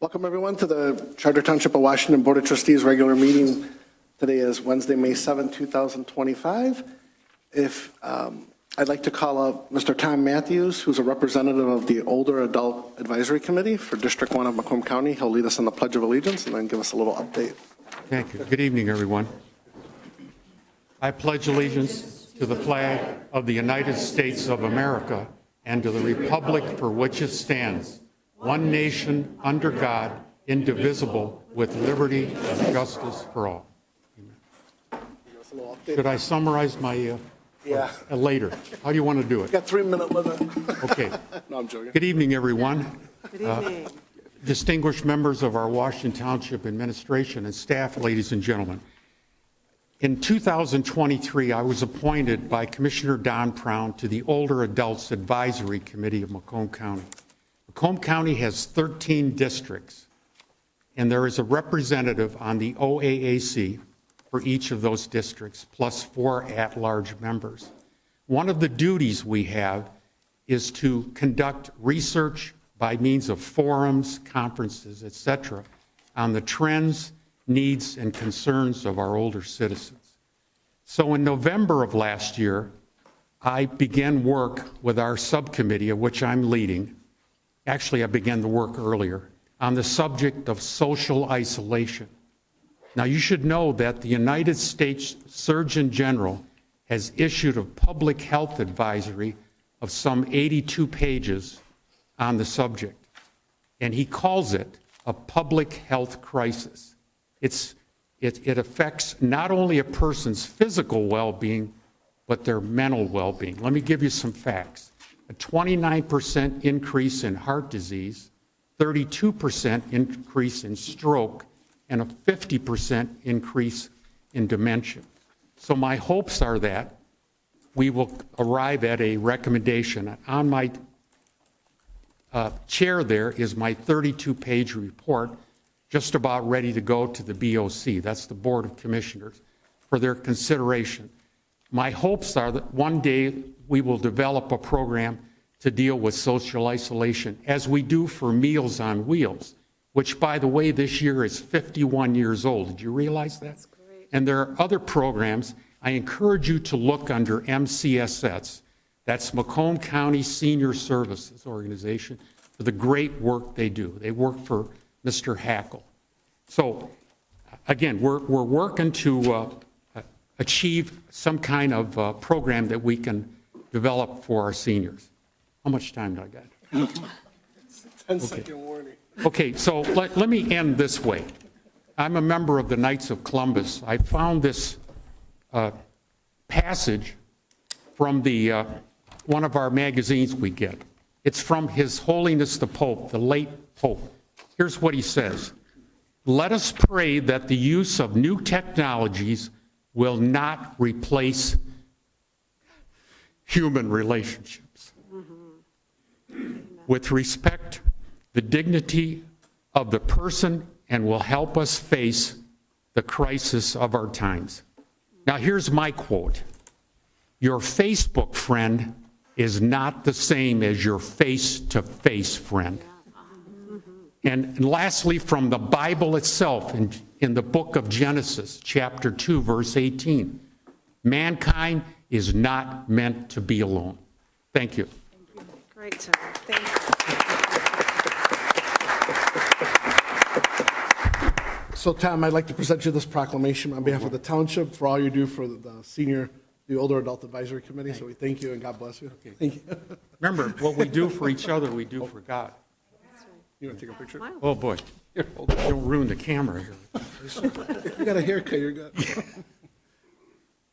Welcome, everyone, to the Charter Township of Washington Board of Trustees regular meeting. Today is Wednesday, May 7, 2025. I'd like to call up Mr. Tom Matthews, who's a representative of the Older Adult Advisory Committee for District 1 of Macomb County. He'll lead us in the Pledge of Allegiance and then give us a little update. Thank you. Good evening, everyone. I pledge allegiance to the flag of the United States of America and to the republic for which it stands, one nation, under God, indivisible, with liberty and justice for all. Amen. Should I summarize my later? How do you want to do it? Got 3-minute limit. Okay. No, I'm joking. Good evening, everyone. Good evening. Distinguished members of our Washington Township administration and staff, ladies and gentlemen. In 2023, I was appointed by Commissioner Don Brown to the Older Adults Advisory Committee of Macomb County. Macomb County has 13 districts, and there is a representative on the OAAC for each of those districts, plus 4 at-large members. One of the duties we have is to conduct research by means of forums, conferences, etc., on the trends, needs, and concerns of our older citizens. So in November of last year, I began work with our subcommittee, of which I'm leading. Actually, I began the work earlier, on the subject of social isolation. Now, you should know that the United States Surgeon General has issued a public health advisory of some 82 pages on the subject, and he calls it a public health crisis. It affects not only a person's physical well-being, but their mental well-being. Let me give you some facts. A 29% increase in heart disease, 32% increase in stroke, and a 50% increase in dementia. So my hopes are that we will arrive at a recommendation. On my chair there is my 32-page report, just about ready to go to the BOC, that's the Board of Commissioners, for their consideration. My hopes are that one day we will develop a program to deal with social isolation, as we do for Meals on Wheels, which, by the way, this year is 51 years old. Did you realize that? That's great. And there are other programs. I encourage you to look under MCSS, that's Macomb County Senior Services Organization, for the great work they do. They work for Mr. Hackle. So, again, we're working to achieve some kind of program that we can develop for our seniors. How much time do I got? 10-second warning. Okay, so let me end this way. I'm a member of the Knights of Columbus. I found this passage from the one of our magazines we get. It's from His Holiness the Pope, the late Pope. Here's what he says. Let us pray that the use of new technologies will not replace human relationships. With respect, the dignity of the person, and will help us face the crisis of our times. Now, here's my quote. Your Facebook friend is not the same as your face-to-face friend. And lastly, from the Bible itself, in the book of Genesis, chapter 2, verse 18, mankind is not meant to be alone. Thank you. Great, Tom. Thank you. So, Tom, I'd like to present you this proclamation on behalf of the township for all you do for the Older Adult Advisory Committee. So we thank you and God bless you. Okay. Thank you. Remember, what we do for each other, we do for God. You want to take a picture? Smile. Oh, boy. Here, hold it. Don't ruin the camera here. You got a haircut, you're good.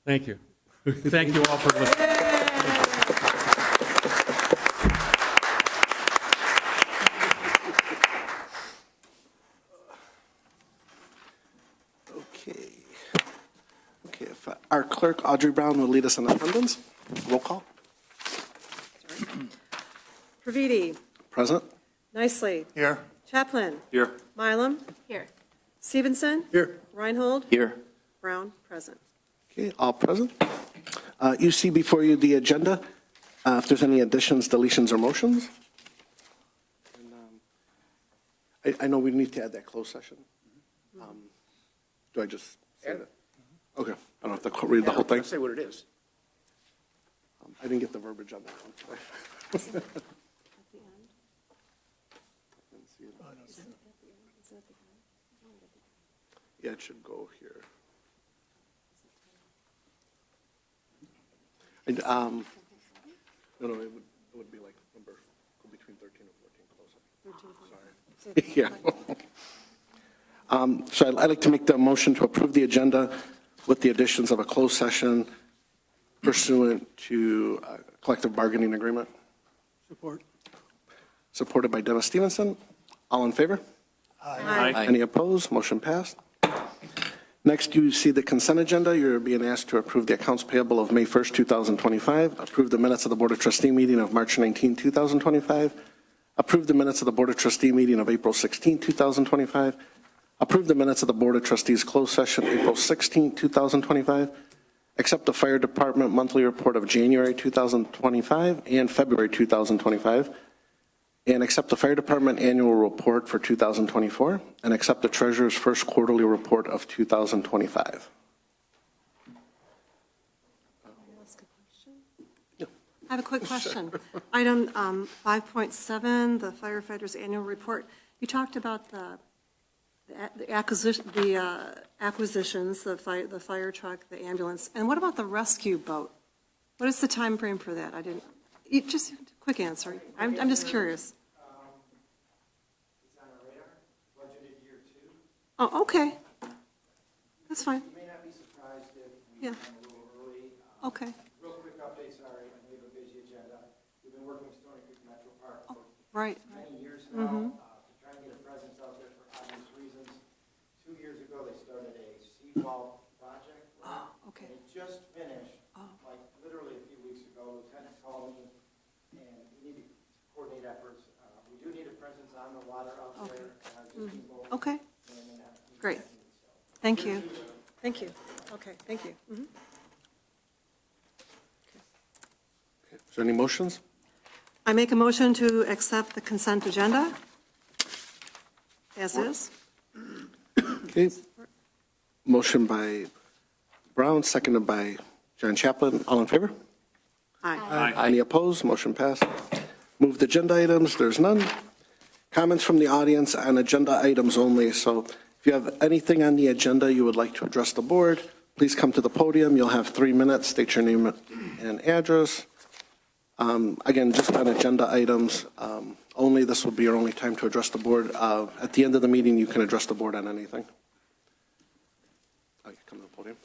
Thank you. Thank you all for listening. Okay, if our clerk, Audrey Brown, will lead us in attendance. Roll call. Praviti. Present. Nicely. Here. Chaplin. Here. Milam. Here. Stevenson. Here. Reinhold. Here. Brown. Present. Okay, all present. You see before you the agenda. If there's any additions, deletions, or motions. I know we need to add that closed session. Do I just say that? Okay, I don't have to read the whole thing. Say what it is. I didn't get the verbiage on that one today. Yeah, it should go here. And, no, it would be like number, go between 13 and 14, close up. Sorry. Yeah. So I'd like to make the motion to approve the agenda with the additions of a closed session pursuant to a collective bargaining agreement. Support. Supported by Dennis Stevenson. All in favor? Aye. Any opposed? Motion passed. Next, you see the consent agenda. You're being asked to approve the accounts payable of May 1st, 2025, approve the minutes of the Board of Trustee meeting of March 19, 2025, approve the minutes of the Board of Trustee meeting of April 16, 2025, approve the minutes of the Board of Trustees closed session April 16, 2025, accept the Fire Department monthly report of January 2025 and February 2025, and accept the Fire Department annual report for 2024, and accept the Treasurer's first quarterly report of 2025. I have a quick question. Item 5.7, the firefighters' annual report. You talked about the acquisitions, the fire truck, the ambulance, and what about the rescue boat? What is the time frame for that? I didn't, just a quick answer. I'm just curious. It's on our radar, budgeted year 2. Oh, okay. That's fine. You may not be surprised if we Yeah. come a little early. Okay. Real quick update, sorry, I know we have a busy agenda. We've been working with Stony Creek Metro Park for Right. many years now to try and get a presence out there for obvious reasons. 2 years ago, they started a seawall project. Oh, okay. And it just finished, like literally a few weeks ago. Lieutenant called me, and we need to coordinate efforts. We do need a presence on the water out there. Okay. Great. Thank you. Thank you. Okay, thank you. Mhm. Is there any motions? I make a motion to accept the consent agenda as is. Okay. Motion by Brown, seconded by John Chaplin. All in favor? Aye. Any opposed? Motion passed. Move the agenda items. There's none. Comments from the audience on agenda items only. So if you have anything on the agenda you would like to address the board, please come to the podium. You'll have 3 minutes. State your name and address. Again, just on agenda items only, this will be your only time to address the board. At the end of the meeting, you can address the board on anything. Come to the podium.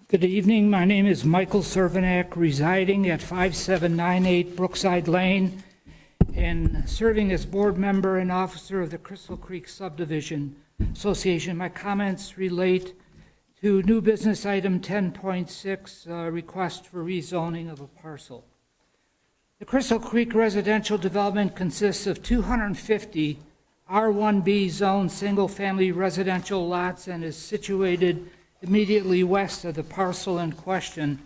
Good evening. My name is Michael Cervenak, residing at 5798 Brookside Lane and serving as board member and officer of the Crystal Creek Subdivision Association. My comments relate to new business item 10.6, request for rezoning of a parcel. The Crystal Creek residential development consists of 250 R1B zone single-family residential lots and is situated immediately west of the parcel in question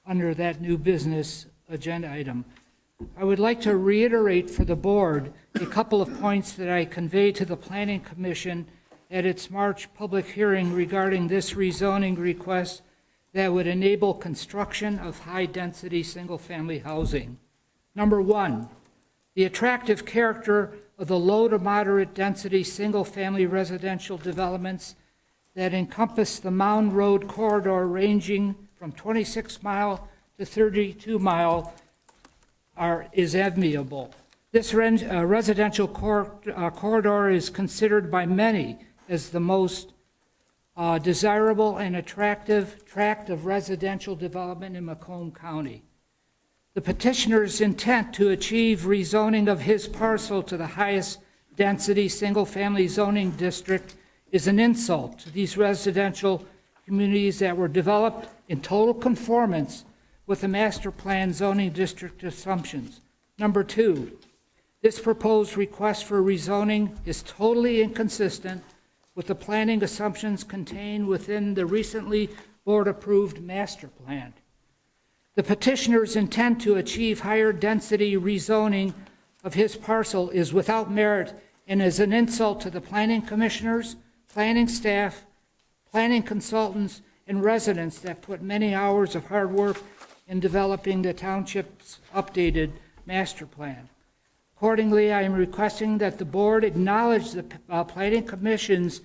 under that new business agenda item. I would like to reiterate for the board a couple of points that I conveyed to the Planning Commission at its March public hearing regarding this rezoning request that would enable construction of high-density single-family housing. Number one, the attractive character of the low to moderate density single-family residential developments that encompass the Mound Road corridor ranging from 26 mile to 32 mile is enviable. This residential corridor is considered by many as the most desirable and attractive tract of residential development in Macomb County. The petitioner's intent to achieve rezoning of his parcel to the highest density single-family zoning district is an insult to these residential communities that were developed in total conformance with the master plan zoning district assumptions. Number two, This proposed request for rezoning is totally inconsistent with the planning assumptions contained within the recently board-approved master plan. The petitioner's intent to achieve higher density rezoning of his parcel is without merit and is an insult to the planning commissioners, planning staff, planning consultants, and residents that put many hours of hard work in developing the township's updated master plan. Accordingly, I am requesting that the board acknowledge the Planning Commission's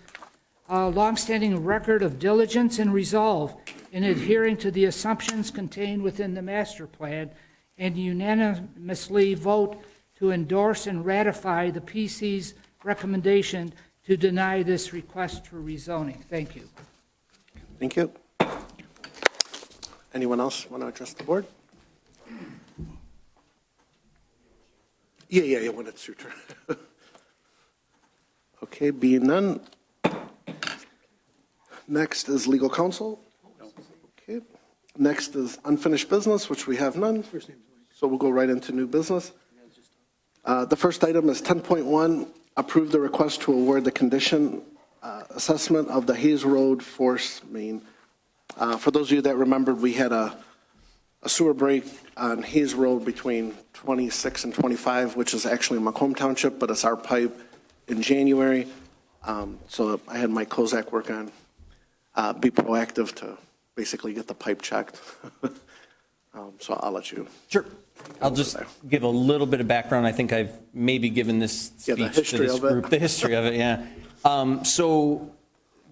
longstanding record of diligence and resolve in adhering to the assumptions contained within the master plan and unanimously vote to endorse and ratify the PC's recommendation to deny this request for rezoning. Thank you. Thank you. Anyone else want to address the board? Yeah, when it's your turn. Okay, being none. Next is legal counsel. Okay. Next is unfinished business, which we have none. So we'll go right into new business. The first item is 10.1, approve the request to award the condition assessment of the Hayes Road force main. For those of you that remembered, we had a sewer break on Hayes Road between 26 and 25, which is actually Macomb Township, but it's our pipe in January. So I had Mike Kozak work on, be proactive to basically get the pipe checked. So I'll let you. Sure. I'll just give a little bit of background. I think I've maybe given this speech to this group. The history of it, yeah. So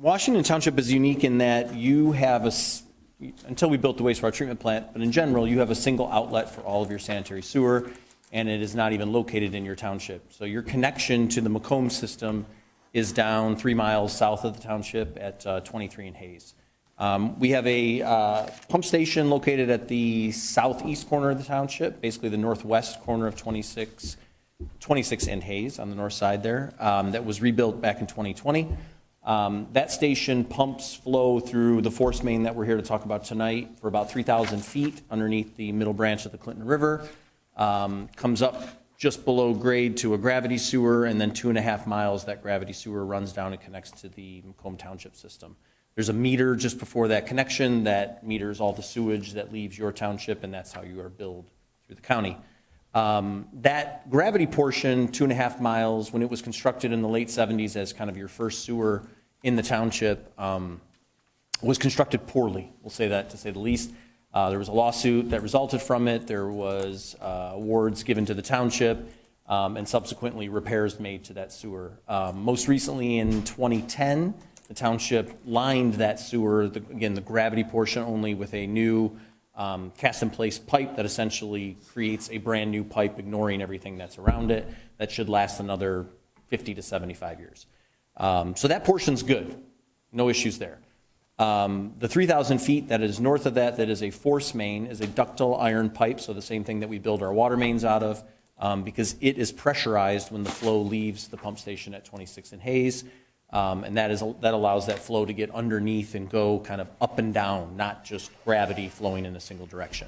Washington Township is unique in that you have until we built the wastewater treatment plant, but in general, you have a single outlet for all of your sanitary sewer, and it is not even located in your township. So your connection to the Macomb system is down 3 miles south of the township at 23 and Hayes. We have a pump station located at the southeast corner of the township, basically the northwest corner of 26 and Hayes on the north side there, that was rebuilt back in 2020. That station pumps flow through the force main that we're here to talk about tonight for about 3,000 feet underneath the middle branch of the Clinton River, comes up just below grade to a gravity sewer, and then 2.5 miles that gravity sewer runs down and connects to the Macomb Township system. There's a meter just before that connection that meters all the sewage that leaves your township, and that's how you are billed through the county. That gravity portion, 2.5 miles, when it was constructed in the late 70s as kind of your first sewer in the township, was constructed poorly. We'll say that to say the least. There was a lawsuit that resulted from it. There was awards given to the township, and subsequently repairs made to that sewer. Most recently in 2010, the township lined that sewer, again, the gravity portion only, with a new cast-in-place pipe that essentially creates a brand-new pipe, ignoring everything that's around it, that should last another 50 to 75 years. So that portion's good. No issues there. The 3,000 feet that is north of that is a force main, is a ductile iron pipe, so the same thing that we build our water mains out of, because it is pressurized when the flow leaves the pump station at 26 and Hayes. And that allows that flow to get underneath and go kind of up and down, not just gravity flowing in a single direction.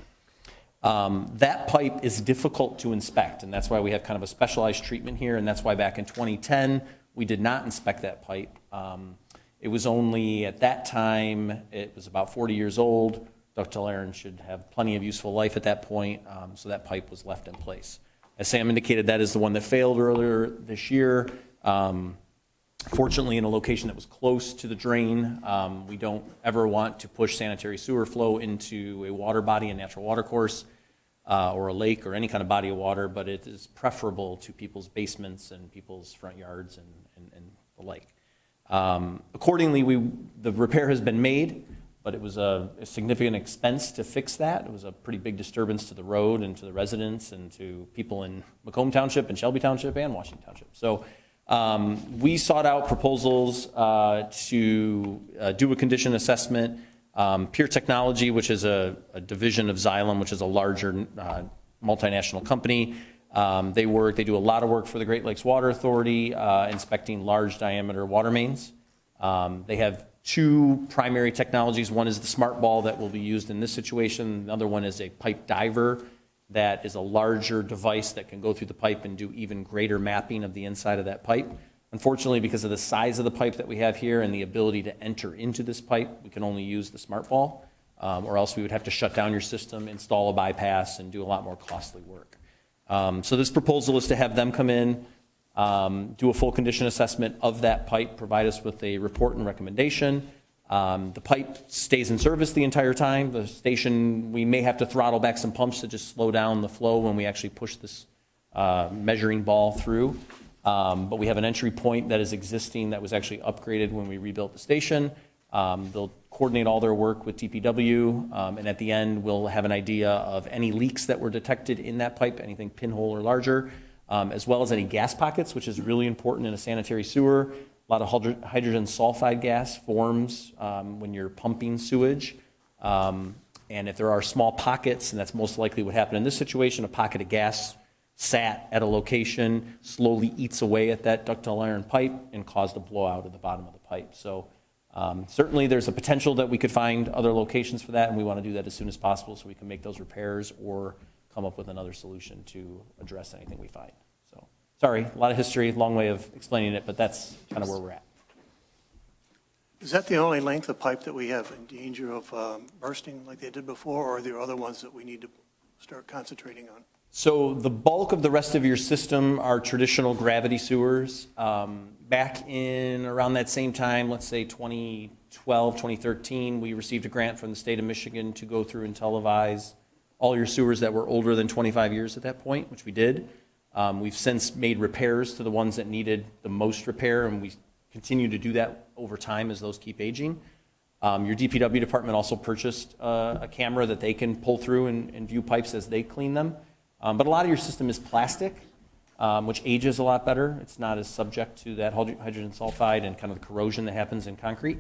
That pipe is difficult to inspect, and that's why we have kind of a specialized treatment here, and that's why back in 2010, we did not inspect that pipe. It was only, at that time, it was about 40 years old. Ductile iron should have plenty of useful life at that point, so that pipe was left in place. As Sam indicated, that is the one that failed earlier this year. Fortunately, in a location that was close to the drain, we don't ever want to push sanitary sewer flow into a water body, a natural water course, or a lake, or any kind of body of water, but it is preferable to people's basements and people's front yards and the like. Accordingly, the repair has been made, but it was a significant expense to fix that. It was a pretty big disturbance to the road and to the residents and to people in Macomb Township and Shelby Township and Washington Township. So we sought out proposals to do a condition assessment. Pure Technology, which is a division of Xylem, which is a larger multinational company, they do a lot of work for the Great Lakes Water Authority, inspecting large diameter water mains. They have two primary technologies. One is the smart ball that will be used in this situation. The other one is a pipe diver that is a larger device that can go through the pipe and do even greater mapping of the inside of that pipe. Unfortunately, because of the size of the pipe that we have here and the ability to enter into this pipe, we can only use the smart ball, or else we would have to shut down your system, install a bypass, and do a lot more costly work. So this proposal is to have them come in, do a full condition assessment of that pipe, provide us with a report and recommendation. The pipe stays in service the entire time. The station, we may have to throttle back some pumps to just slow down the flow when we actually push this measuring ball through. But we have an entry point that is existing that was actually upgraded when we rebuilt the station. They'll coordinate all their work with DPW, and at the end, we'll have an idea of any leaks that were detected in that pipe, anything pinhole or larger, as well as any gas pockets, which is really important in a sanitary sewer. A lot of hydrogen sulfide gas forms when you're pumping sewage. And if there are small pockets, and that's most likely what happened in this situation, a pocket of gas sat at a location, slowly eats away at that ductile iron pipe and caused a blowout at the bottom of the pipe. So certainly there's a potential that we could find other locations for that, and we want to do that as soon as possible so we can make those repairs or come up with another solution to address anything we find. So sorry, a lot of history, long way of explaining it, but that's kind of where we're at. Is that the only length of pipe that we have in danger of bursting like they did before, or are there other ones that we need to start concentrating on? So the bulk of the rest of your system are traditional gravity sewers. Back in around that same time, let's say 2012, 2013, we received a grant from the state of Michigan to go through and televise all your sewers that were older than 25 years at that point, which we did. We've since made repairs to the ones that needed the most repair, and we continue to do that over time as those keep aging. Your DPW department also purchased a camera that they can pull through and view pipes as they clean them. But a lot of your system is plastic, which ages a lot better. It's not as subject to that hydrogen sulfide and kind of the corrosion that happens in concrete.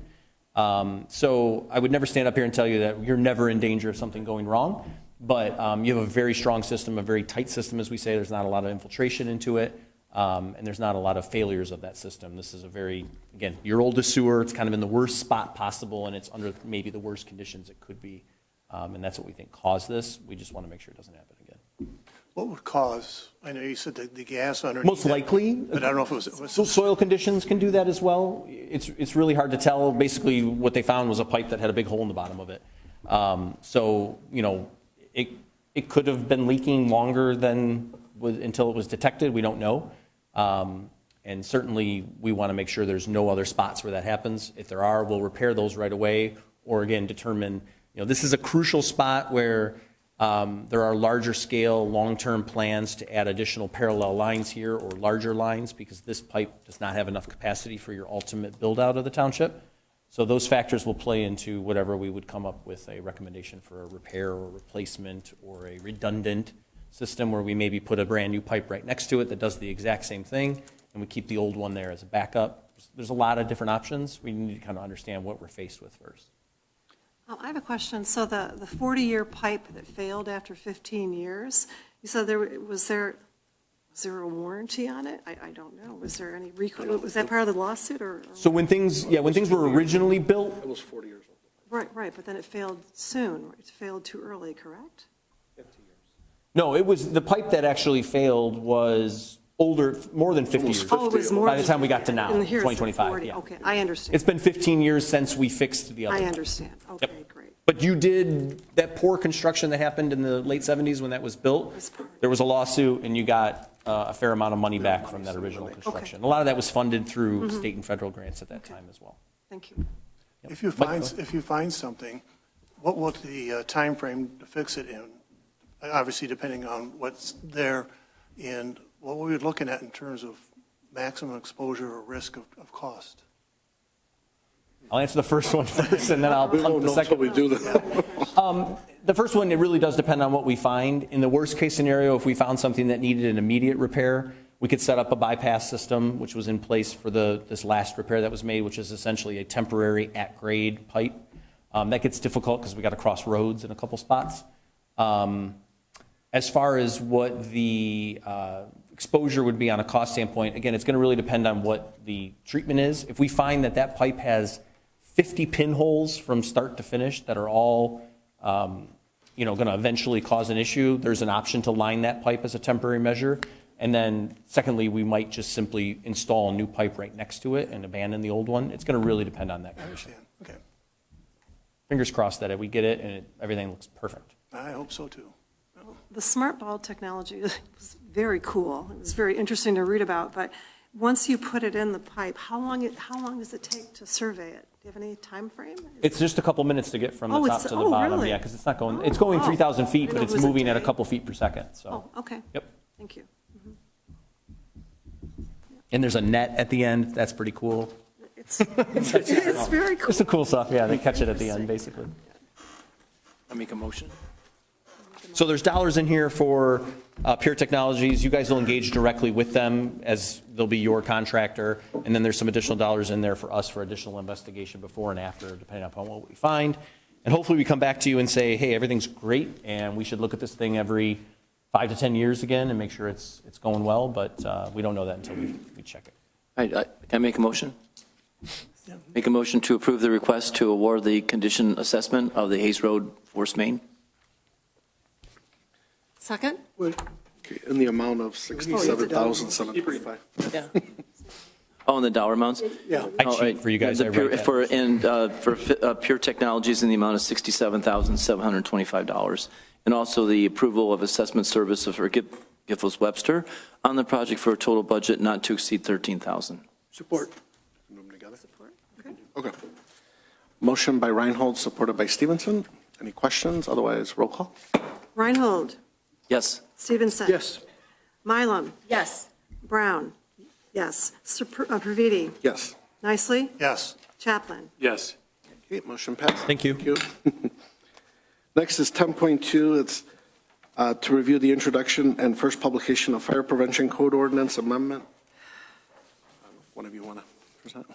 So I would never stand up here and tell you that you're never in danger of something going wrong, but you have a very strong system, a very tight system, as we say. There's not a lot of infiltration into it, and there's not a lot of failures of that system. This is a very, again, your oldest sewer. It's kind of in the worst spot possible, and it's under maybe the worst conditions it could be. And that's what we think caused this. We just want to make sure it doesn't happen again. What would cause, I know you said the gas underneath. Most likely, But I don't know if it was so soil conditions can do that as well. It's really hard to tell. Basically, what they found was a pipe that had a big hole in the bottom of it. So, you know, it could have been leaking longer than until it was detected. We don't know. And certainly, we want to make sure there's no other spots where that happens. If there are, we'll repair those right away, or again, determine, you know, this is a crucial spot where there are larger scale, long-term plans to add additional parallel lines here or larger lines, because this pipe does not have enough capacity for your ultimate build-out of the township. So those factors will play into whatever we would come up with a recommendation for a repair or replacement or a redundant system where we maybe put a brand new pipe right next to it that does the exact same thing, and we keep the old one there as a backup. There's a lot of different options. We need to kind of understand what we're faced with first. I have a question. So the 40-year pipe that failed after 15 years, you said was there a warranty on it? I don't know. Was there any was that part of the lawsuit or? So when things were originally built, It was 40 years old. Right, but then it failed soon. It failed too early, correct? no, it was the pipe that actually failed was older, more than 50 years. Oh, it was more. By the time we got to now, and here's 2025, 40. yeah. Okay, I understand. It's been 15 years since we fixed the other I one. understand. Okay, great. But you did, that poor construction that happened in the late 70s when that was built, there was a lawsuit and you got a fair amount of money back from that original construction. A lot of that was funded through state and federal grants at that time as well. Thank you. If you find something, what will the time frame to fix it in? Obviously, depending on what's there, and what we're looking at in terms of maximum exposure or risk of cost. I'll answer the first one first and then I'll punt the second. We do that. The first one, it really does depend on what we find. In the worst case scenario, if we found something that needed an immediate repair, we could set up a bypass system, which was in place for this last repair that was made, which is essentially a temporary at-grade pipe. That gets difficult because we got to cross roads in a couple spots. As far as what the exposure would be on a cost standpoint, again, it's going to really depend on what the treatment is. If we find that pipe has 50 pinholes from start to finish that are all going to eventually cause an issue, there's an option to line that pipe as a temporary measure. And then secondly, we might just simply install a new pipe right next to it and abandon the old one. It's going to really depend on that I condition. understand. Okay. Fingers crossed that we get it and everything looks perfect. I hope so too. The smart bulb technology was very cool. It was very interesting to read about, but once you put it in the pipe, how long does it take to survey it? Do you have any time frame? It's just a couple minutes to get from the Oh, top it's- to the oh, bottom. really? Yeah, because it's not going, it's going Oh, 3,000 I feet, didn't but know it's it was a moving at a day. couple feet per second, so. Oh, okay. Yep. Thank you. And there's a net at the end. That's pretty cool. It's very cool. It's the cool stuff. Yeah, they catch it at the end, basically. I make a motion. So there's dollars in here for Pure Technologies. You guys will engage directly with them as they'll be your contractor. And then there's some additional dollars in there for us for additional investigation before and after, depending upon what we find. And hopefully we come back to you and say, hey, everything's great, and we should look at this thing every 5 to 10 years again and make sure it's going well. But we don't know that until we check it. Can I make a motion? Make a motion to approve the request to award the condition assessment of the Hayes Road Force Main. Second? Okay, in the amount of $67,735. Yeah. Oh, and the dollar amounts? Yeah. I Oh, cheat right. for you guys. I The Pure- write that. For Pure Technologies in the amount of $67,725. And also the approval of assessment service for Giffords Webster on the project for a total budget not to exceed $13,000. Support. Move them together. Support? Okay. Okay. Motion by Reinhold, supported by Stevenson. Any questions? Otherwise, roll call. Reinhold, Yes. Stevenson. Yes. Mylum, Yes. Brown, yes. Praviti, Yes. Nicely, Yes. Chaplin. Yes. Okay, motion passed. Thank you. Next is 10.2. It's to review the introduction and first publication of Fire Prevention Code Ordinance Amendment. One of you want to present?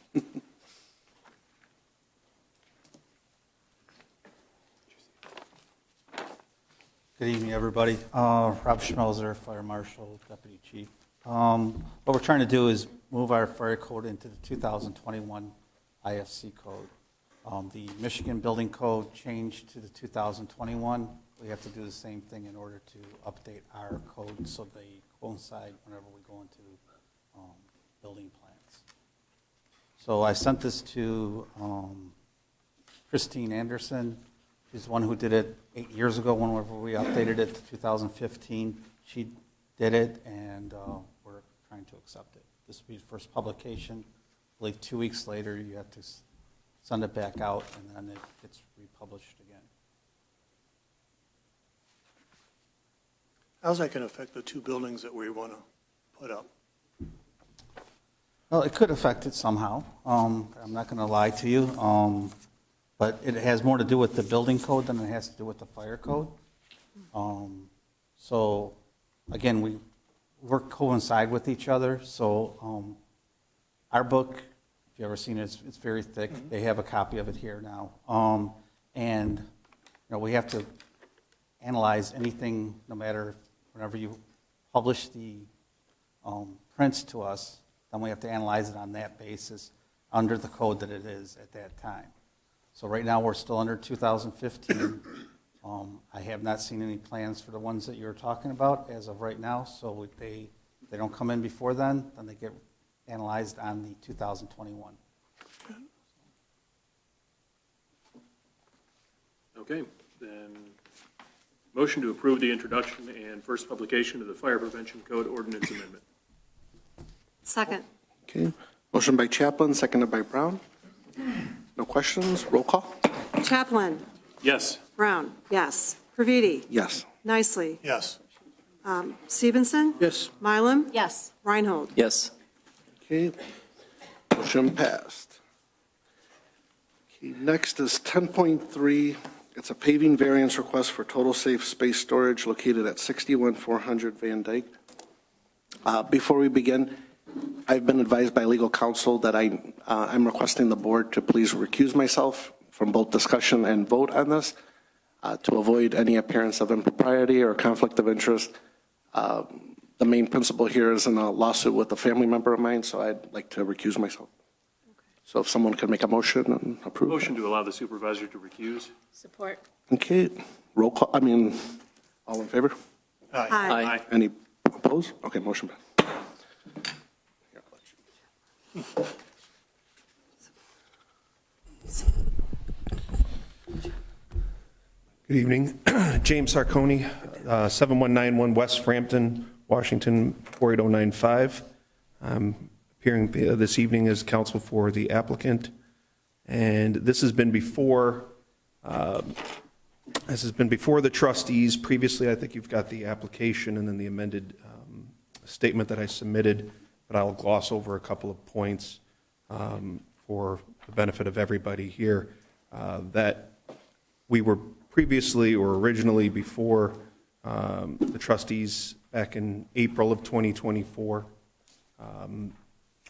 Good evening, everybody. Rob Schmelzer, Fire Marshal, Deputy Chief. What we're trying to do is move our fire code into the 2021 IFC code. The Michigan Building Code changed to the 2021. We have to do the same thing in order to update our code so they coincide whenever we go into building plans. So I sent this to Christine Anderson. She's the one who did it 8 years ago whenever we updated it to 2015. She did it, and we're trying to accept it. This will be the first publication. I believe 2 weeks later, you have to send it back out, and then it gets republished again. How's that going to affect the two buildings that we want to put up? Well, it could affect it somehow. I'm not going to lie to you. But it has more to do with the building code than it has to do with the fire code. So, again, we work coincide with each other. So our book, if you've ever seen it, it's very thick. Mm-hmm. They have a copy of it here now. And we have to analyze anything, no matter whenever you publish the prints to us, then we have to analyze it on that basis under the code that it is at that time. So right now, we're still under 2015. I have not seen any plans for the ones that you're talking about as of right now, so if they don't come in before then they get analyzed on the 2021. Okay, then motion to approve the introduction and first publication of the Fire Prevention Code Ordinance Amendment. Second. Okay. Motion by Chaplin, seconded by Brown. No questions? Roll call. Chaplin, Yes. Brown, yes. Praviti, Yes. Nicely, Yes. Stevenson. Yes. Mylum, Yes. Reinhold. Yes. Okay. Motion passed. Okay, next is 10.3. It's a paving variance request for total safe space storage located at 61400 Van Dyke. Before we begin, I've been advised by legal counsel that I'm requesting the board to please recuse myself from both discussion and vote on this to avoid any appearance of impropriety or conflict of interest. The main principle here is in a lawsuit with a family member of mine, so I'd like to recuse myself. So if someone could make a motion and approve. Motion to allow the supervisor to recuse. Support. Okay, roll call, all in favor? Aye. Aye. Any opposed? Okay, motion passed. Good evening. James Sarconi, 7191 West Frampton, Washington, 48095. I'm appearing this evening as counsel for the applicant. And this has been before the trustees. Previously, I think you've got the application and then the amended statement that I submitted, but I'll gloss over a couple of points for the benefit of everybody here. That we were previously or originally before the trustees back in April of 2024.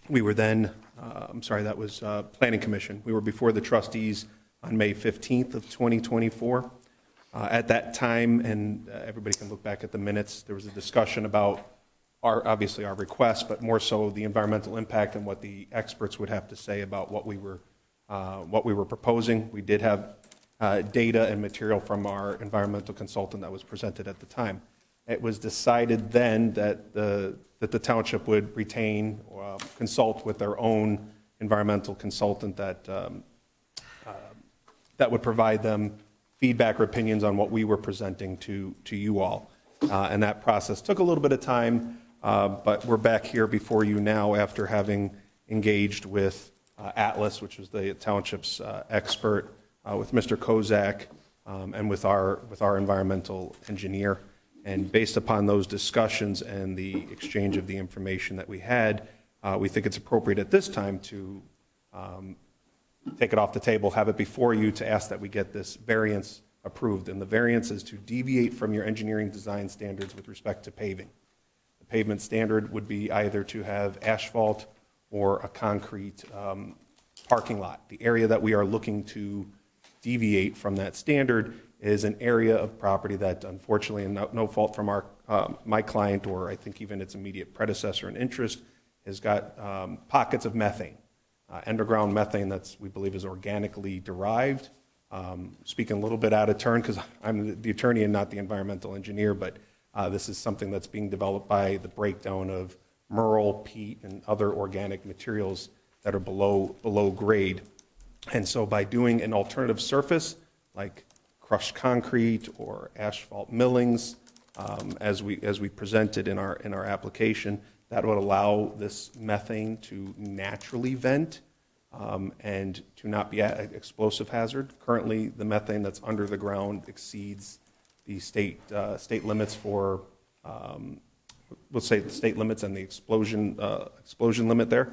We were then, that was Planning Commission. We were before the trustees on May 15th of 2024. At that time, and everybody can look back at the minutes, there was a discussion about obviously our request, but more so the environmental impact and what the experts would have to say about what we were proposing. We did have data and material from our environmental consultant that was presented at the time. It was decided then that the township would retain or consult with their own environmental consultant that would provide them feedback or opinions on what we were presenting to you all. And that process took a little bit of time, but we're back here before you now after having engaged with Atlas, which was the township's expert, with Mr. Kozak, and with our environmental engineer. And based upon those discussions and the exchange of the information that we had, we think it's appropriate at this time to take it off the table, have it before you to ask that we get this variance approved. And the variance is to deviate from your engineering design standards with respect to paving. The pavement standard would be either to have asphalt or a concrete parking lot. The area that we are looking to deviate from that standard is an area of property that, unfortunately, and no fault from my client or I think even its immediate predecessor in interest, has got pockets of methane, underground methane that's, we believe, is organically derived. Speaking a little bit out of turn because I'm the attorney and not the environmental engineer, but this is something that's being developed by the breakdown of merle, peat, and other organic materials that are below grade. And so by doing an alternative surface like crushed concrete or asphalt millings, as we presented in our application, that would allow this methane to naturally vent and to not be an explosive hazard. Currently, the methane that's under the ground exceeds the state limits for, we'll say the state limits and the explosion limit there.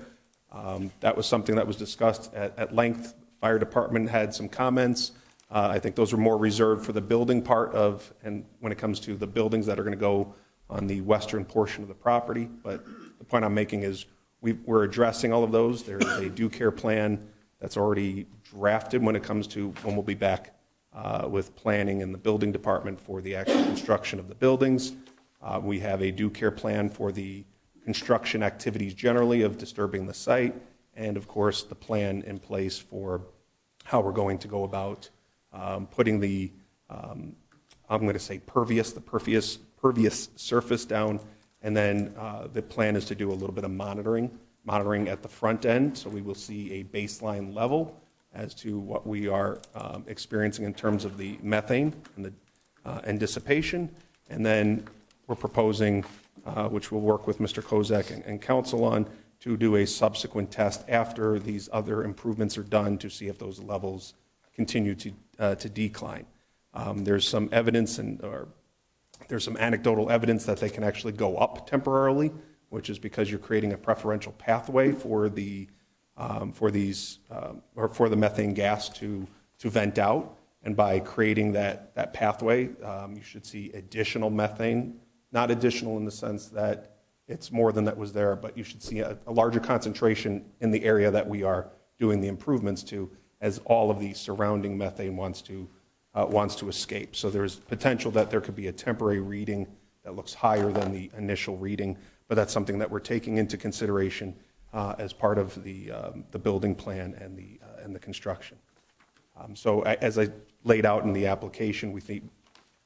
That was something that was discussed at length. Fire department had some comments. I think those are more reserved for the building part of, and when it comes to the buildings that are going to go on the western portion of the property. But the point I'm making is we're addressing all of those. There is a due care plan that's already drafted when it comes to when we'll be back with planning in the building department for the actual construction of the buildings. We have a due care plan for the construction activities generally of disturbing the site, and of course the plan in place for how we're going to go about putting the, I'm going to say pervious surface down, and then the plan is to do a little bit of monitoring at the front end, so we will see a baseline level as to what we are experiencing in terms of the methane and dissipation, and then we're proposing, which we'll work with Mr. Kozak and council on, to do a subsequent test after these other improvements are done to see if those levels continue to decline. There's some evidence or there's some anecdotal evidence that they can actually go up temporarily, which is because you're creating a preferential pathway for the methane gas to vent out, and by creating that pathway, you should see additional methane, not additional in the sense that it's more than that was there, but you should see a larger concentration in the area that we are doing the improvements to, as all of the surrounding methane wants to escape. So there's potential that there could be a temporary reading that looks higher than the initial reading, but that's something that we're taking into consideration as part of the building plan and the construction. So as I laid out in the application,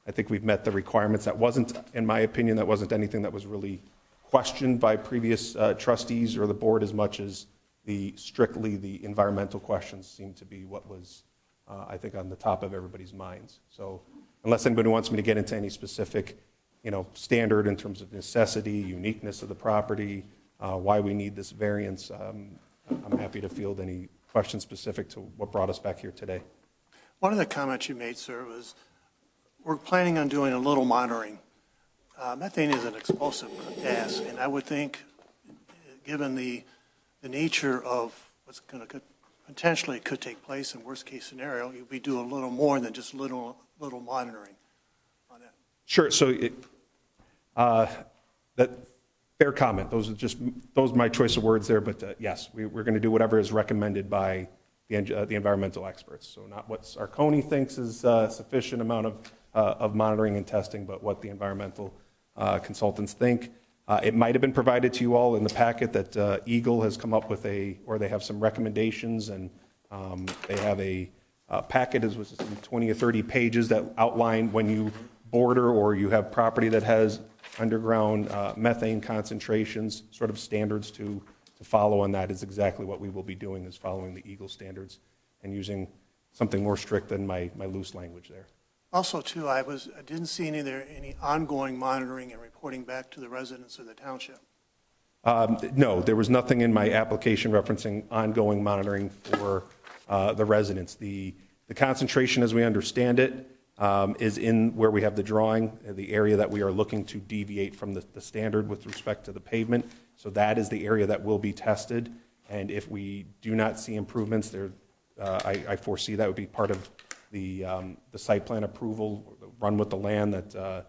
I think we've met the requirements. That wasn't, in my opinion, that wasn't anything that was really questioned by previous trustees or the board as much as strictly the environmental questions seemed to be what was, I think, on the top of everybody's minds. So unless anybody wants me to get into any specific, standard in terms of necessity, uniqueness of the property, why we need this variance, I'm happy to field any questions specific to what brought us back here today. One of the comments you made, sir, was we're planning on doing a little monitoring. Methane is an explosive gas, and I would think, given the nature of what's going to potentially could take place in worst-case scenario, we do a little more than just little monitoring on it. Sure. So that fair comment. Those are my choice of words there. But yes, we're going to do whatever is recommended by the environmental experts. So not what Sarconi thinks is sufficient amount of monitoring and testing, but what the environmental consultants think. It might have been provided to you all in the packet that Eagle has come up with they have some recommendations, and they have a packet is with some 20 or 30 pages that outline when you border or you have property that has underground methane concentrations, sort of standards to follow on that is exactly what we will be doing, is following the Eagle standards and using something more strict than my loose language there. Also, too, I didn't see any ongoing monitoring and reporting back to the residents of the township. No, there was nothing in my application referencing ongoing monitoring for the residents. The concentration, as we understand it, is in where we have the drawing, the area that we are looking to deviate from the standard with respect to the pavement. So that is the area that will be tested. And if we do not see improvements there, I foresee that would be part of the site plan approval, run with the land that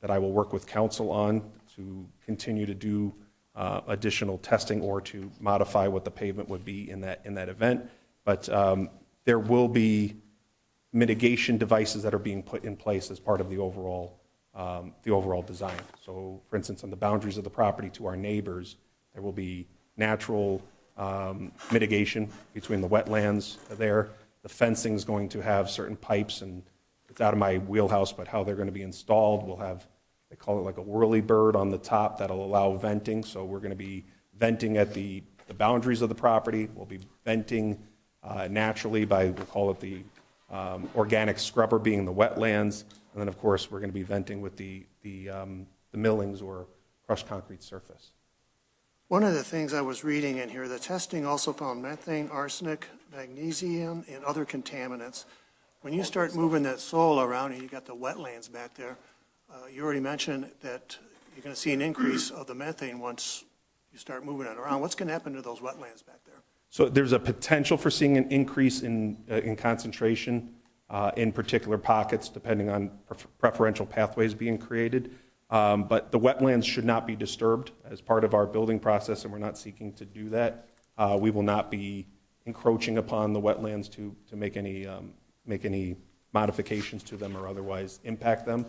I will work with council on to continue to do additional testing or to modify what the pavement would be in that event. But there will be mitigation devices that are being put in place as part of the overall design. So, for instance, on the boundaries of the property to our neighbors, there will be natural mitigation between the wetlands there. The fencing is going to have certain pipes, and it's out of my wheelhouse, but how they're going to be installed, we'll have, they call it like a whirly bird on the top that'll allow venting. So we're going to be venting at the boundaries of the property. We'll be venting naturally by, we'll call it the organic scrubber being the wetlands. And then, of course, we're going to be venting with the millings or crushed concrete surface. One of the things I was reading in here, the testing also found methane, arsenic, magnesium, and other contaminants. When you start moving that soil around and you got the wetlands back there, you already mentioned that you're going to see an increase of the methane once you start moving it around. What's going to happen to those wetlands back there? So there's a potential for seeing an increase in concentration in particular pockets, depending on preferential pathways being created. But the wetlands should not be disturbed as part of our building process, and we're not seeking to do that. We will not be encroaching upon the wetlands to make any modifications to them or otherwise impact them.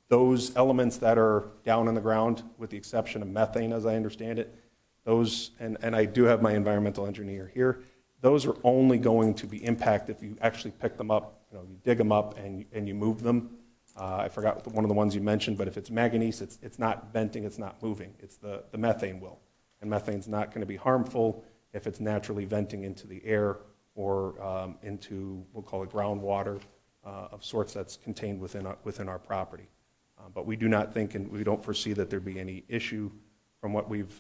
Those elements that are down on the ground, with the exception of methane, as I understand it, those, and I do have my environmental engineer here, those are only going to be impacted if you actually pick them up, you dig them up and you move them. I forgot one of the ones you mentioned, but if it's manganese, it's not venting, it's not moving. It's the methane will. And methane's not going to be harmful if it's naturally venting into the air or into, we'll call it groundwater of sorts that's contained within our property. But we do not think, and we don't foresee that there'd be any issue from what we've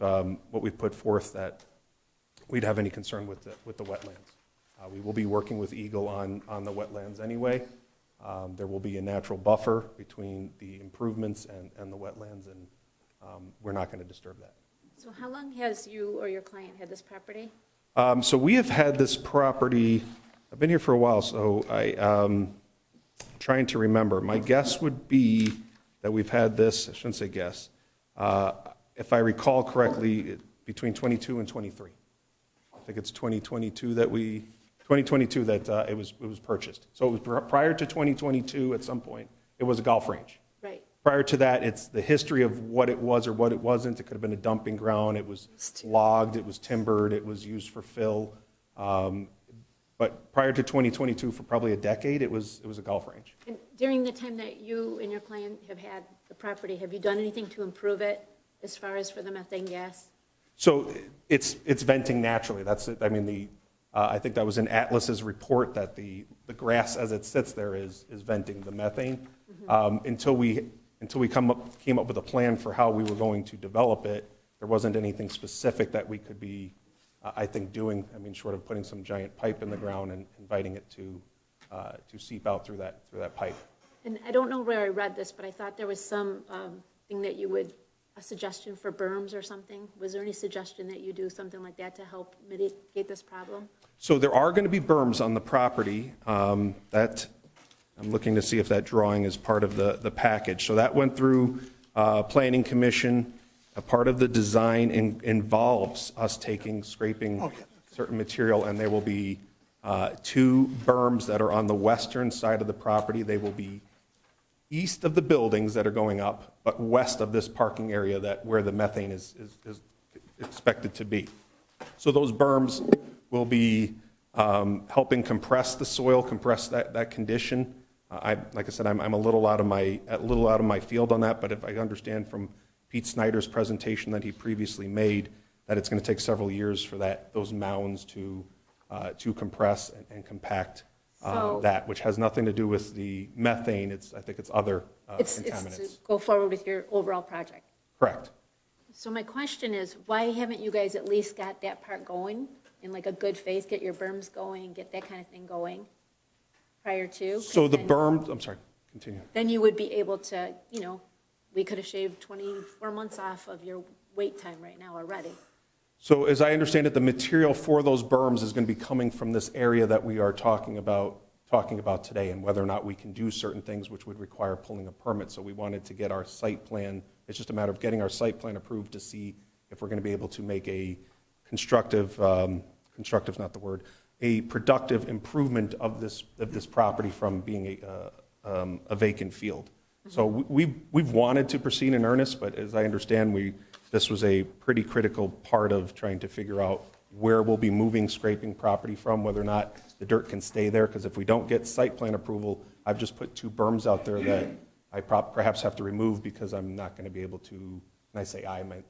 put forth that we'd have any concern with the wetlands. We will be working with Eagle on the wetlands anyway. There will be a natural buffer between the improvements and the wetlands, and we're not going to disturb that. So how long has you or your client had this property? So we have had this property, I've been here for a while, so I'm trying to remember. My guess would be that we've had this, I shouldn't say guess, if I recall correctly, between 22 and 23. I think it's 2022 that it was purchased. So it was prior to 2022 at some point. It was a golf range. Right. Prior to that, it's the history of what it was or what it wasn't. It could have been a dumping ground. It was logged, it was timbered, it was used for fill. But prior to 2022, for probably a decade, it was a golf range. And during the time that you and your client have had the property, have you done anything to improve it as far as for the methane gas? So it's venting naturally. That's it. I mean, I think that was in Atlas's report that the grass as it sits there is venting the methane. Until we came up with a plan for how we were going to develop it, there wasn't anything specific that we could be, I think, doing. I mean, short of putting some giant pipe in the ground and inviting it to seep out through that pipe. And I don't know where I read this, but I thought there was some thing that you would, a suggestion for berms or something. Was there any suggestion that you do something like that to help mitigate this problem? So there are going to be berms on the property. That I'm looking to see if that drawing is part of the package. So that went through Planning Commission. A part of the design involves us scraping certain material, and there will be 2 berms that are on the western side of the property. They will be east of the buildings that are going up, but west of this parking area where the methane is expected to be. So those berms will be helping compress the soil, compress that condition. Like I said, I'm a little out of my field on that, but if I understand from Pete Snyder's presentation that he previously made, that it's going to take several years for those mounds to compress and compact that, which has nothing to do with the methane. I think it's other contaminants. It's to go forward with your overall project. Correct. So my question is, why haven't you guys at least got that part going in like a good faith, get your berms going, get that kind of thing going prior to? So the berms, I'm sorry, continue. Then you would be able to, we could have shaved 24 months off of your wait time right now already. So as I understand it, the material for those berms is going to be coming from this area that we are talking about today, and whether or not we can do certain things which would require pulling a permit. So we wanted to get our site plan. It's just a matter of getting our site plan approved to see if we're going to be able to make a constructive not the word, a productive improvement of this property from being a vacant field. So we've wanted to proceed in earnest, but as I understand, this was a pretty critical part of trying to figure out where we'll be moving scraping property from, whether or not the dirt can stay there, because if we don't get site plan approval, I've just put 2 berms out there that I perhaps have to remove because I'm not going to be able to, and I say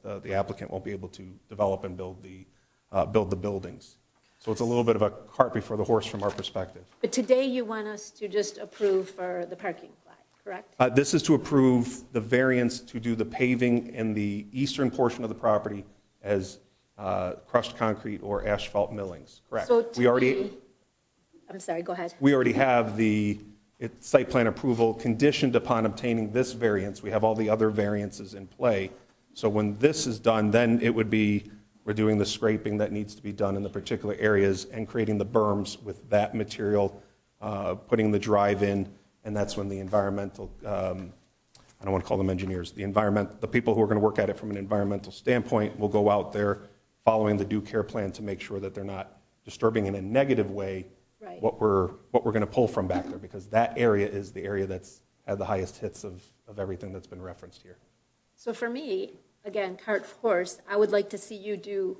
the applicant won't be able to develop and build the buildings. So it's a little bit of a cart before the horse from our perspective. But today you want us to just approve for the parking lot, correct? This is to approve the variance to do the paving in the eastern portion of the property as crushed concrete or asphalt millings, correct? So I'm sorry, go ahead. We already have the site plan approval conditioned upon obtaining this variance. We have all the other variances in play. So when this is done, then it would be, we're doing the scraping that needs to be done in the particular areas and creating the berms with that material, putting the drive in, and that's when the environmental, I don't want to call them engineers, the people who are going to work at it from an environmental standpoint will go out there following the due care plan to make sure that they're not disturbing in a negative way what we're going to pull from back there, because that area is the area that's had the highest hits of everything that's been referenced here. So for me, again, cart horse, I would like to see you do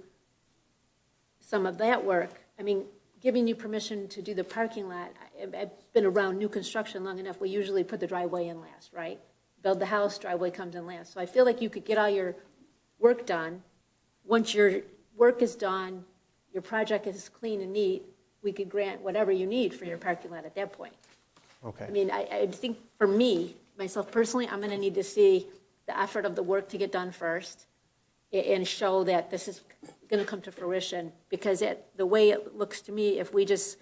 some of that work. I mean, giving you permission to do the parking lot, I've been around new construction long enough, we usually put the driveway in last, right? Build the house, driveway comes in last. So I feel like you could get all your work done. Once your work is done, your project is clean and neat, we could grant whatever you need for your parking lot at that point. Okay. I mean, I think for me, myself personally, I'm going to need to see the effort of the work to get done first and show that this is going to come to fruition, because the way it looks to me, if we just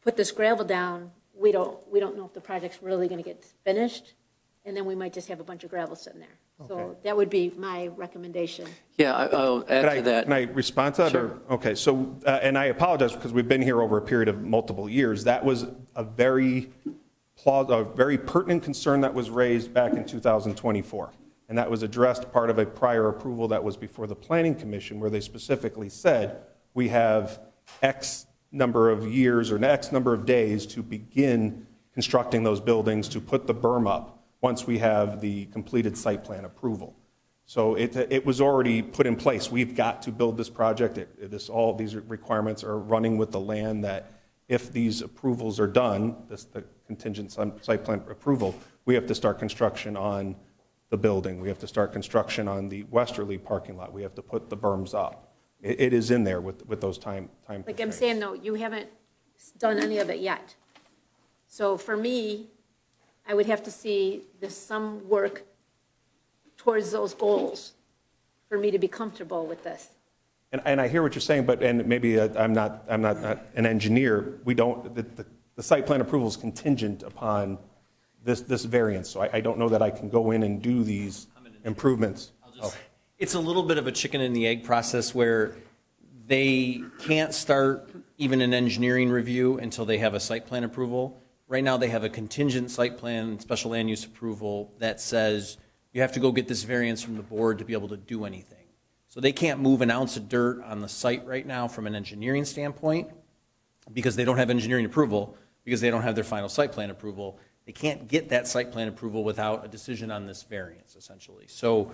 put this gravel down, we don't know if the project's really going to get finished, and then we might just have a bunch of gravel sitting there. Okay. So that would be my recommendation. Yeah, I'll add to that. Can I respond to that? Sure. Okay, so, and I apologize because we've been here over a period of multiple years. That was a very pertinent concern that was raised back in 2024. And that was addressed part of a prior approval that was before the Planning Commission, where they specifically said, we have X number of years or X number of days to begin constructing those buildings, to put the berm up. once we have the completed site plan approval. So it was already put in place. We've got to build this project. All these requirements are running with the land that if these approvals are done, the contingent site plan approval, we have to start construction on the building. We have to start construction on the westerly parking lot. We have to put the berms up. It is in there with those time Like I'm constraints. saying, though, you haven't done any of it yet. So for me, I would have to see some work towards those goals for me to be comfortable with this. And I hear what you're saying, and maybe I'm not an engineer. We don't, the site plan approval is contingent upon this variance. So I don't know that I can go in and do these improvements. It's a little bit of a chicken and the egg process where they can't start even an engineering review until they have a site plan approval. Right now, they have a contingent site plan, special land use approval that says you have to go get this variance from the board to be able to do anything. So they can't move an ounce of dirt on the site right now from an engineering standpoint because they don't have engineering approval, because they don't have their final site plan approval. They can't get that site plan approval without a decision on this variance, essentially. So,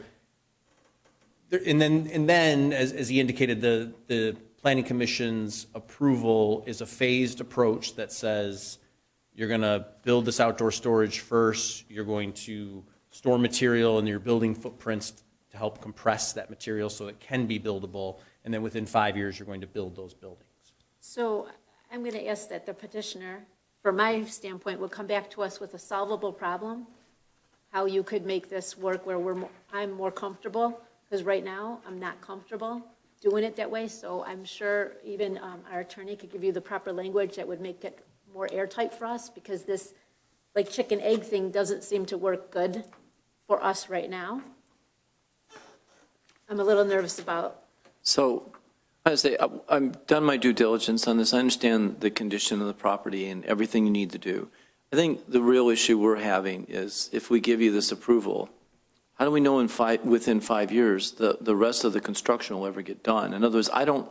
and then as he indicated, the Planning Commission's approval is a phased approach that says you're going to build this outdoor storage first, you're going to store material in your building footprints to help compress that material so it can be buildable, and then within 5 years, you're going to build those buildings. So I'm going to ask that the petitioner, from my standpoint, will come back to us with a solvable problem, how you could make this work where I'm more comfortable, because right now, I'm not comfortable doing it that way, so I'm sure even our attorney could give you the proper language that would make it more airtight for us, because this, like, chicken-egg thing doesn't seem to work good for us right now. I'm a little nervous about. So, I say, I've done my due diligence on this. I understand the condition of the property and everything you need to do. I think the real issue we're having is if we give you this approval, how do we know within 5 years the rest of the construction will ever get done? In other words, I don't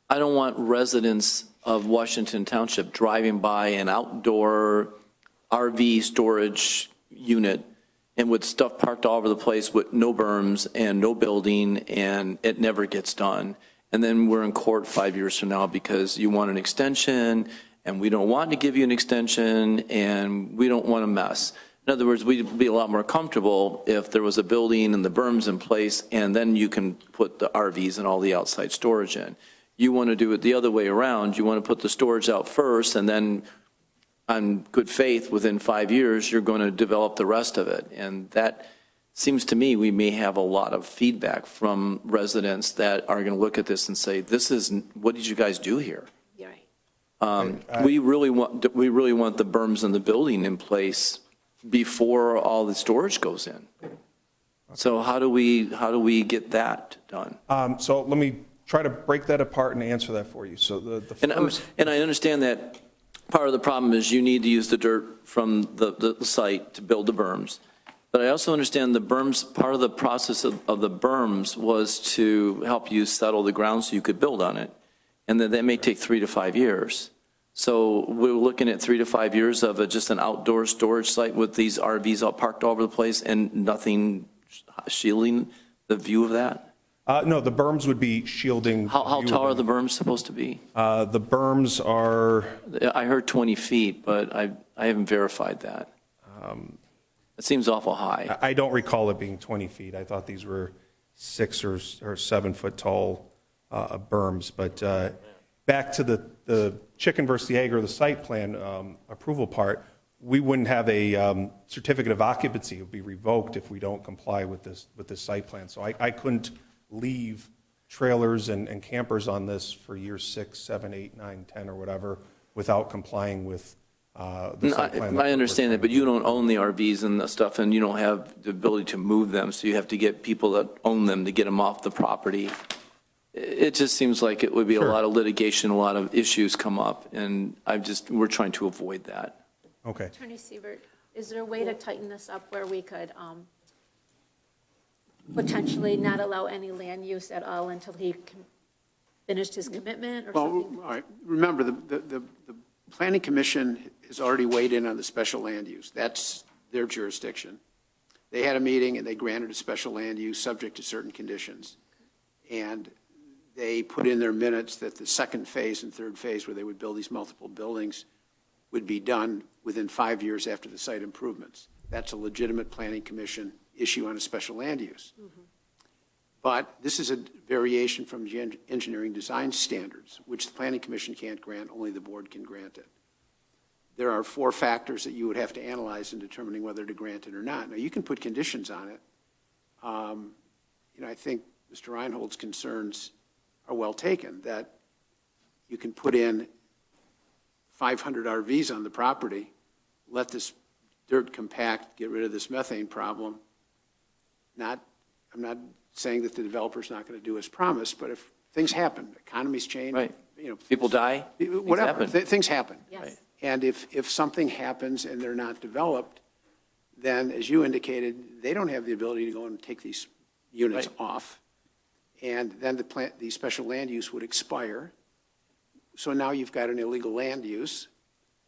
want residents of Washington Township driving by an outdoor RV storage unit and with stuff parked all over the place with no berms and no building, and it never gets done. And then we're in court 5 years from now because you want an extension, and we don't want to give you an extension, and we don't want a mess. In other words, we'd be a lot more comfortable if there was a building and the berms in place, and then you can put the RVs and all the outside storage in. You want to do it the other way around. You want to put the storage out first, and then on good faith, within 5 years, you're going to develop the rest of it. And that seems to me we may have a lot of feedback from residents that are going to look at this and say, "This is, what did you guys do here?" You're right. We really want the berms and the building in place before all the storage goes in. So how do we get that done? So let me try to break that apart and answer that for you. So the first, And I understand that part of the problem is you need to use the dirt from the site to build the berms. But I also understand the berms, part of the process of the berms was to help you settle the ground so you could build on it. And that may take 3 to 5 years. So we're looking at 3 to 5 years of just an outdoor storage site with these RVs all parked all over the place and nothing shielding the view of that? no, the berms would be shielding. How view tall are of the berms supposed to be? The berms are, I heard 20 feet, but I haven't verified that. It seems awful high. I don't recall it being 20 feet. I thought these were 6 or 7 foot tall berms. But back to the chicken versus the egg or the site plan approval part, we wouldn't have a certificate of occupancy. It would be revoked if we don't comply with this site plan. So I couldn't leave trailers and campers on this for years 6, 7, 8, 9, 10, or whatever without complying with the site plan. I understand that, but you don't own the RVs and the stuff, and you don't have the ability to move them, so you have to get people that own them to get them off the property. It just seems like it would be a lot of litigation, a lot of issues come up, and we're trying to avoid that. Okay. Attorney Siebert, is there a way to tighten this up where we could potentially not allow any land use at all until he finished his commitment or something? Well, all right, remember, the Planning Commission has already weighed in on the special land use. That's their jurisdiction. They had a meeting and they granted a special land use subject to certain conditions. And they put in their minutes that the second phase and third phase, where they would build these multiple buildings, would be done within 5 years after the site improvements. That's a legitimate planning commission issue on a special land use. But this is a variation from the engineering design standards, which the planning commission can't grant, only the board can grant it. There are 4 factors that you would have to analyze in determining whether to grant it or not. Now, you can put conditions on it. I think Mr. Reinhold's concerns are well taken, that you can put in 500 RVs on the property, let this dirt compact, get rid of this methane problem. I'm not saying that the developer's not going to do as promised, but if things happen, economies change. Right. People die. Whatever, things happen. Yes. Right. And if something happens and they're not developed, then, as you indicated, they don't have the ability to go and take these units off. And then the special land use would expire. So now you've got an illegal land use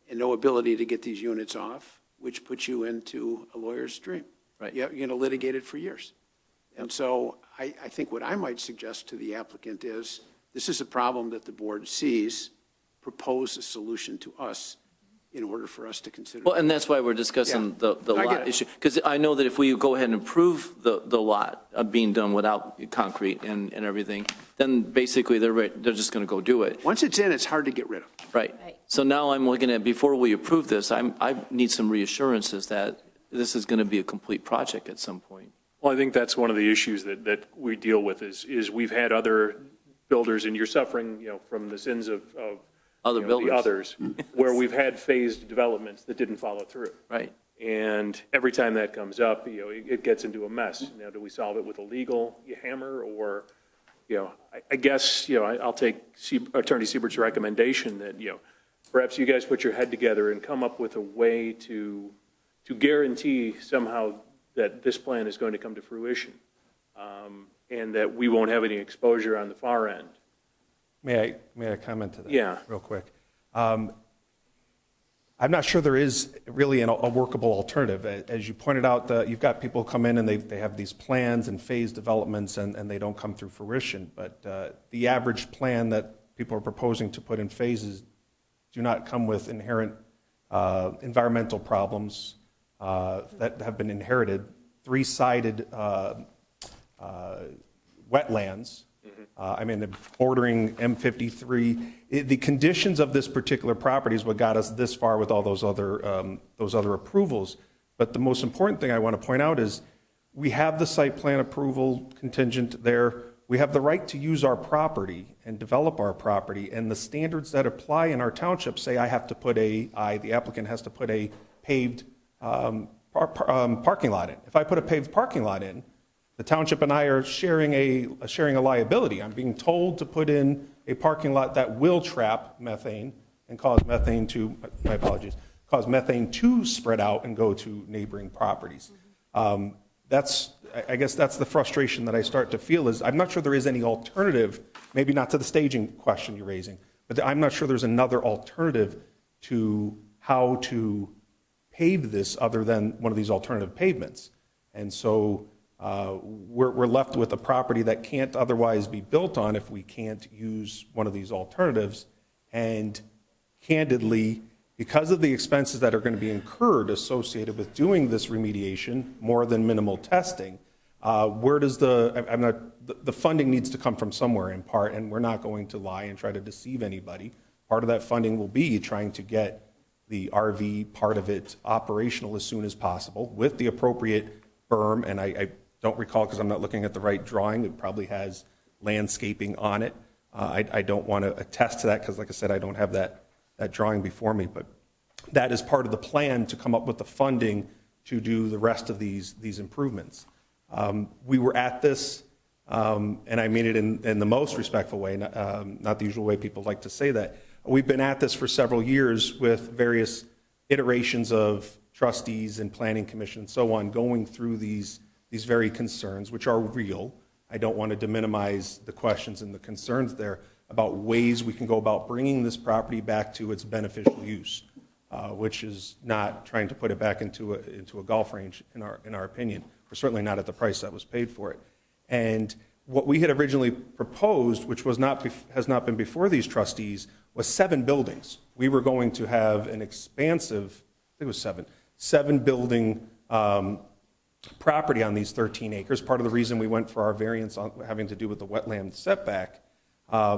and no ability to get these units off, which puts you into a lawyer's dream. Right. You're going to litigate it for years. And so I think what I might suggest to the applicant is, this is a problem that the board sees, propose a solution to us in order for us to consider. Well, and that's why we're discussing the I get lot it. issue. Because I know that if we go ahead and approve the lot being done without concrete and everything, then basically they're just going to go do it. Once it's in, it's hard to get rid of. Right. Right. So now I'm looking at, before we approve this, I need some reassurances that this is going to be a complete project at some point. Well, I think that's one of the issues that we deal with is we've had other builders, and you're suffering, from the sins of Other the builders. others, where we've had phased developments that didn't follow through. Right. And every time that comes up, it gets into a mess. Now, do we solve it with a legal hammer, or, I guess, I'll take Attorney Siebert's recommendation that, perhaps you guys put your head together and come up with a way to guarantee somehow that this plan is going to come to fruition, and that we won't have any exposure on the far end. May I comment to that? Yeah. Real quick. I'm not sure there is really a workable alternative. As you pointed out, you've got people come in and they have these plans and phase developments and they don't come through fruition. But the average plan that people are proposing to put in phases do not come with inherent environmental problems that have been inherited. 3-sided wetlands. Bordering M53. The conditions of this particular property is what got us this far with all those other approvals. But the most important thing I want to point out is we have the site plan approval contingent there. We have the right to use our property and develop our property. And the standards that apply in our township say the applicant has to put a paved parking lot in. If I put a paved parking lot in, the township and I are sharing a liability. I'm being told to put in a parking lot that will trap methane and cause methane to spread out and go to neighboring properties. I guess that's the frustration that I start to feel is I'm not sure there is any alternative, maybe not to the staging question you're raising, but I'm not sure there's another alternative to how to pave this other than one of these alternative pavements. And so we're left with a property that can't otherwise be built on if we can't use one of these alternatives. And candidly, because of the expenses that are going to be incurred associated with doing this remediation, more than minimal testing, where does the funding needs to come from somewhere in part, and we're not going to lie and try to deceive anybody. Part of that funding will be trying to get the RV part of it operational as soon as possible with the appropriate berm, and I don't recall because I'm not looking at the right drawing. It probably has landscaping on it. I don't want to attest to that because, like I said, I don't have that drawing before me. But that is part of the plan to come up with the funding to do the rest of these improvements. We were at this, and I mean it in the most respectful way, not the usual way people like to say that. We've been at this for several years with various iterations of trustees and planning commission and so on, going through these very concerns, which are real. I don't want to minimize the questions and the concerns there about ways we can go about bringing this property back to its beneficial use. which is not trying to put it back into a golf range, in our opinion. We're certainly not at the price that was paid for it. And what we had originally proposed, which has not been before these trustees, was 7 buildings. We were going to have an expansive, I think it was seven building property on these 13 acres. Part of the reason we went for our variance having to do with the wetland setback,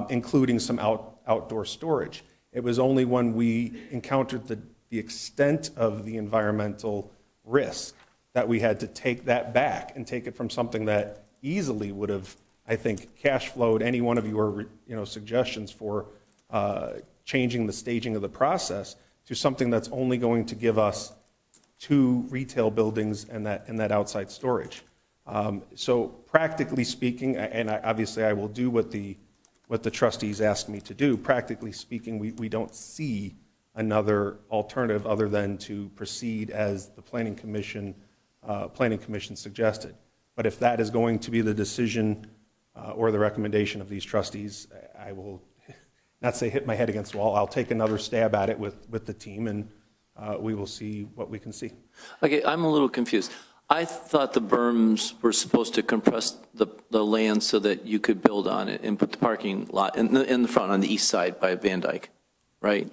including some outdoor storage. It was only when we encountered the extent of the environmental risk that we had to take that back and take it from something that easily would have, I think, cash flowed any one of your suggestions for changing the staging of the process to something that's only going to give us 2 retail buildings and that outside storage. So practically speaking, and obviously I will do what the trustees asked me to do, practically speaking, we don't see another alternative other than to proceed as the Planning Commission suggested. But if that is going to be the decision or the recommendation of these trustees, I will not say hit my head against the wall. I'll take another stab at it with the team, and we will see what we can see. Okay, I'm a little confused. I thought the berms were supposed to compress the land so that you could build on it and put the parking lot in the front on the east side by Van Dyke, right?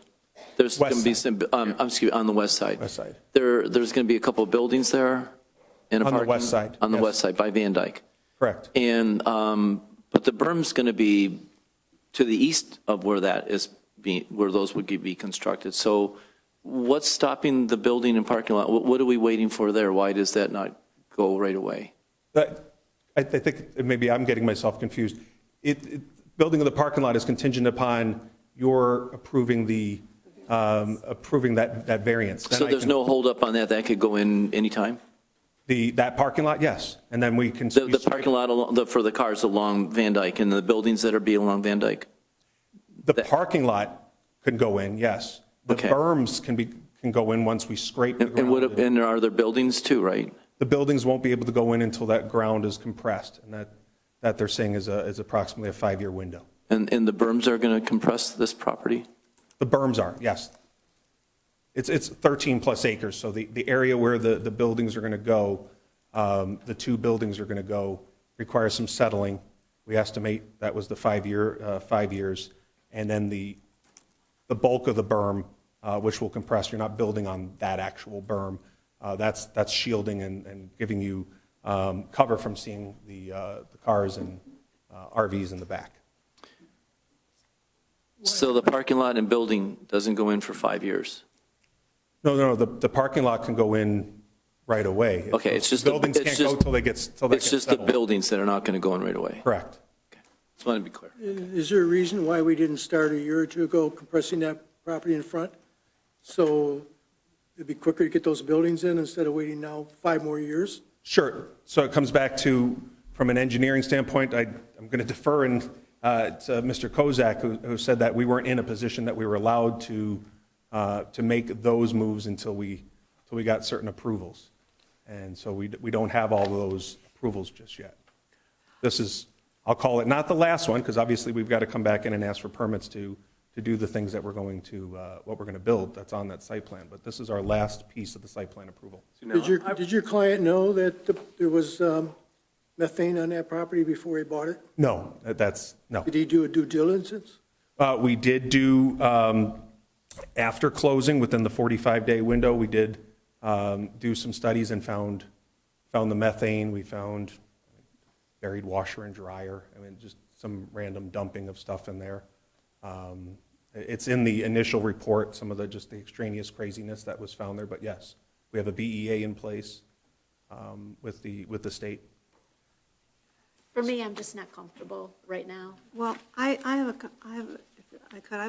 There's going to be some, on the west side. West side. There's going to be a couple of buildings there and a On the parking. west side, On the yes. west side by Van Dyke. Correct. And, but the berm's going to be to the east of where where those would be constructed. So what's stopping the building and parking lot? What are we waiting for there? Why does that not go right away? I think maybe I'm getting myself confused. Building of the parking lot is contingent upon your approving that variance. Then So there's no holdup on that? That could go in anytime? That parking lot, yes. And then we can. The parking lot for the cars along Van Dyke and the buildings that are being along Van Dyke? The parking lot can go in, yes. The Okay. berms can go in once we scrape the ground. And are there buildings too, right? The buildings won't be able to go in until that ground is compressed, and that they're saying is approximately a 5-year window. And the berms are going to compress this property? The berms are, yes. It's 13 plus acres, so the area where the buildings are going to go, the 2 buildings are going to go, requires some settling. We estimate that was the 5 years, and then the bulk of the berm, which will compress. You're not building on that actual berm. That's shielding and giving you cover from seeing the cars and RVs in the back. So the parking lot and building doesn't go in for 5 years? No, the parking lot can go in right away. Okay, it's just Buildings can't go till they get settled. It's just the buildings that are not going to go in right away? Correct. Okay, just wanted to be clear. Is there a reason why we didn't start a year or 2 ago compressing that property in front? So it'd be quicker to get those buildings in instead of waiting now 5 more years? Sure. So it comes back to, from an engineering standpoint, I'm going to defer to Mr. Kozak, who said that we weren't in a position that we were allowed to make those moves until we got certain approvals. And so we don't have all of those approvals just yet. This is, I'll call it not the last one, because obviously we've got to come back in and ask for permits to do the things that we're going to, what we're going to build that's on that site plan. But this is our last piece of the site plan approval. Did your client know that there was methane on that property before he bought it? No, no. Did he do a due diligence? We did do, after closing, within the 45-day window, we did do some studies and found the methane. We found buried washer and dryer. I mean, just some random dumping of stuff in there. It's in the initial report, some of the extraneous craziness that was found there. But yes, we have a BEA in place with the state. For me, I'm just not comfortable right now. Well, I have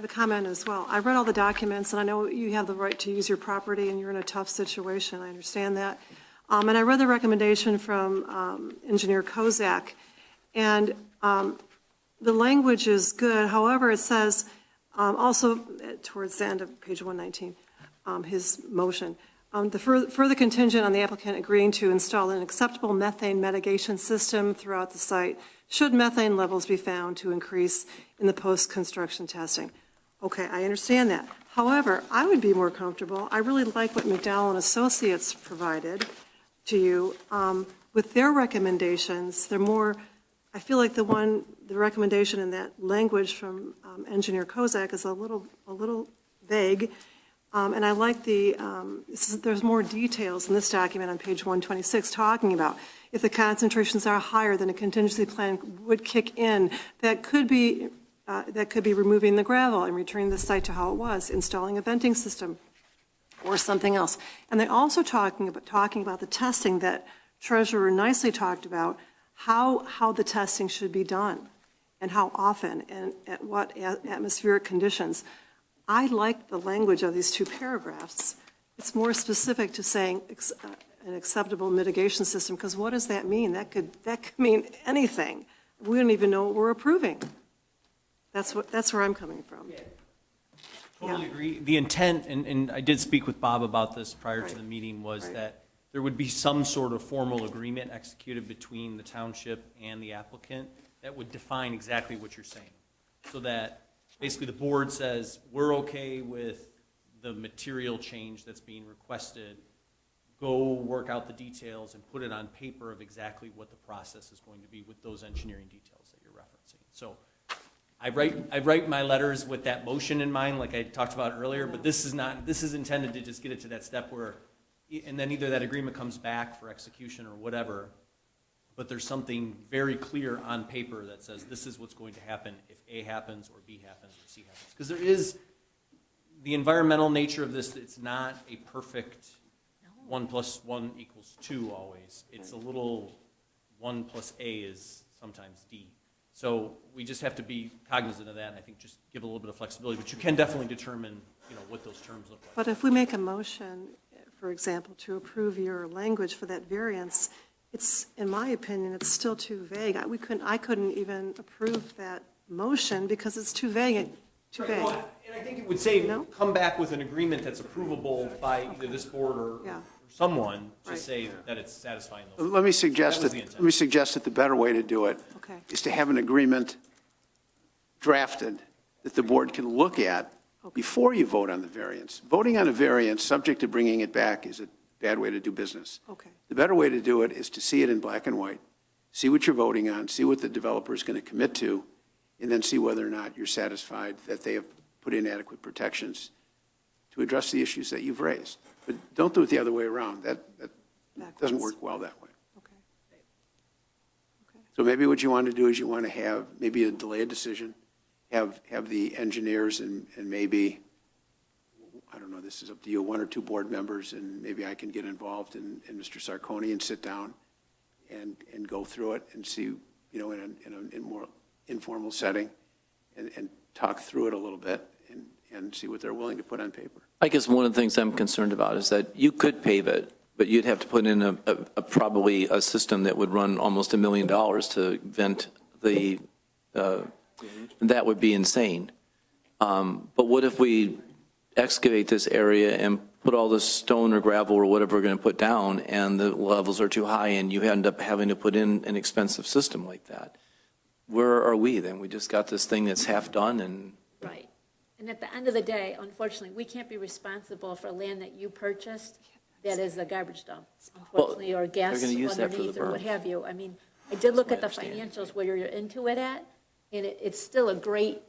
a comment as well. I read all the documents, and I know you have the right to use your property, and you're in a tough situation. I understand that. And I read the recommendation from Engineer Kozak, and the language is good. However, it says also towards the end of page 119, his motion, the further contingent on the applicant agreeing to install an acceptable methane mitigation system throughout the site should methane levels be found to increase in the post-construction testing. Okay, I understand that. However, I would be more comfortable, I really like what McDowell and Associates provided to you. With their recommendations, they're more, I feel like the recommendation in that language from Engineer Kozak is a little vague. And I like there's more details in this document on page 126 talking about if the concentrations are higher than a contingency plan would kick in, that could be removing the gravel and returning the site to how it was, installing a venting system or something else. And they're also talking about the testing that Treasurer nicely talked about, how the testing should be done and how often and at what atmospheric conditions. I like the language of these two paragraphs. It's more specific to saying an acceptable mitigation system, because what does that mean? That could mean anything. We don't even know what we're approving. That's where I'm coming from. Totally agree. The intent, and I did speak with Bob about this prior to the meeting, was that there would be some sort of formal agreement executed between the township and the applicant that would define exactly what you're saying. So that basically the board says, we're okay with the material change that's being requested. Go work out the details and put it on paper of exactly what the process is going to be with those engineering details that you're referencing. So I write my letters with that motion in mind, like I talked about earlier, but this is intended to just get it to that step where, and then either that agreement comes back for execution or whatever, but there's something very clear on paper that says this is what's going to happen if A happens or B happens or C happens. Because there is the environmental nature of this, it's not a perfect 1 + 1 = 2 always. It's a little 1 + A is sometimes D. So we just have to be cognizant of that, and I think just give a little bit of flexibility, but you can definitely determine, what those terms look like. But if we make a motion, for example, to approve your language for that variance, it's, in my opinion, it's still too vague. I couldn't even approve that motion because it's too vague. Too vague. Well, and I think it would say, No? come back with an agreement that's approvable by either this board or someone to say that it's satisfying those. Let me suggest That was that, the intent. let me suggest that the better way to do it Okay. is to have an agreement drafted that the board can look at before you vote on the variance. Voting on a variance, subject to bringing it back, is a bad way to do business. Okay. The better way to do it is to see it in black and white, see what you're voting on, see what the developer is going to commit to, and then see whether or not you're satisfied that they have put in adequate protections to address the issues that you've raised. But don't do it the other way around. That doesn't work well that way. Okay. So maybe what you want to do is you want to have maybe a delay of decision, have the engineers and maybe, I don't know, this is up to you, 1 or 2 board members, and maybe I can get involved in Mr. Sarconi and sit down and go through it and see, in a more informal setting and talk through it a little bit and see what they're willing to put on paper. I guess one of the things I'm concerned about is that you could pave it, but you'd have to put in a probably a system that would run almost $1 million to vent the, that would be insane. But what if we excavate this area and put all this stone or gravel or whatever we're going to put down and the levels are too high and you end up having to put in an expensive system like that? Where are we then? We just got this thing that's half done and. Right. And at the end of the day, unfortunately, we can't be responsible for land that you purchased that is a garbage dump, unfortunately, or gas they're gonna use that for the underneath or what berm. have you. I mean, I did look at the financials where you're into it at, and it's still a great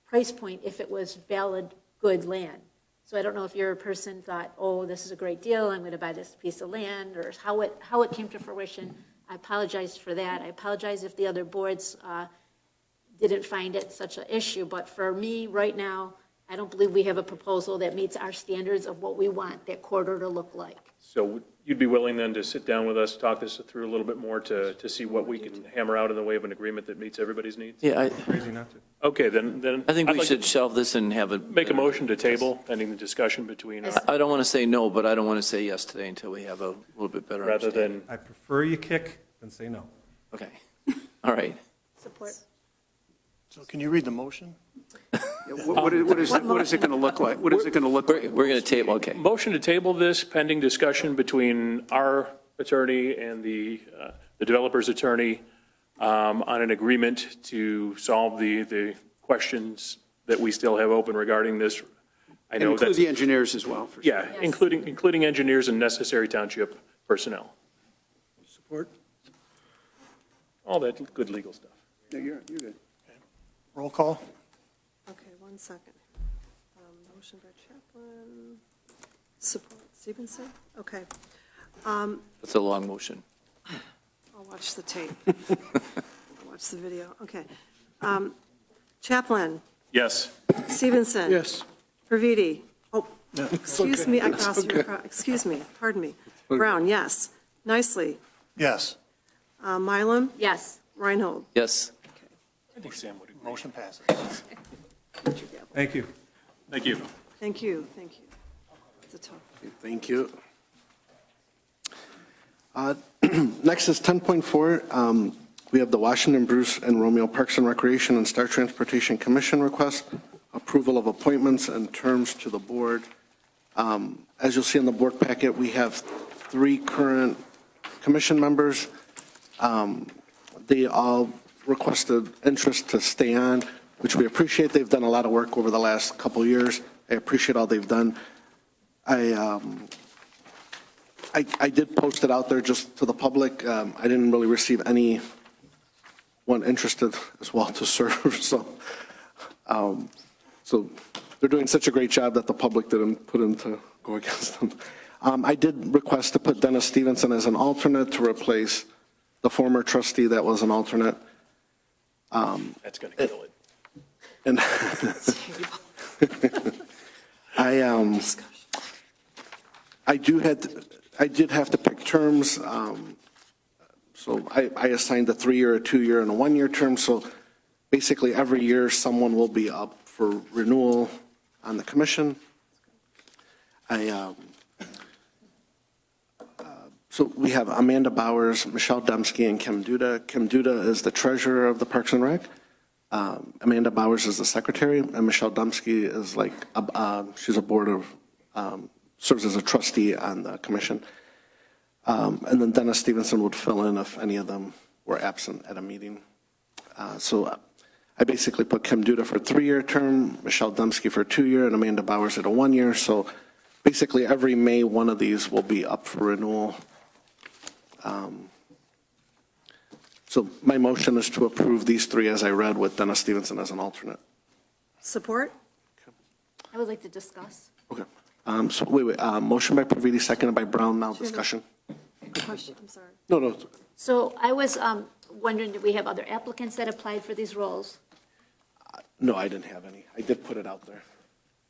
price point if it was valid, good land. So I don't know if your person thought, oh, this is a great deal, I'm going to buy this piece of land, or how it came to fruition. I apologize for that. I apologize if the other boards didn't find it such an issue. But for me, right now, I don't believe we have a proposal that meets our standards of what we want that corridor to look like. So you'd be willing then to sit down with us, talk this through a little bit more to see what we can hammer out in the way of an agreement that meets everybody's needs? Yeah, Crazy not to. Okay, then. I think I'd we like should to shelve this and have a. Make a motion to table pending the discussion between, I don't want to say no, but I don't want to say yes today until we have a little bit better rather understanding. than, I prefer you kick than say no. Okay, all right. Support. So can you read the motion? What is it going to look like? What is it going to look like? We're going to table, okay. motion to table this pending discussion between our attorney and the developer's attorney on an agreement to solve the questions that we still have open regarding this I know Include that's, the engineers as well, for sure. yeah, including engineers and necessary township personnel, Support? all that good legal stuff. No, you're good. Roll call? Okay, 1 second. Motion by Chaplin, support Stevenson? Okay. It's a long motion. I'll watch the tape. I'll watch the video. Okay. Chaplin, Yes. Stevenson. Yes. Praviti. Oh, excuse me, I crossed your, excuse me, pardon me. Brown, yes. Nicely. Yes. Mylum, Yes. Reinhold. Yes. I think Sam would agree. Motion passes. Thank you. Thank you. Thank you, thank you. It's a tough. Thank you. Next is 10.4. We have the Washington, Bruce, and Romeo Parks and Recreation and Star Transportation Commission request, approval of appointments and terms to the board. As you'll see in the board packet, we have 3 current commission members. They all requested interest to stay on, which we appreciate. They've done a lot of work over the last couple of years. I appreciate all they've done. I did post it out there just to the public. I didn't really receive anyone interested as well to serve, so they're doing such a great job that the public didn't put in to go against them. I did request to put Dennis Stevenson as an alternate to replace the former trustee that was an alternate. That's going to kill it. And I did have to pick terms. So I assigned a 3-year, a 2-year, and a 1-year term. So basically every year someone will be up for renewal on the commission. So we have Amanda Bowers, Michelle Demsky, and Kim Duda. Kim Duda is the treasurer of the Parks and Rec. Amanda Bowers is the secretary, and Michelle Demsky is like, she's a board of, serves as a trustee on the commission. And then Dennis Stevenson would fill in if any of them were absent at a meeting. So I basically put Kim Duda for a 3-year term, Michelle Demsky for a 2-year, and Amanda Bowers at a 1-year. So basically every May, one of these will be up for renewal. So my motion is to approve these 3 as I read, with Dennis Stevenson as an alternate. Support? I would like to discuss. Okay. So wait, motion by Praviti, seconded by Brown, now discussion. Question, I'm sorry. No. So I was wondering, do we have other applicants that applied for these roles? No, I didn't have any. I did put it out there.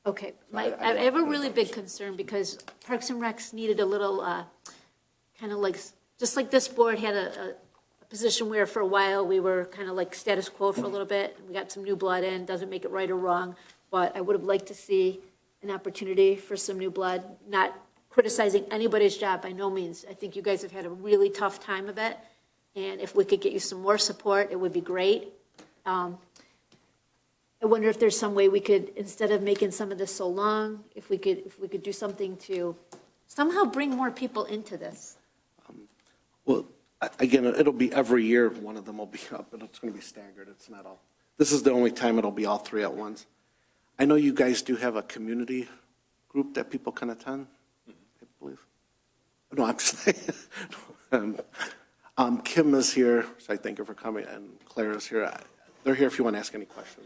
Okay, I have a really big concern because Parks and Recs needed a little, kind of like, just like this board had a position where for a while we were kind of like status quo for a little bit. We got some new blood in, doesn't make it right or wrong, but I would have liked to see an opportunity for some new blood, not criticizing anybody's job by no means. I think you guys have had a really tough time of it, and if we could get you some more support, it would be great. I wonder if there's some way we could, instead of making some of this so long, if we could do something to somehow bring more people into this. Well, again, it'll be every year, one of them will be up, but it's going to be staggered. It's not all. This is the only time it'll be all 3 at once. I know you guys do have a community group that people can attend, I believe. No, I'm just saying. Kim is here, so I thank her for coming, and Claire is here. They're here if you want to ask any questions,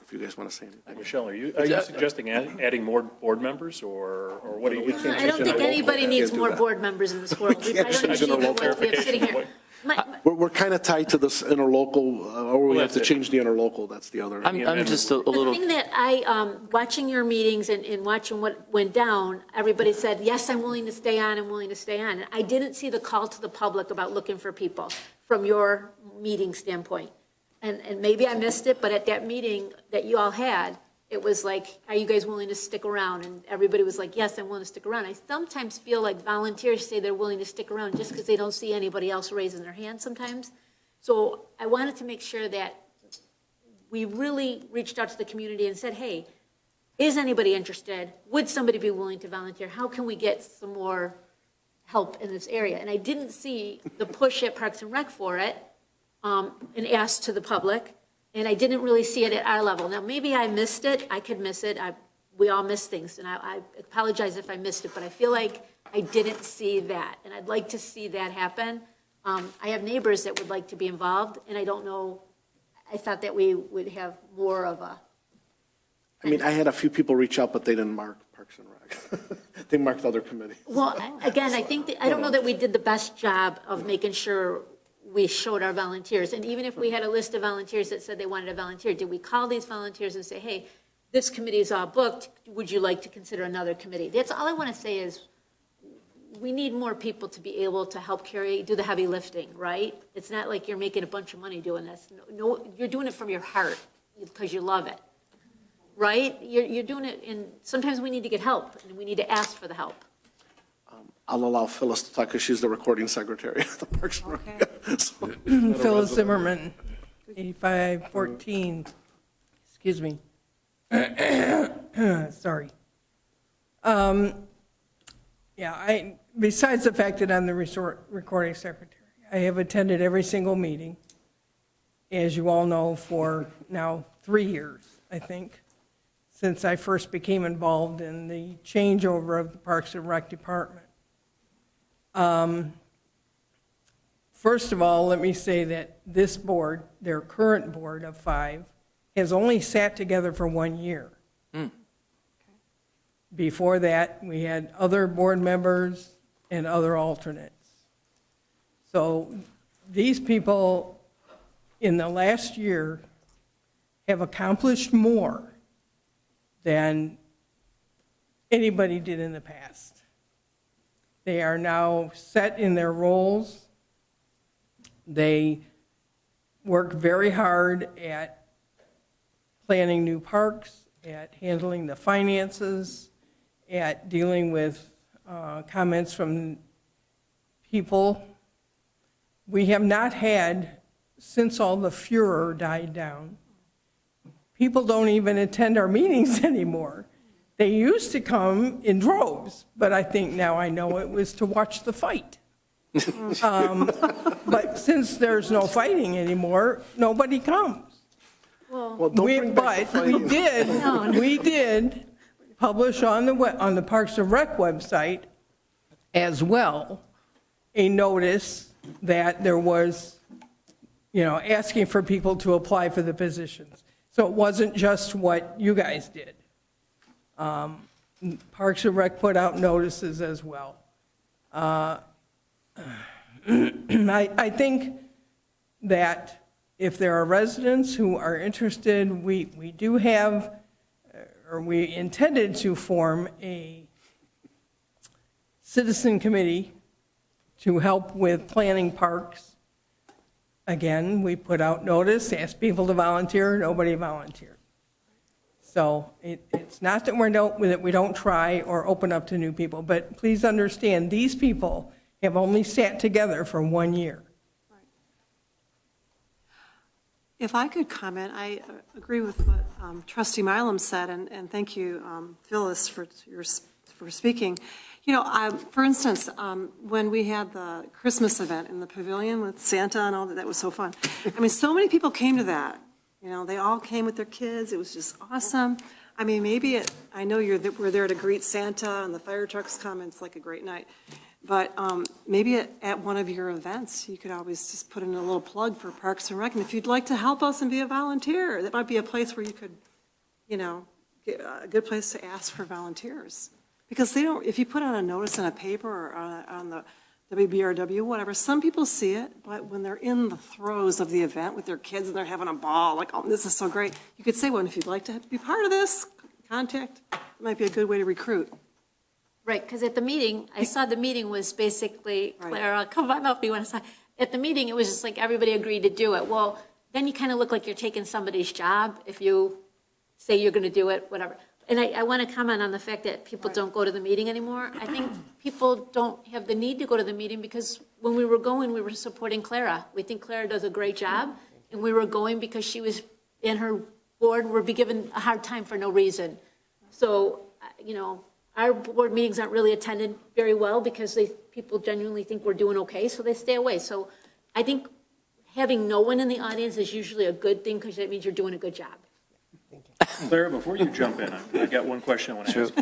if you guys want to say anything. Michelle, are you suggesting adding more board members, or what are you? I don't think anybody needs more board members in this world. I don't need what we have sitting here. We're kind of tied to this interlocal, or we have to change the interlocal, that's the other. I'm just a little. The thing that watching your meetings and watching what went down, everybody said, yes, I'm willing to stay on, I'm willing to stay on. And I didn't see the call to the public about looking for people from your meeting standpoint. And maybe I missed it, but at that meeting that you all had, it was like, are you guys willing to stick around? And everybody was like, yes, I'm willing to stick around. I sometimes feel like volunteers say they're willing to stick around just because they don't see anybody else raising their hand sometimes. So I wanted to make sure that we really reached out to the community and said, hey, is anybody interested? Would somebody be willing to volunteer? How can we get some more help in this area? And I didn't see the push at Parks and Rec for it, and asked to the public. And I didn't really see it at our level. Now, maybe I missed it. I could miss it. we all miss things, and I apologize if I missed it, but I feel like I didn't see that, and I'd like to see that happen. I have neighbors that would like to be involved, and I don't know, I thought that we would have more of a. I mean, I had a few people reach out, but they didn't mark Parks and Rec. They marked other committees. Well, again, I think, I don't know that we did the best job of making sure we showed our volunteers. And even if we had a list of volunteers that said they wanted to volunteer, did we call these volunteers and say, hey, this committee is all booked, would you like to consider another committee? That's all I want to say is, we need more people to be able to help do the heavy lifting, right? It's not like you're making a bunch of money doing this. No, you're doing it from your heart because you love it, right? You're doing it, and sometimes we need to get help, and we need to ask for the help. I'll allow Phyllis to talk because she's the recording secretary of the Parks and Rec. So- Phyllis Zimmerman, 8514, excuse me. Sorry. Yeah, besides the fact that I'm the recording secretary, I have attended every single meeting, as you all know, for now 3 years, I think, since I first became involved in the changeover of the Parks and Rec Department. First of all, let me say that this board, their current board of 5, has only sat together for 1 year. Before that, we had other board members and other alternates. So these people in the last year have accomplished more than anybody did in the past. They are now set in their roles. They work very hard at planning new parks, at handling the finances, at dealing with comments from people. We have not had, since all the furor died down, people don't even attend our meetings anymore. They used to come in droves, but I think now I know it was to watch the fight. But since there's no fighting anymore, nobody comes. Well, don't bring back the fighting. We did publish on the Parks and Rec website as well a notice that there was, asking for people to apply for the positions. So it wasn't just what you guys did. Parks and Rec put out notices as well. I think that if there are residents who are interested, we do have, or we intended to form a citizen committee to help with planning parks. Again, we put out notice, asked people to volunteer, nobody volunteered. So it's not that we don't try or open up to new people, but please understand, these people have only sat together for 1 year. If I could comment, I agree with what Trustee Milam said, and thank you, Phyllis, for speaking. For instance, when we had the Christmas event in the pavilion with Santa and all that was so fun. I mean, so many people came to that. They all came with their kids. It was just awesome. I mean, I know we're there to greet Santa and the fire trucks come, and it's like a great night. But maybe at one of your events, you could always just put in a little plug for Parks and Rec. And if you'd like to help us and be a volunteer, that might be a place where you could, get a good place to ask for volunteers. Because if you put out a notice in a paper or on the WBRW, whatever, some people see it, but when they're in the throes of the event with their kids and they're having a ball, like, oh, this is so great, you could say, well, if you'd like to be part of this, contact, it might be a good way to recruit. Right, because at the meeting, I saw the meeting was basically, Clara, come on up, you want to say. At the meeting, it was just like everybody agreed to do it. Well, then you kind of look like you're taking somebody's job if you say you're going to do it, whatever. And I want to comment on the fact that people don't go to the meeting anymore. I think people don't have the need to go to the meeting because when we were going, we were supporting Clara. We think Clara does a great job, and we were going because she was, and her board were be given a hard time for no reason. So, our board meetings aren't really attended very well because people genuinely think we're doing okay, so they stay away. So I think having no one in the audience is usually a good thing because that means you're doing a good job. Clara, before you jump in, I got one question I want to ask.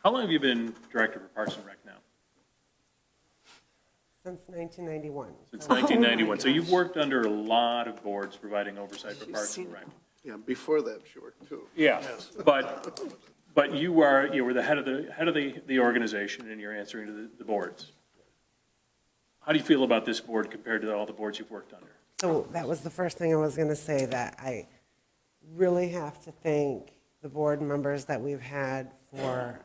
How long have you been director for Parks and Rec now? Since 1991. Since 1991. So you've worked under a lot of boards providing oversight for Parks and Rec. Yeah, before that, she worked too. Yeah, but you were the head of the organization, and you're answering to the boards. How do you feel about this board compared to all the boards you've worked under? So that was the first thing I was going to say, that I really have to thank the board members that we've had for,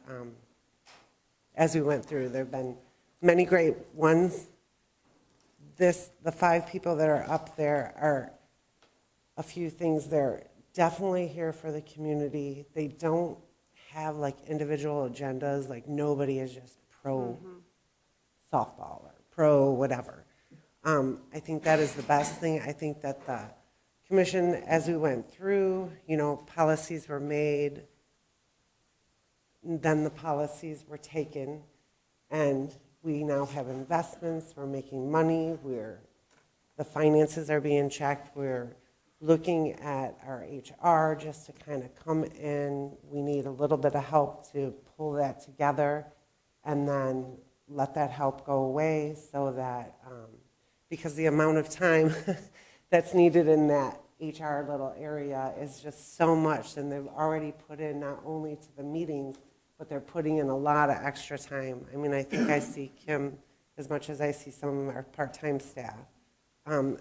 as we went through. There have been many great ones. The 5 people that are up there are a few things. They're definitely here for the community. They don't have like individual agendas, like nobody is just pro softball or pro whatever. I think that is the best thing. I think that the commission, as we went through, policies were made, then the policies were taken, and we now have investments, we're making money, the finances are being checked, we're looking at our HR just to kind of come in. We need a little bit of help to pull that together and then let that help go away so that, because the amount of time that's needed in that HR little area is just so much, and they've already put in not only to the meetings, but they're putting in a lot of extra time. I mean, I think I see Kim as much as I see some of our part-time staff.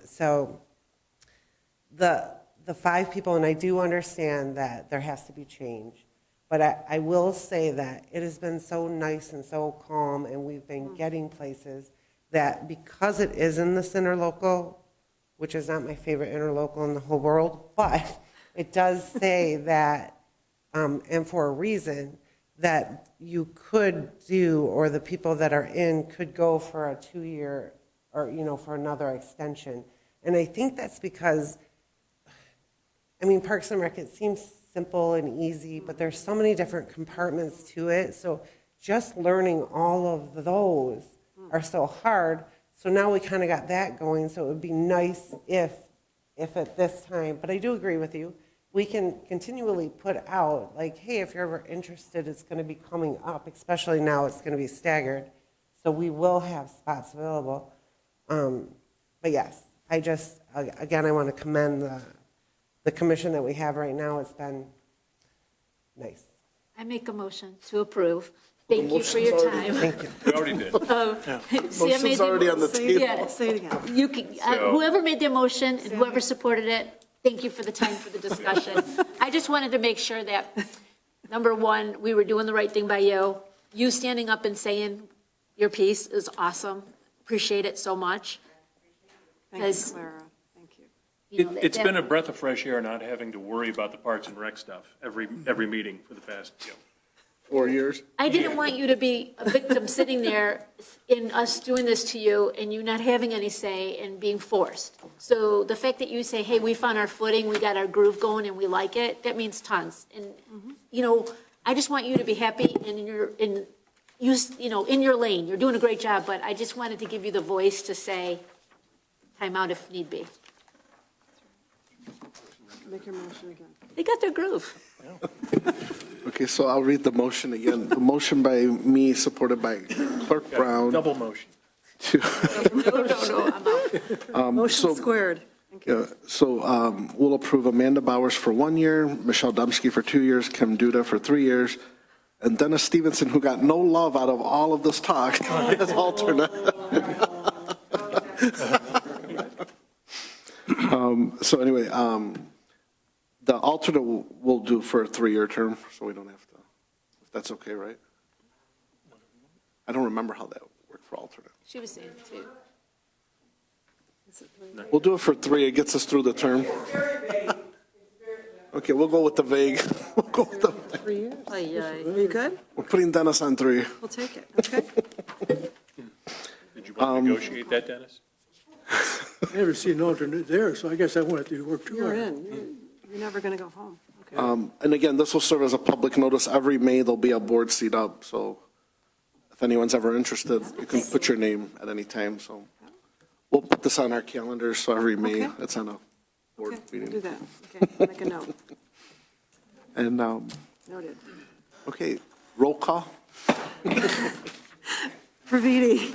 So the 5 people, and I do understand that there has to be change, but I will say that it has been so nice and so calm, and we've been getting places that because it is in this interlocal, which is not my favorite interlocal in the whole world, but it does say that, and for a reason, that you could do, or the people that are in could go for a 2-year or, for another extension. And I think that's because, Parks and Rec, it seems simple and easy, but there's so many different compartments to it. So just learning all of those are so hard. So now we kind of got that going. So it would be nice if at this time, but I do agree with you, we can continually put out, like, hey, if you're ever interested, it's going to be coming up, especially now it's going to be staggered. So we will have spots available. But yes, I just, again, I want to commend the commission that we have right now. It's been nice. I make a motion to approve. Thank you for your time. Thank you. We already did. Motion's already on the table. Yeah, Say it again. you can, whoever made the motion and whoever supported it, thank you for the time for the discussion. I just wanted to make sure that, number one, we were doing the right thing by you. You standing up and saying your piece is awesome. Appreciate it so much. Thank you, Because, Clara. Thank you. you know, It's that- been a breath of fresh air not having to worry about the Parks and Rec stuff every meeting for the past, 4 years. I didn't want you to be a victim sitting there in us doing this to you and you not having any say and being forced. So the fact that you say, hey, we found our footing, we got our groove going and we like it, that means tons. And, I just want you to be happy and in your lane. You're doing a great job, but I just wanted to give you the voice to say time out if need be. Make your motion again. They got their groove. Okay, so I'll read the motion again. The motion by me, supported by Clerk Brown. double motion. No, I'm out. Motion squared. Thank you. We'll approve Amanda Bowers for 1 year, Michelle Dumsky for 2 years, Kim Duda for 3 years, and Dennis Stevenson, who got no love out of all of this talk, as alternate. So anyway, the alternate we'll do for a 3-year term, so we don't have to, if that's okay, right? I don't remember how that worked for alternate. She was saying too. We'll do it for 3, it gets us through the term. Okay, we'll go with the vague. We'll go with the, 3 years? Are you good? we're putting Dennis on 3. We'll take it, okay? Did you want to negotiate that, Dennis? I never see an alternate there, so I guess I wanted to work too You're hard. in. You're never going to go home. Okay. And again, this will serve as a public notice. Every May, there'll be a board seat up, so if anyone's ever interested, you can put your name at any time, so. We'll put this on our calendar, so every May, Okay. it's on a board Okay, we'll meeting. do that. Okay, make a note. And, Noted. okay, roll call. Praviti.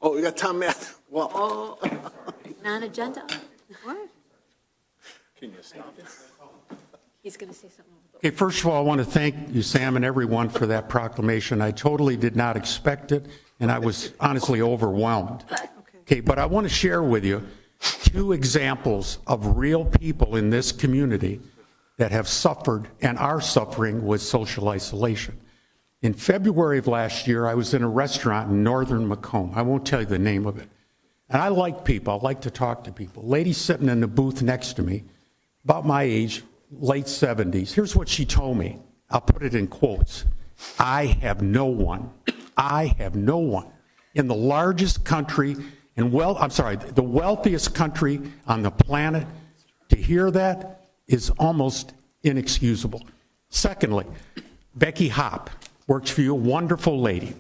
Oh, we got Tom Math. Well, Non-agenda? What? Can you stop it? He's going to say something. Okay, first of all, I want to thank you, Sam, and everyone for that proclamation. I totally did not expect it, and I was honestly overwhelmed. Okay, but I want to share with you 2 examples of real people in this community that have suffered and are suffering with social isolation. In February of last year, I was in a restaurant in northern Macomb. I won't tell you the name of it. And I like people. I like to talk to people. Lady sitting in the booth next to me, about my age, late 70s. Here's what she told me. I'll put it in quotes. I have no one in the largest country, the wealthiest country on the planet. To hear that is almost inexcusable. Secondly, Becky Hopp works for you, wonderful lady.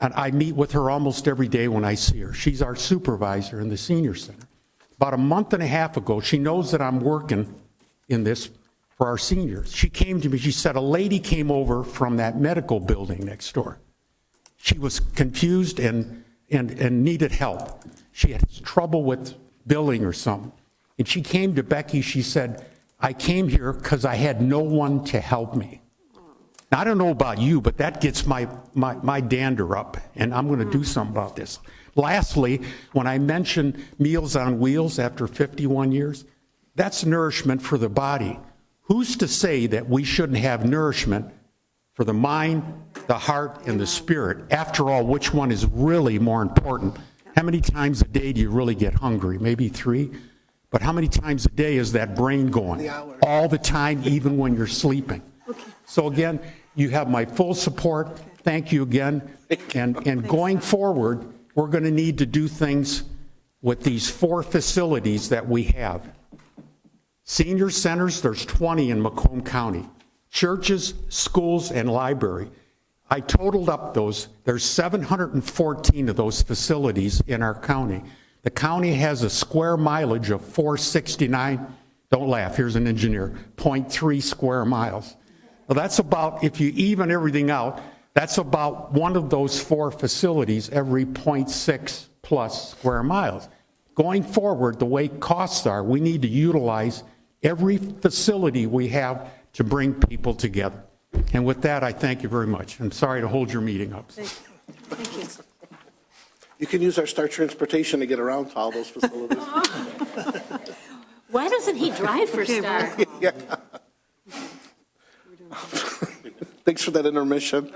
And I meet with her almost every day when I see her. She's our supervisor in the senior center. About a month and a half ago, she knows that I'm working in this for our seniors. She came to me, she said, a lady came over from that medical building next door. She was confused and needed help. She had trouble with billing or something. And she came to Becky, she said, I came here because I had no one to help me. Now, I don't know about you, but that gets my dander up, and I'm going to do something about this. Lastly, when I mention Meals on Wheels after 51 years, that's nourishment for the body. Who's to say that we shouldn't have nourishment for the mind, the heart, and the spirit? After all, which one is really more important? How many times a day do you really get hungry? Maybe 3? But how many times a day is that brain going? All the time, even when you're sleeping. So again, you have my full support. Thank you again. And going forward, we're going to need to do things with these 4 facilities that we have. Senior centers, there's 20 in Macomb County. Churches, schools, and library. I totaled up those. There's 714 of those facilities in our county. The county has a square mileage of 469. Don't laugh, here's an engineer, 0.3 square miles. Well, that's about, if you even everything out, that's about one of those 4 facilities every 0.6 plus square miles. Going forward, the way costs are, we need to utilize every facility we have to bring people together. And with that, I thank you very much. I'm sorry to hold your meeting up. Thank you. you can use our Star Transportation to get around to all those facilities. Why doesn't he drive for Star? Yeah. Thanks for that intermission.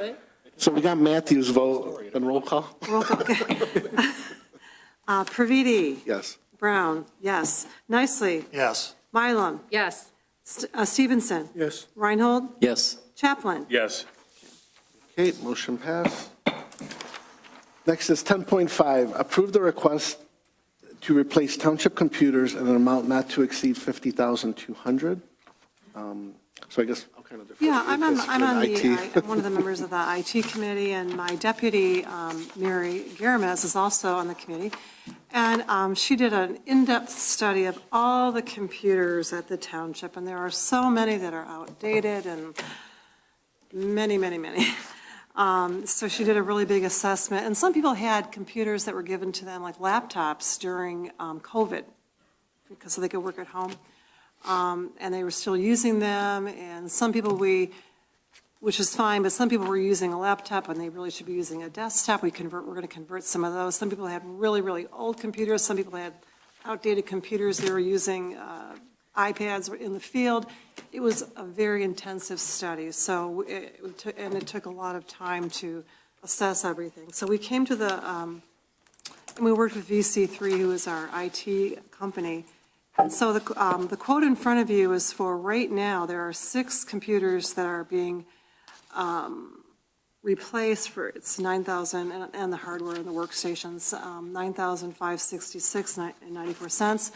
So we got Matthews' vote and roll call. Roll call. Praviti. Yes. Brown, yes. Nicely. Yes. Mylum. Yes. Stevenson. Yes. Reinhold. Yes. Chaplin. Yes. Okay, motion passed. Next is 10.5, approve the request to replace township computers in an amount not to exceed $50,200. So I guess I'll kind of defer. Yeah, I'm on IT. I'm one of the members of the IT committee, and my deputy, Mary Garames, is also on the committee. And she did an in-depth study of all the computers at the township, and there are so many that are outdated and many. So she did a really big assessment, and some people had computers that were given to them, like laptops, during COVID, because so they could work at home. And they were still using them, and some people which is fine, but some people were using a laptop when they really should be using a desktop. We're going to convert some of those. Some people had really old computers. Some people had outdated computers. They were using iPads in the field. It was a very intensive study, so it took a lot of time to assess everything. So we came to and we worked with VC3, who is our IT company. And so the quote in front of you is for right now, there are 6 computers that are being replaced for, it's $9,000, and the hardware and the workstations, $9,566.94.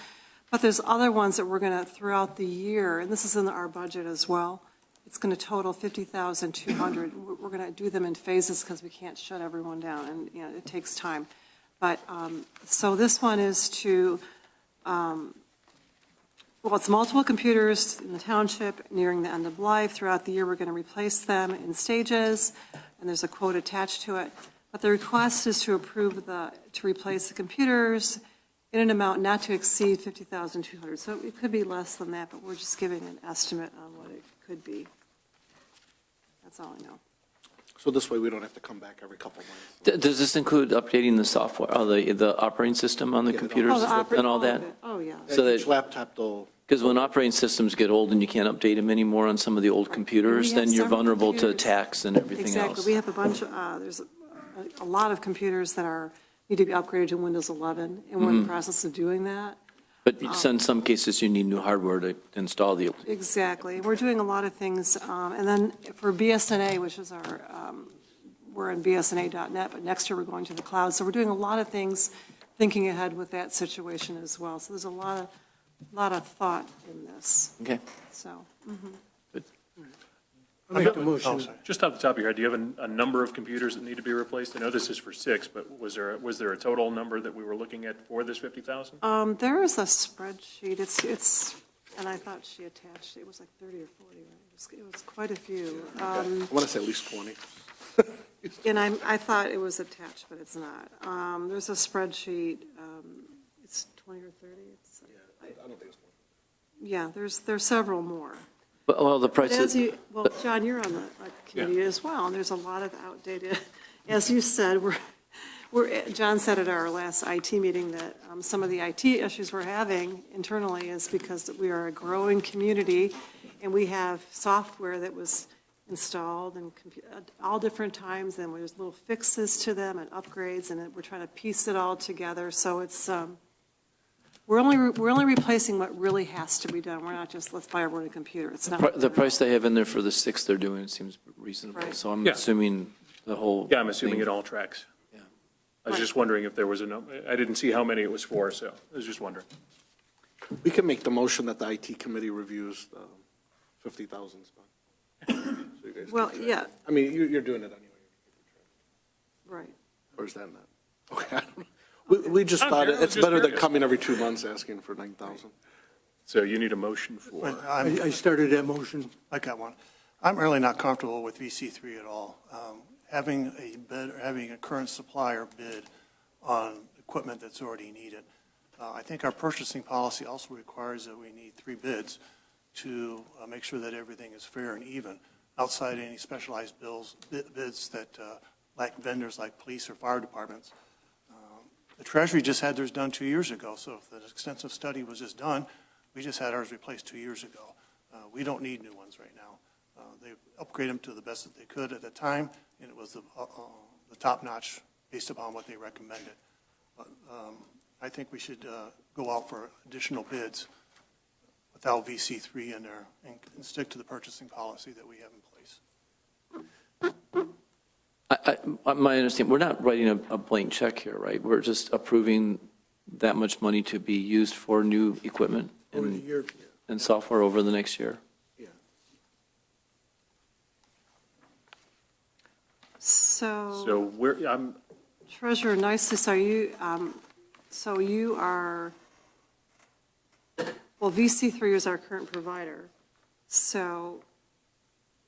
But there's other ones that we're going to, throughout the year, and this is in our budget as well, it's going to total $50,200. We're going to do them in phases because we can't shut everyone down, and it takes time. But so this one is to Well, it's multiple computers in the township nearing the end of life. Throughout the year, we're going to replace them in stages, and there's a quote attached to it. But the request is to approve to replace the computers in an amount not to exceed $50,200. So it could be less than that, but we're just giving an estimate on what it could be. That's all I know. So this way, we don't have to come back every couple months. Does this include updating the software, the operating system on the computers and all that? Oh, yeah. So that- Each laptop, though, Because when operating systems get old and you can't update them anymore on some of the old computers, We have then you're several vulnerable to computers. attacks and everything Exactly. else. We have a bunch of, there's a lot of computers that need to be upgraded to Windows 11, and we're in the process of doing that. But in some cases, you need new hardware to install the, Exactly. We're doing a lot of things. And then for BSNA, which is we're in bsna.net, but next year we're going to the cloud. So we're doing a lot of things, thinking ahead with that situation as well. So there's a lot of thought in this. okay. So, I'll make the motion. Just off the top of your head, do you have a number of computers that need to be replaced? I know this is for 6, but was there a total number that we were looking at for this 50,000? there is a spreadsheet. It's, and I thought she attached, it was like 30 or 40, right? It was quite a few. I want to say at least 20. And I thought it was attached, but it's not. There's a spreadsheet, it's 20 or 30. I don't think it's 20. Yeah, there's several more. Well, the But price is, well, John, you're on the committee as well, and there's a lot of outdated, as you said, John said at our last IT meeting that some of the IT issues we're having internally is because we are a growing community, and we have software that was installed and all different times, and there's little fixes to them and upgrades, and we're trying to piece it all together. So it's, we're only replacing what really has to be done. We're not just, let's buy a running computer. It's not. the price they have in there for the 6 they're doing seems reasonable. Right. So I'm Yeah. assuming the whole. Yeah, I'm assuming thing- it all tracks. Yeah. I was just wondering if there was a number. I didn't see how many it was for, so I was just wondering. We can make the motion that the IT committee reviews the 50,000 spot. So you guys Well, keep track. yeah, I mean, you're doing it anyway. right. Or is that not? Okay, I don't know. We just thought I was it's just better than curious. coming every 2 months asking for 9,000. So you need a motion for, I started that motion. I got one. I'm really not comfortable with VC3 at all. Having a bid, or having a current supplier bid on equipment that's already needed. I think our purchasing policy also requires that we need 3 bids to make sure that everything is fair and even, outside any specialized bids that lack vendors like police or fire departments. The Treasury just had theirs done 2 years ago, so if the extensive study was just done, we just had ours replaced 2 years ago. We don't need new ones right now. They upgraded them to the best that they could at the time, and it was the top-notch based upon what they recommended. But I think we should go out for additional bids without VC3 in there and stick to the purchasing policy that we have in place. My understanding, we're not writing a blank check here, right? We're just approving that much money to be used for new equipment Over the year. and software over the next year. so I'm, Treasurer Nices, are you, so you are, well, VC3 is our current provider, so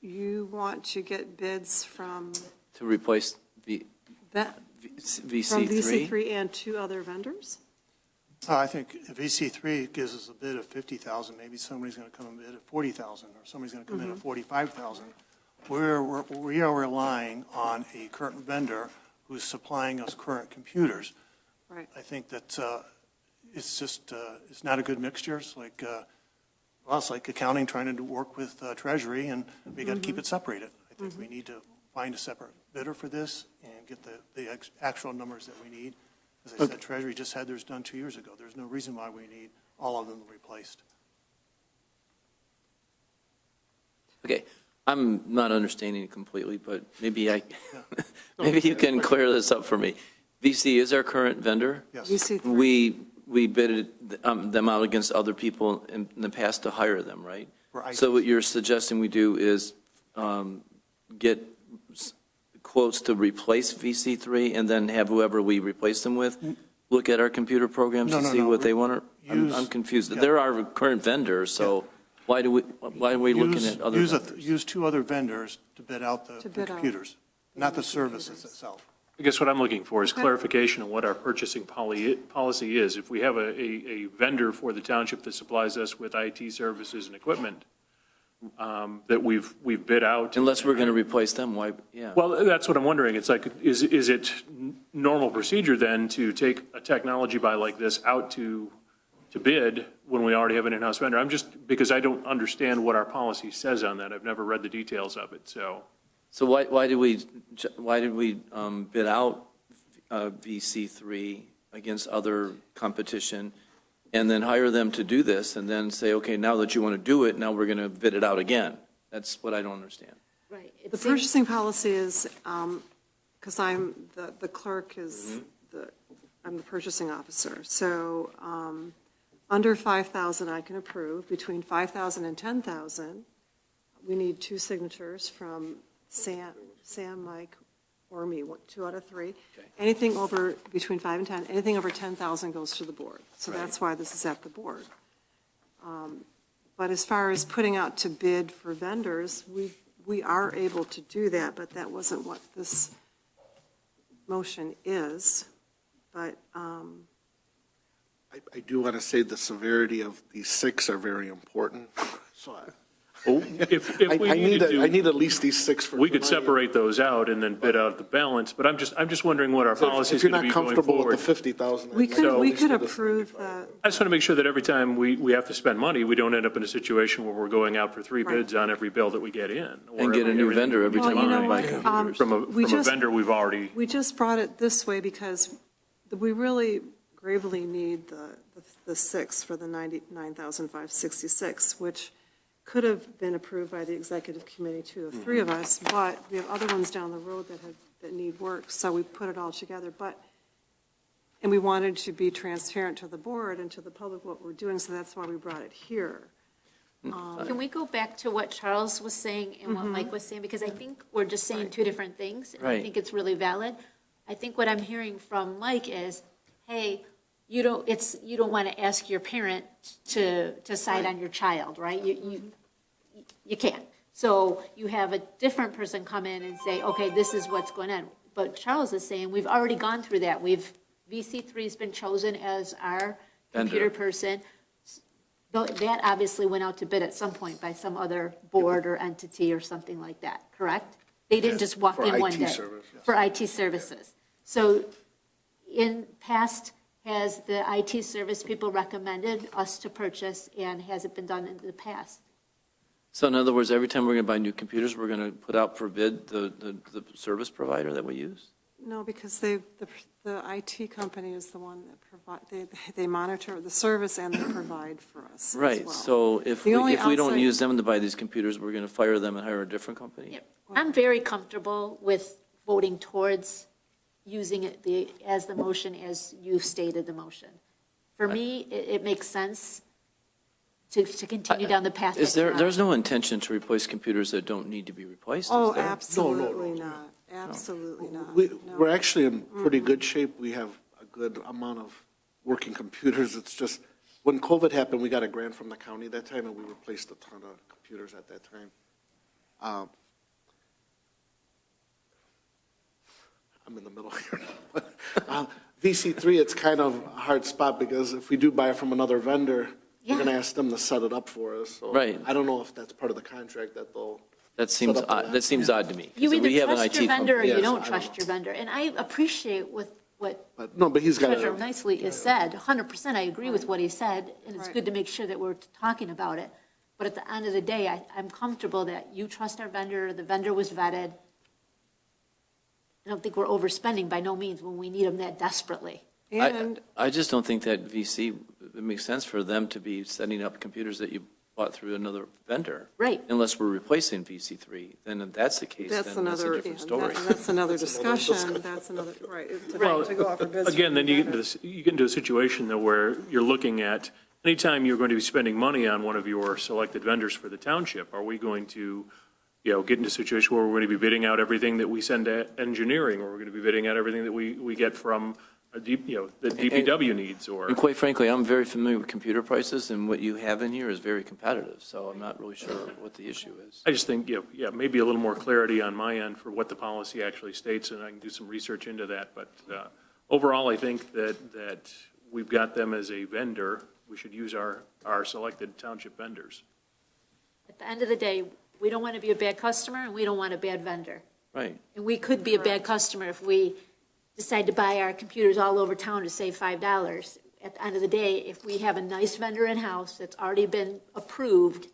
you want to get bids from To replace that, from VC3? VC3 and 2 other vendors? I think if VC3 gives us a bid of 50,000, maybe somebody's going to come and bid at 40,000, or somebody's going to come in at 45,000. We are relying on a current vendor who's supplying us current computers. Right. I think that it's just, it's not a good mixture. It's like, well, it's like accounting trying to work with Treasury, and we got to keep it separated. I think we need to find a separate bidder for this and get the actual numbers that we need. As I said, Treasury just had theirs done 2 years ago. There's no reason why we need all of them replaced. Okay, I'm not understanding it completely, but maybe maybe you can clear this up for me. VC is our current vendor. Yes. VC3. We bid them out against other people in the past to hire them, right? For IT. So what you're suggesting we do is get quotes to replace VC3 and then have whoever we replace them with look at our computer programs No, and no, see no. what they want to? I'm confused. There are current vendors, so why are we looking at other vendors? Use two other vendors to bid out the To bid out. computers, not the services itself. I guess what I'm looking for is clarification on what our purchasing policy is. If we have a vendor for the township that supplies us with IT services and equipment that we've bid out. Unless we're going to replace them, why, yeah. Well, that's what I'm wondering. It's like, is it normal procedure then to take a technology buy like this out to bid when we already have an in-house vendor? Because I don't understand what our policy says on that. I've never read the details of it, so. So why did we bid out VC3 against other competition and then hire them to do this and then say, okay, now that you want to do it, now we're going to bid it out again? That's what I don't understand. Right. The purchasing policy is, because I'm, the clerk is, I'm the purchasing officer. So under 5,000 I can approve. Between 5,000 and 10,000, we need 2 signatures from Sam, Mike, or me, 2 out of 3. Okay. Anything over, between 5 and 10, anything over 10,000 goes to the board. So that's why this is at the board. But as far as putting out to bid for vendors, we are able to do that, but that wasn't what this motion is. But I do want to say the severity of these 6 are very important. So If we needed to. I need at least these 6 for We could tonight. separate those out and then bid out the balance, but I'm just wondering what our So policy if is you're going to not be going comfortable with forward. the 50,000. we I'd could like to approve that. I just want to make sure that every time we have to spend money, we don't end up in a situation where we're going out for 3 bids on every bill that we get in. And get a new vendor every Well, time you know we buy what, computers. From a we just- vendor we've already. We just brought it this way because we really gravely need the 6 for the 99,566, which could have been approved by the executive committee, 2 of 3 of us, but we have other ones down the road that need work, so we put it all together. And we wanted to be transparent to the board and to the public what we're doing, so that's why we brought it here. Can we go back to what Charles was saying and what Mike was saying? Because I think we're just saying 2 different things, and I Right. think it's really valid. I think what I'm hearing from Mike is, hey, you don't want to ask your parent to side on your child, right? You can't. So you have a different person come in and say, okay, this is what's going on. But Charles is saying, we've already gone through that. VC3's been chosen as our computer person. That obviously went out to bid at some point by some other board or entity or something like that, correct? They didn't just walk in one day. For IT services. So in past, has the IT service people recommended us to purchase, and has it been done in the past? So in other words, every time we're going to buy new computers, we're going to put out for bid the service provider that we use? No, because the IT company is the one that they monitor the service and they provide for us as Right, well. so if The only we don't outside- use them to buy these computers, we're going to fire them and hire a different company? I'm very comfortable with voting towards using it as the motion as you stated the motion. For me, it makes sense to continue down the path. Is that we're on. there's no intention to replace computers that don't need to be replaced, is Oh, there? absolutely not, absolutely not. No. We're actually in pretty good shape. We have a good amount of working computers. It's just, when COVID happened, we got a grant from the county that time, and we replaced a ton of computers at that time. I'm in the middle here. VC3, it's kind of a hard spot, because if we do buy it from another vendor, we're going to ask them to set it up for us. So Right. I don't know if that's part of the contract that they'll. That seems set up odd, that seems odd to me. You 'cause we either have an trust IT your vendor or company. you Yes, don't I don't trust know. your vendor. And I appreciate what But he's got Treasurer to. Nicely has said. 100% I agree with what he said, and it's Right. good to make sure that we're talking about it. But at the end of the day, I'm comfortable that you trust our vendor, the vendor was vetted. I don't think we're overspending by no means when we need them that desperately. And I just don't think that VC, it makes sense for them to be setting up computers that you bought through another vendor. Right. Unless we're replacing VC3, then if that's the case, that's then that's a another, different story. that's another discussion, that's another, right. Well, To go out for bids. again, then you get into a situation though where you're looking at, anytime you're going to be spending money on one of your selected vendors for the township, are we going to, get into a situation where we're going to be bidding out everything that we send to engineering, or we're going to be bidding out everything that we get from the DPW needs, or. And quite frankly, I'm very familiar with computer prices, and what you have in here is very competitive, so I'm not really sure what the issue is. I just think, maybe a little more clarity on my end for what the policy actually states, and I can do some research into that. But overall, I think that we've got them as a vendor. We should use our selected township vendors. At the end of the day, we don't want to be a bad customer, and we don't want a bad vendor. Right. And we could be a bad customer if we decide to buy our computers all over town to save $5. At the end of the day, if we have a nice vendor in-house that's already been approved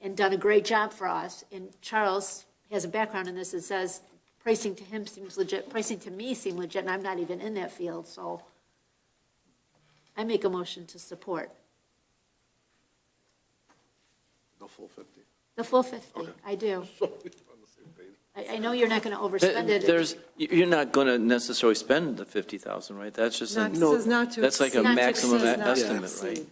and done a great job for us, and Charles has a background in this, it says pricing to him seems legit, pricing to me seems legit, and I'm not even in that field, so I make a motion to support. The full 50. The full 50, I do. I know you're not going to overspend it. You're not going to necessarily spend the 50,000, right? That's just, that's like a maximum estimate, right?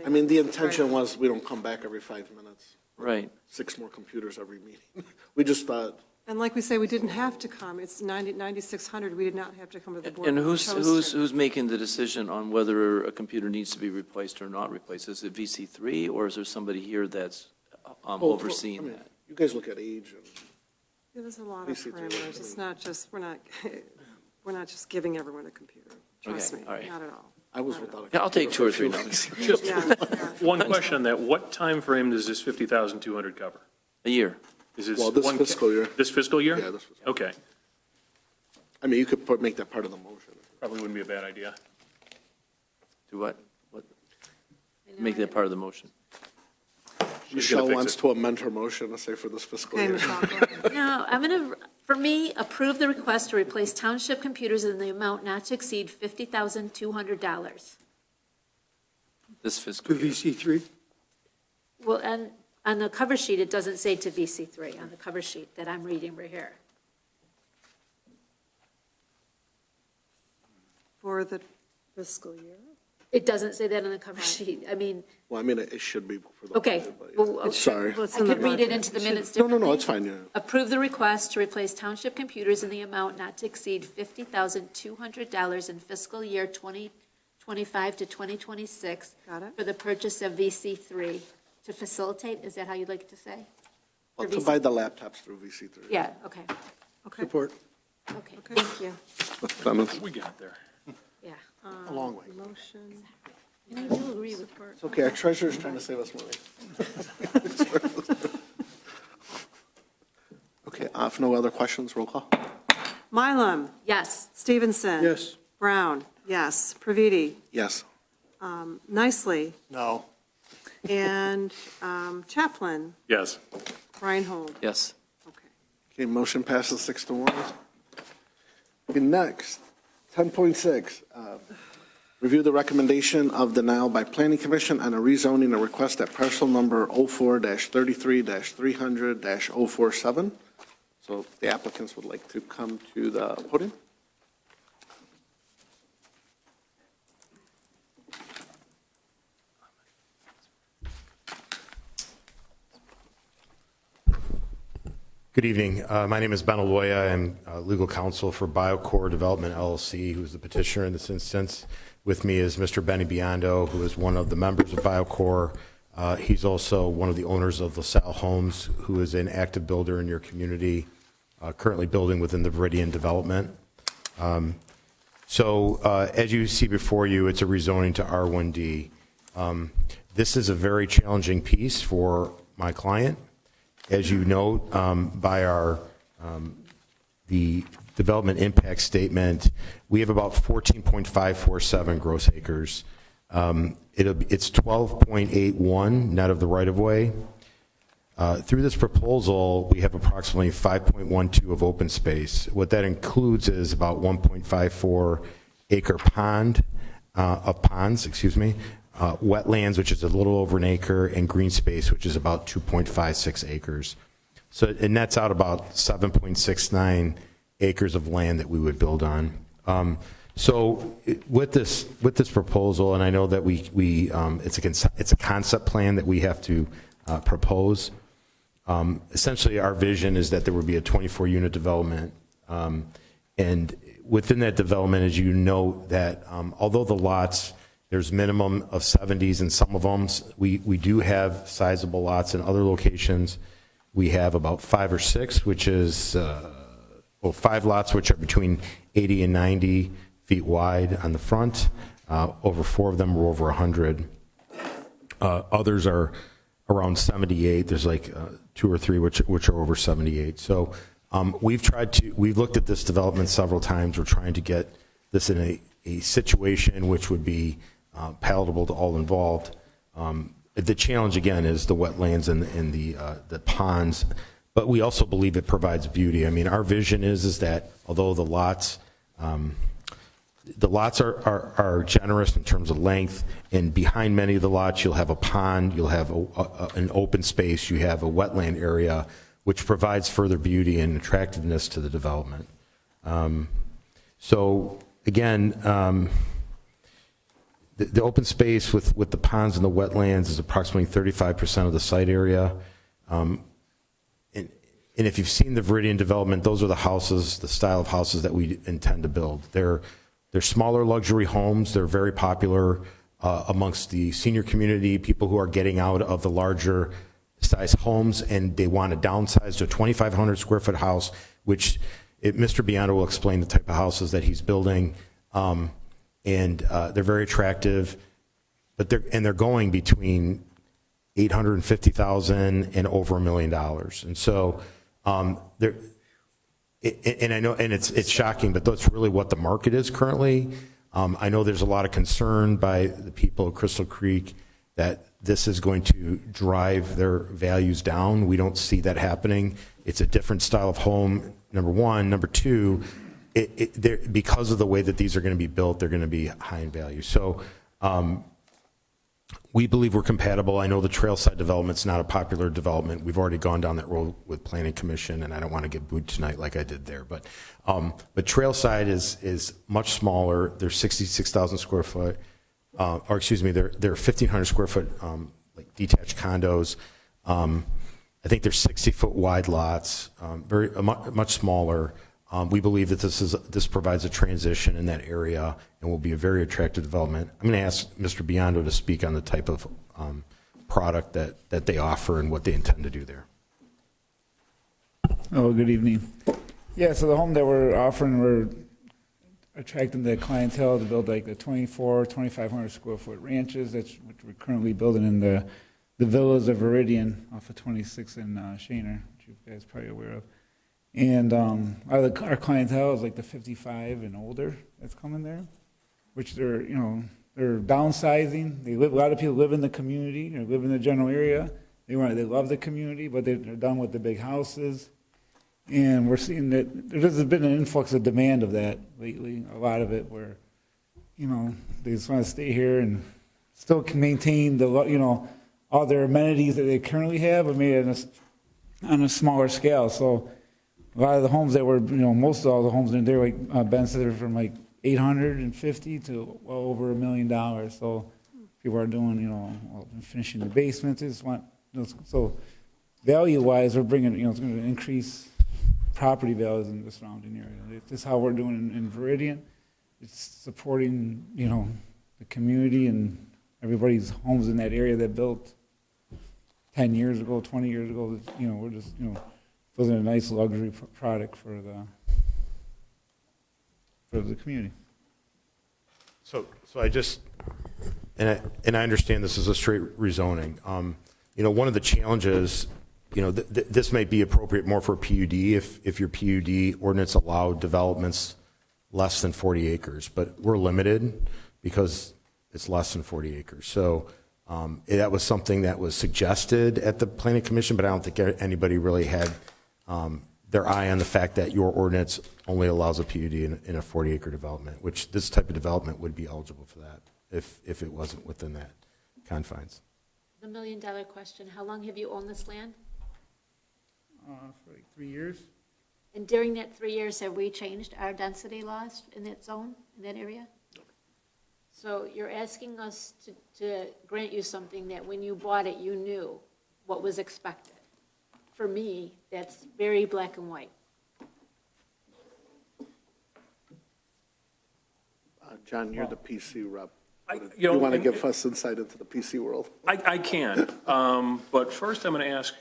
I mean, the intention was we don't come back every 5 minutes. Right. 6 more computers every meeting. We just thought. And like we say, we didn't have to come. It's 9,600. We did not have to come to the board. And We chose to. who's making the decision on whether a computer needs to be replaced or not replaced? Is it VC3, or is there somebody here that's overseeing that? You guys look at age and. Yeah, there's a lot of parameters. It's not just, we're not just giving everyone a computer. Trust me, all right. not at all. I was without a. Yeah, I'll take 2 or 3 notes. One question on that, what time frame does this 50,200 cover? A year. Is this Well, this one fiscal year. This fiscal year? Yeah, this fiscal year. Okay, I mean, you could make that part of the motion. probably wouldn't be a bad idea. Do what? Make that part of the motion. Michelle wants to amend her motion to say for this fiscal Okay, year. Michelle. No, I'm going to, for me, approve the request to replace township computers in the amount not to exceed $50,200. This fiscal year. VC3? Well, and on the cover sheet, it doesn't say to VC3 on the cover sheet that I'm reading right here. For the fiscal year? It doesn't say that on the cover sheet. I mean, Well, I mean, it should be for the. okay. budget, but yeah. Well, Sorry. Well, it's I in the could read it budget. into the minutes No, differently. no, it's fine, yeah. Approve the request to replace township computers in the amount not to exceed $50,200 in fiscal year 2025 to 2026. Got it. For the purchase of VC3 to facilitate, is that how you'd like it to say? Well, For to VC buy the laptops through VC3. Yeah, okay, Okay, Support. okay, thank you, Comments? We got there. yeah. A long way. motion. And I do agree with It's okay, our treasurer's trying to save us money. Okay, if no other questions, roll call. Mylum, Yes, Stevenson. Yes. Brown, yes. Praviti, Yes. Nicely, No. and Chaplin, Yes. Reinhold. Yes. Okay. Okay, motion passes 6-1. Okay, next, 10.6. Review the recommendation of denial by Planning Commission on a rezoning a request at parcel number 04-33-300-047. So if the applicants would like to come to the podium. Good evening. My name is Ben Aloya. I'm legal counsel for BioCore Development LLC, who's the petitioner in this instance. With me is Mr. Benny Biondo, who is one of the members of BioCore. He's also one of the owners of LaSalle Homes, who is an active builder in your community, currently building within the Viridian development. So as you see before you, it's a rezoning to R1D. This is a very challenging piece for my client. As you note by our the development impact statement, we have about 14.547 gross acres. It's 12.81 net of the right-of-way. Through this proposal, we have approximately 5.12 of open space. What that includes is about 1.54 acre ponds, wetlands, which is a little over an acre, and green space, which is about 2.56 acres. So it nets out about 7.69 acres of land that we would build on. So with this proposal, and I know that it's a concept plan that we have to propose. Essentially, our vision is that there would be a 24-unit development, and within that development, as you know, that although the lots, there's minimum of 70s in some of them, we do have sizable lots in other locations. We have about 5 or 6, which is, 5 lots which are between 80 and 90 feet wide on the front. Over 4 of them are over 100. Others are around 78. There's like 2 or 3 which are over 78. So we've looked at this development several times. We're trying to get this in a situation which would be palatable to all involved. The challenge, again, is the wetlands and the ponds, but we also believe it provides beauty. I mean, our vision is that although the lots are generous in terms of length, and behind many of the lots, you'll have a pond, you'll have an open space, you have a wetland area, which provides further beauty and attractiveness to the development. So again, the open space with the ponds and the wetlands is approximately 35% of the site area. And if you've seen the Viridian development, those are the houses, the style of houses that we intend to build. They're smaller luxury homes. They're very popular amongst the senior community, people who are getting out of the larger size homes, and they want to downsize to a 2,500 square foot house, which Mr. Biondo will explain the type of houses that he's building. And they're very attractive, but they're going between $850,000 and over $1 million. And so and I know, and it's shocking, but that's really what the market is currently. I know there's a lot of concern by the people of Crystal Creek that this is going to drive their values down. We don't see that happening. It's a different style of home, number one. Number two, because of the way that these are going to be built, they're going to be high in value. So we believe we're compatible. I know the Trailside development's not a popular development. We've already gone down that road with Planning Commission, and I don't want to get booed tonight like I did there. But Trailside is much smaller. They're 66,000 square foot, or excuse me, they're 1,500 square foot like detached condos. I think they're 60-foot wide lots, much smaller. We believe that this provides a transition in that area and will be a very attractive development. I'm going to ask Mr. Biondo to speak on the type of product that they offer and what they intend to do there. Oh, good evening. Yeah, so the home that we're offering, we're attracting the clientele to build like the 2,500 square foot ranches, which we're currently building in the villas of Viridian off of 26 in Shaner, which you guys are probably aware of. And our clientele is like the 55 and older that's coming there, which they're downsizing. A lot of people live in the community or live in the general area. They love the community, but they're done with the big houses. And we're seeing that there's been an influx of demand of that lately. A lot of it where, they just want to stay here and still can maintain all their amenities that they currently have, but maybe on a smaller scale. So a lot of the homes that were, most of all the homes in there, like Ben said, are from like 850 to well over $1 million. So people are doing, finishing the basements. They just want, so value-wise, we're bringing, it's going to increase property values in the surrounding area. This is how we're doing in Viridian. It's supporting, the community and everybody's homes in that area that built 10 years ago, 20 years ago. We're just, building a nice luxury product for the community. So I just, and I understand this is a straight rezoning. One of the challenges, this might be appropriate more for PUD if your PUD ordinance allowed developments less than 40 acres, but we're limited because it's less than 40 acres. So that was something that was suggested at the Planning Commission, but I don't think anybody really had their eye on the fact that your ordinance only allows a PUD in a 40-acre development, which this type of development would be eligible for that if it wasn't within that confines. The $1 million question, how long have you owned this land? For like 3 years. And during that 3 years, have we changed our density laws in that zone, in that area? So you're asking us to grant you something that when you bought it, you knew what was expected. For me, that's very black and white. John, you're the PC rep. you know, You want to and- give us insight into the PC world? I can, but first I'm going to ask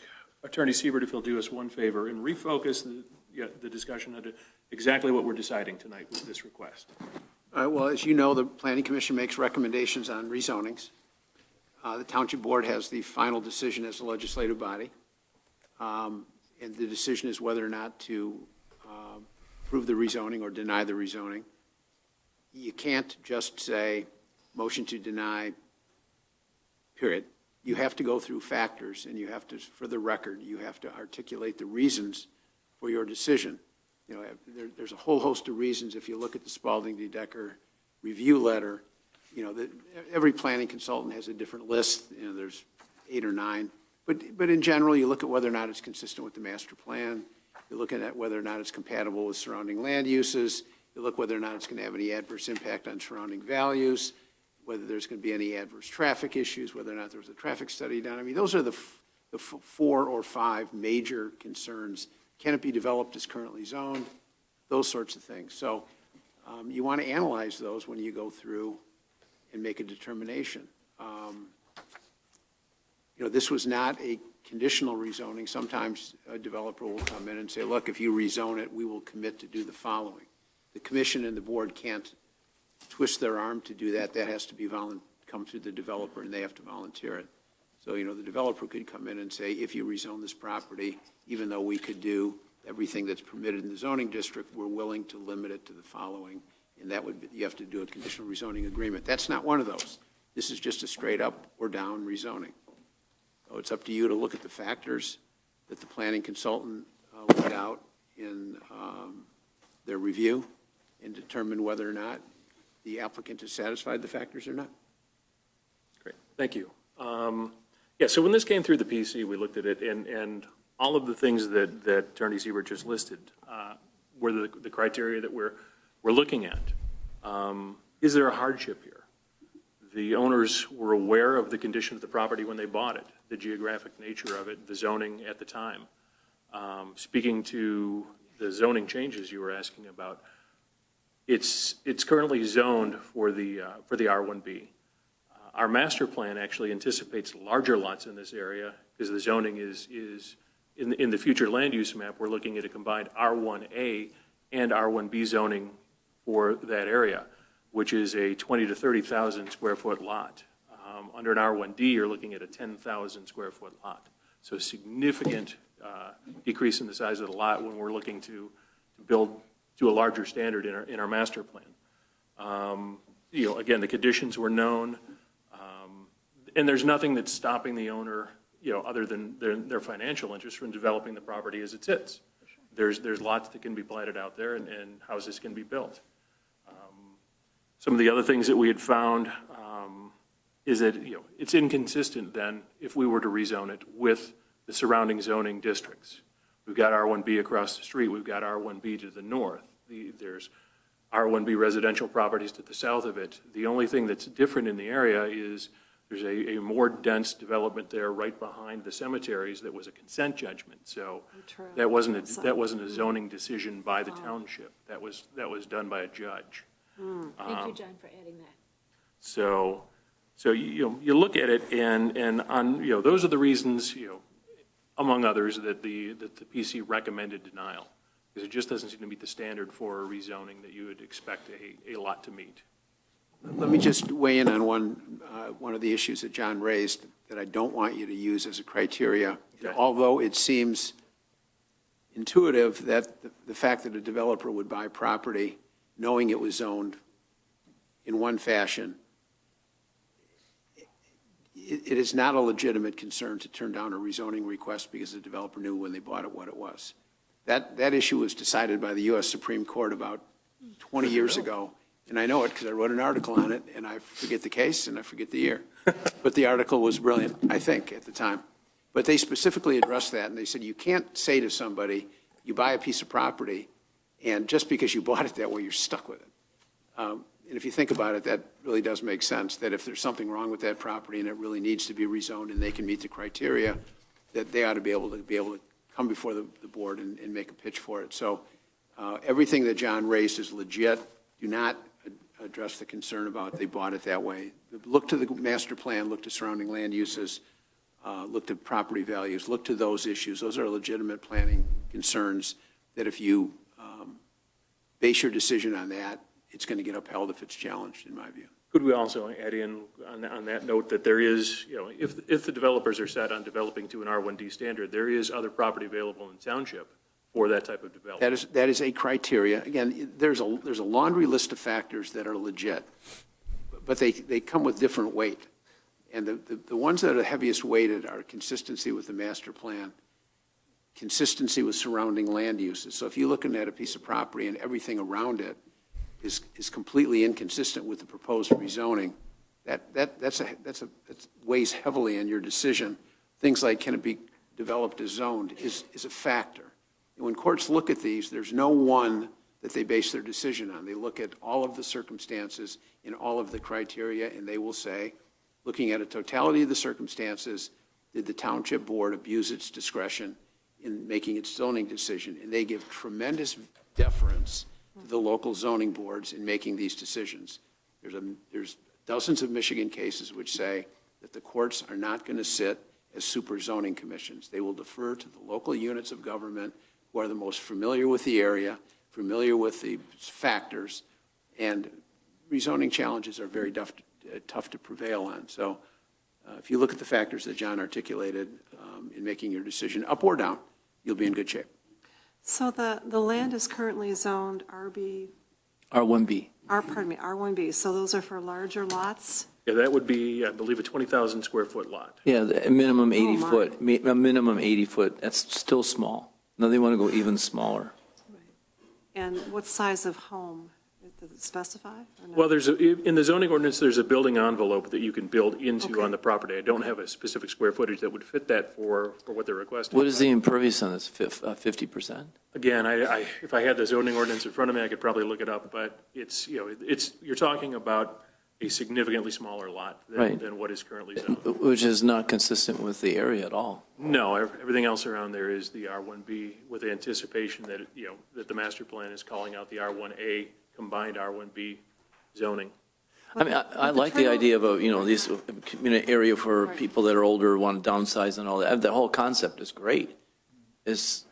Attorney Siebert if he'll do us one favor and refocus the discussion into exactly what we're deciding tonight with this request. All right, well, as you know, the Planning Commission makes recommendations on rezonings. The Township Board has the final decision as a legislative body. And the decision is whether or not to approve the rezoning or deny the rezoning. You can't just say, motion to deny, period. You have to go through factors, and you have to, for the record, you have to articulate the reasons for your decision. You know, there's a whole host of reasons. If you look at the Spalding D. Decker review letter, you know, every planning consultant has a different list. You know, there's 8 or 9. But in general, you look at whether or not it's consistent with the master plan. You're looking at whether or not it's compatible with surrounding land uses. You look whether or not it's going to have any adverse impact on surrounding values, whether there's going to be any adverse traffic issues, whether or not there was a traffic study done. I mean, those are the 4 or 5 major concerns. Can it be developed as currently zoned? Those sorts of things. So you want to analyze those when you go through and make a determination. You know, this was not a conditional rezoning. Sometimes a developer will come in and say, look, if you rezone it, we will commit to do the following. The commission and the board can't twist their arm to do that. That has to be come through the developer, and they have to volunteer it. So, you know, the developer could come in and say, if you rezone this property, even though we could do everything that's permitted in the zoning district, we're willing to limit it to the following, and that would be, you have to do a conditional rezoning agreement. That's not one of those. This is just a straight up or down rezoning. So it's up to you to look at the factors that the planning consultant laid out in their review and determine whether or not the applicant has satisfied the factors or not. Great, thank you. Yeah, so when this came through the PC, we looked at it, and all of the things that Attorney Siebert just listed were the criteria that we're looking at. Is there a hardship here? The owners were aware of the condition of the property when they bought it, the geographic nature of it, the zoning at the time. Speaking to the zoning changes you were asking about, it's currently zoned for the R1B. Our master plan actually anticipates larger lots in this area because the zoning is in the future land use map, we're looking at a combined R1A and R1B zoning for that area, which is a 20 to 30,000 square foot lot. Under an R1D, you're looking at a 10,000 square foot lot. So a significant decrease in the size of the lot when we're looking to build to a larger standard in our master plan. You know, again, the conditions were known, and there's nothing that's stopping the owner, you know, other than their financial interest from developing the property as it sits. There's lots that can be platted out there, and houses can be built. Some of the other things that we had found is that, you know, it's inconsistent then if we were to rezone it with the surrounding zoning districts. We've got R1B across the street. We've got R1B to the north. There's R1B residential properties to the south of it. The only thing that's different in the area is there's a more dense development there right behind the cemeteries that was a consent judgment. So that wasn't a zoning decision by the township. That was done by a judge. Thank you, John, for adding that. So you look at it, and on, you know, those are the reasons, you know, among others, that the PC recommended denial, because it just doesn't seem to meet the standard for rezoning that you would expect a lot to meet. Let me just weigh in on one of the issues that John raised that I don't want you to use as a criteria. Okay. Although it seems intuitive that the fact that a developer would buy property knowing it was zoned in one fashion, it is not a legitimate concern to turn down a rezoning request because the developer knew when they bought it what it was. That issue was decided by the U.S. Supreme Court about 20 years ago, and I know it because I wrote an article on it, and I forget the case and I forget the year. But the article was brilliant, I think, at the time. But they specifically addressed that, and they said you can't say to somebody, you buy a piece of property, and just because you bought it that way, you're stuck with it. And if you think about it, that really does make sense, that if there's something wrong with that property and it really needs to be rezoned and they can meet the criteria, that they ought to be able to come before the board and make a pitch for it. So everything that John raised is legit. Do not address the concern about they bought it that way. Look to the master plan, look to surrounding land uses, look to property values, look to those issues. Those are legitimate planning concerns that if you base your decision on that, it's going to get upheld if it's challenged, in my view. Could we also add in on that note that there is, if the developers are set on developing to an R1D standard, there is other property available in township for that type of development? That is a criteria. Again, there's a laundry list of factors that are legit, but they come with different weight. And the ones that are heaviest weighted are consistency with the master plan, consistency with surrounding land uses. So if you're looking at a piece of property and everything around it is completely inconsistent with the proposed rezoning, that weighs heavily in your decision. Things like, can it be developed as zoned is a factor. And when courts look at these, there's no one that they base their decision on. They look at all of the circumstances in all of the criteria, and they will say, looking at a totality of the circumstances, did the township board abuse its discretion in making its zoning decision? And they give tremendous deference to the local zoning boards in making these decisions. There's dozens of Michigan cases which say that the courts are not going to sit as super zoning commissions. They will defer to the local units of government who are the most familiar with the area, familiar with the factors, and rezoning challenges are very tough to prevail on. So if you look at the factors that John articulated in making your decision, up or down, you'll be in good shape. So the land is currently zoned R1B. R1B. So those are for larger lots? Yeah, that would be, I believe, a 20,000 square foot lot. Yeah, a minimum 80 my. foot, a minimum 80 foot, that's still small. Now they want to go even smaller. And what size of home? Does it specify? Or no? Well, in the zoning ordinance, there's a building envelope that you can build into on the property. I don't have a specific square footage that would fit that for what they're requesting. What is the impervious on this, 50%? Again, if I had the zoning ordinance in front of me, I could probably look it up, but you're talking about a significantly smaller lot than what is currently zoned. Which is not consistent with the area at all. No, everything else around there is the R1B with the anticipation that, that the master plan is calling out the R1A combined R1B zoning. I mean, I like the idea of this community area for people that are older, want to downsize and all that. The whole concept is great. It's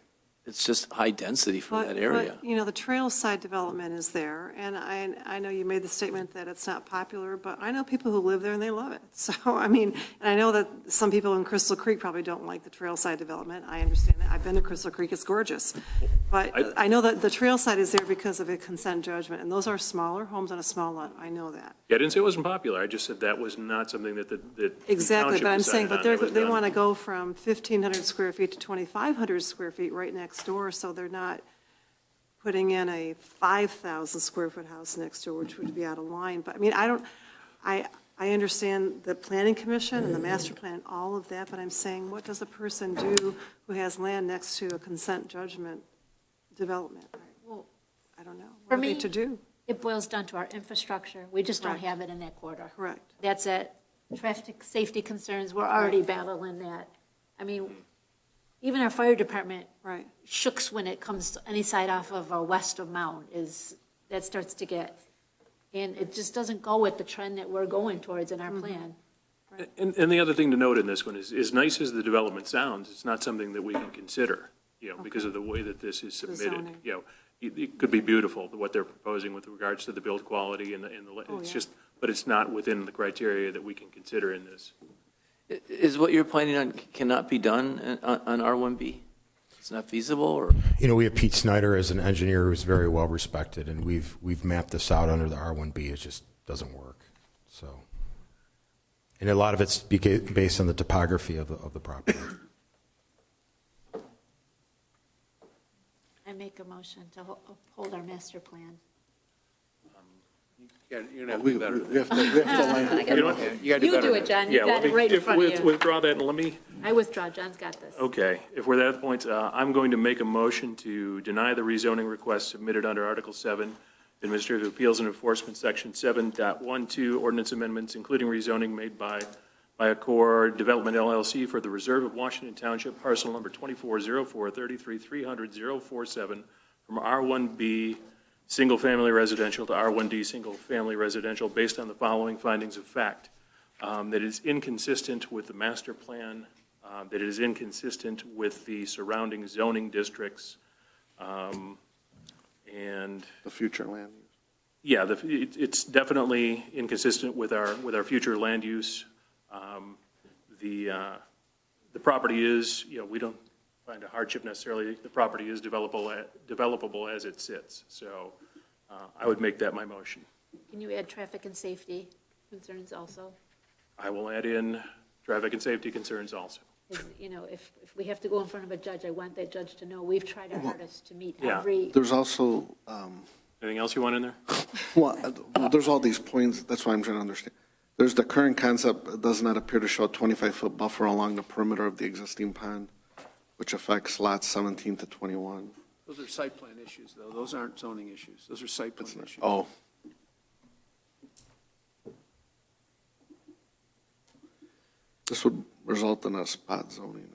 just high density for that area. But, the trail side development is there, and I know you made the statement that it's not popular, but I know people who live there and they love it. So, and I know that some people in Crystal Creek probably don't like the trail side development. I understand that. I've been to Crystal Creek. It's gorgeous. But I know that the trail side is there because of a consent judgment, and those are smaller homes on a small lot. I know that. Yeah, I didn't say it wasn't popular. I just said that was not something that Exactly, but I'm saying, but they want to to go from 1,500 square feet to 2,500 square feet right next door, so they're not putting in a 5,000 square foot house next door, which would be out of line. But I understand the planning commission and the master plan and all of that, but I'm saying, what does a person do who has land next to a consent judgment development? Well, I don't know. For What are they me, to do? it boils down to our infrastructure. We just don't Right. have it in that corridor. Correct. That's it. Traffic safety concerns, we're already battling that. I mean, even our fire department Right. shooks when it comes to any side off of west of Mound that starts to get, and it just doesn't go with the trend that we're going towards in our plan. And the other thing to note in this one is, as nice as the development sounds, it's not something that we can consider, because of the way that this is submitted. zoning. It could be beautiful, what they're proposing with regards to the build quality and it's just, but it's not within the criteria that we can consider in this. Is what you're planning on cannot be done on R1B? It's not feasible, or? We have Pete Snyder as an engineer who's very well respected, and we've mapped this out under the R1B. It just doesn't work. So, and a lot of it's based on the topography of the property. I make a motion to uphold our master plan. You're going to have to do better. We have to line You know what? You got to do You better. do it, John. Yeah, You got it right in front of you. Withdraw that and let me, I withdraw. John's got this. okay, if we're at that point, I'm going to make a motion to deny the rezoning request submitted under Article 7, Administrative Appeals and Enforcement, Section 7.12, ordinance amendments, including rezoning made by Accor Development LLC for the Reserve of Washington Township, parcel number 240433300047 from R1B single-family residential to R1D single-family residential based on the following findings of fact. That it is inconsistent with the master plan, that it is inconsistent with the surrounding zoning districts, and The future land use. yeah, it's definitely inconsistent with our future land use. The property is, we don't find a hardship necessarily. The property is developable as it sits. So I would make that my motion. Can you add traffic and safety concerns also? I will add in traffic and safety concerns also. 'Cause, if we have to go in front of a judge, I want that judge to know we've tried our hardest to meet Yeah. every. There's also, Anything else you want in there? well, there's all these points, that's why I'm trying to understand. There's the current concept, it does not appear to show a 25-foot buffer along the perimeter of the existing pond, which affects lots 17 to 21. Those are site plan issues, though. Those aren't zoning issues. Those are site plan issues. Oh. This would result in a spot zoning.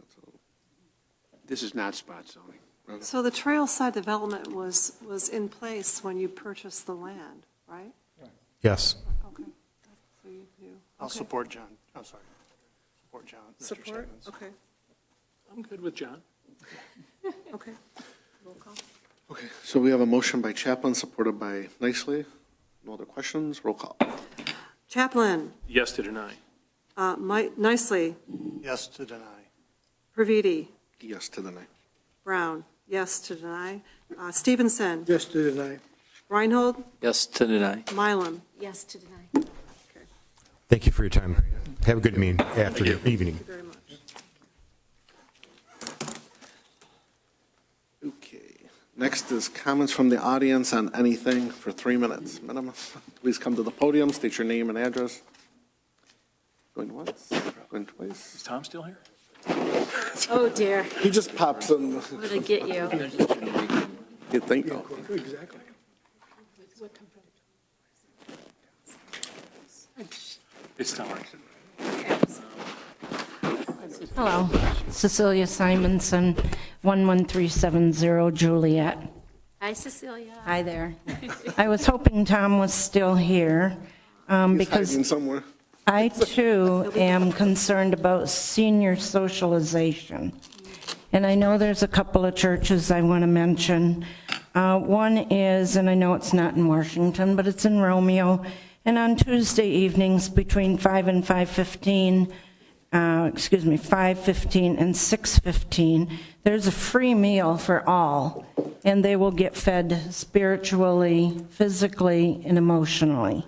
This is not spot zoning. So the trail side development was in place when you purchased the land, right? Yes. Okay. So you do. I'll Okay. support John. I'm sorry. Support John. Mr. Support? Chapman's. Okay, I'm good with John. okay. Roll call. Okay, so we have a motion by Chaplin, supported by Nicely. No other questions? Roll call. Chaplin, Yes to deny. Nicely, Yes to deny. Praviti, Yes to deny. Brown, yes to deny. Stevenson, Yes to deny. Reinhold, Yes to deny. Mylum. Yes to deny. Thank you for your time. Have a good evening. Thank Evening. you very much. Okay, next is comments from the audience on anything for 3 minutes minimum. Please come to the podium, state your name and address. Going once, going twice. Is Tom still here? Oh, dear. He just pops in. I'm going to get you. You think? Exactly. It's Tom. Hello, Cecilia Simonson, 11370 Juliet. Hi, Cecilia. Hi there. I was hoping Tom was still here Hiding because somewhere. I too am concerned about senior socialization. And I know there's a couple of churches I want to mention. One is, and I know it's not in Washington, but it's in Romeo. And on Tuesday evenings between 5 and 5:15, 5:15 and 6:15, there's a free meal for all. And they will get fed spiritually, physically, and emotionally.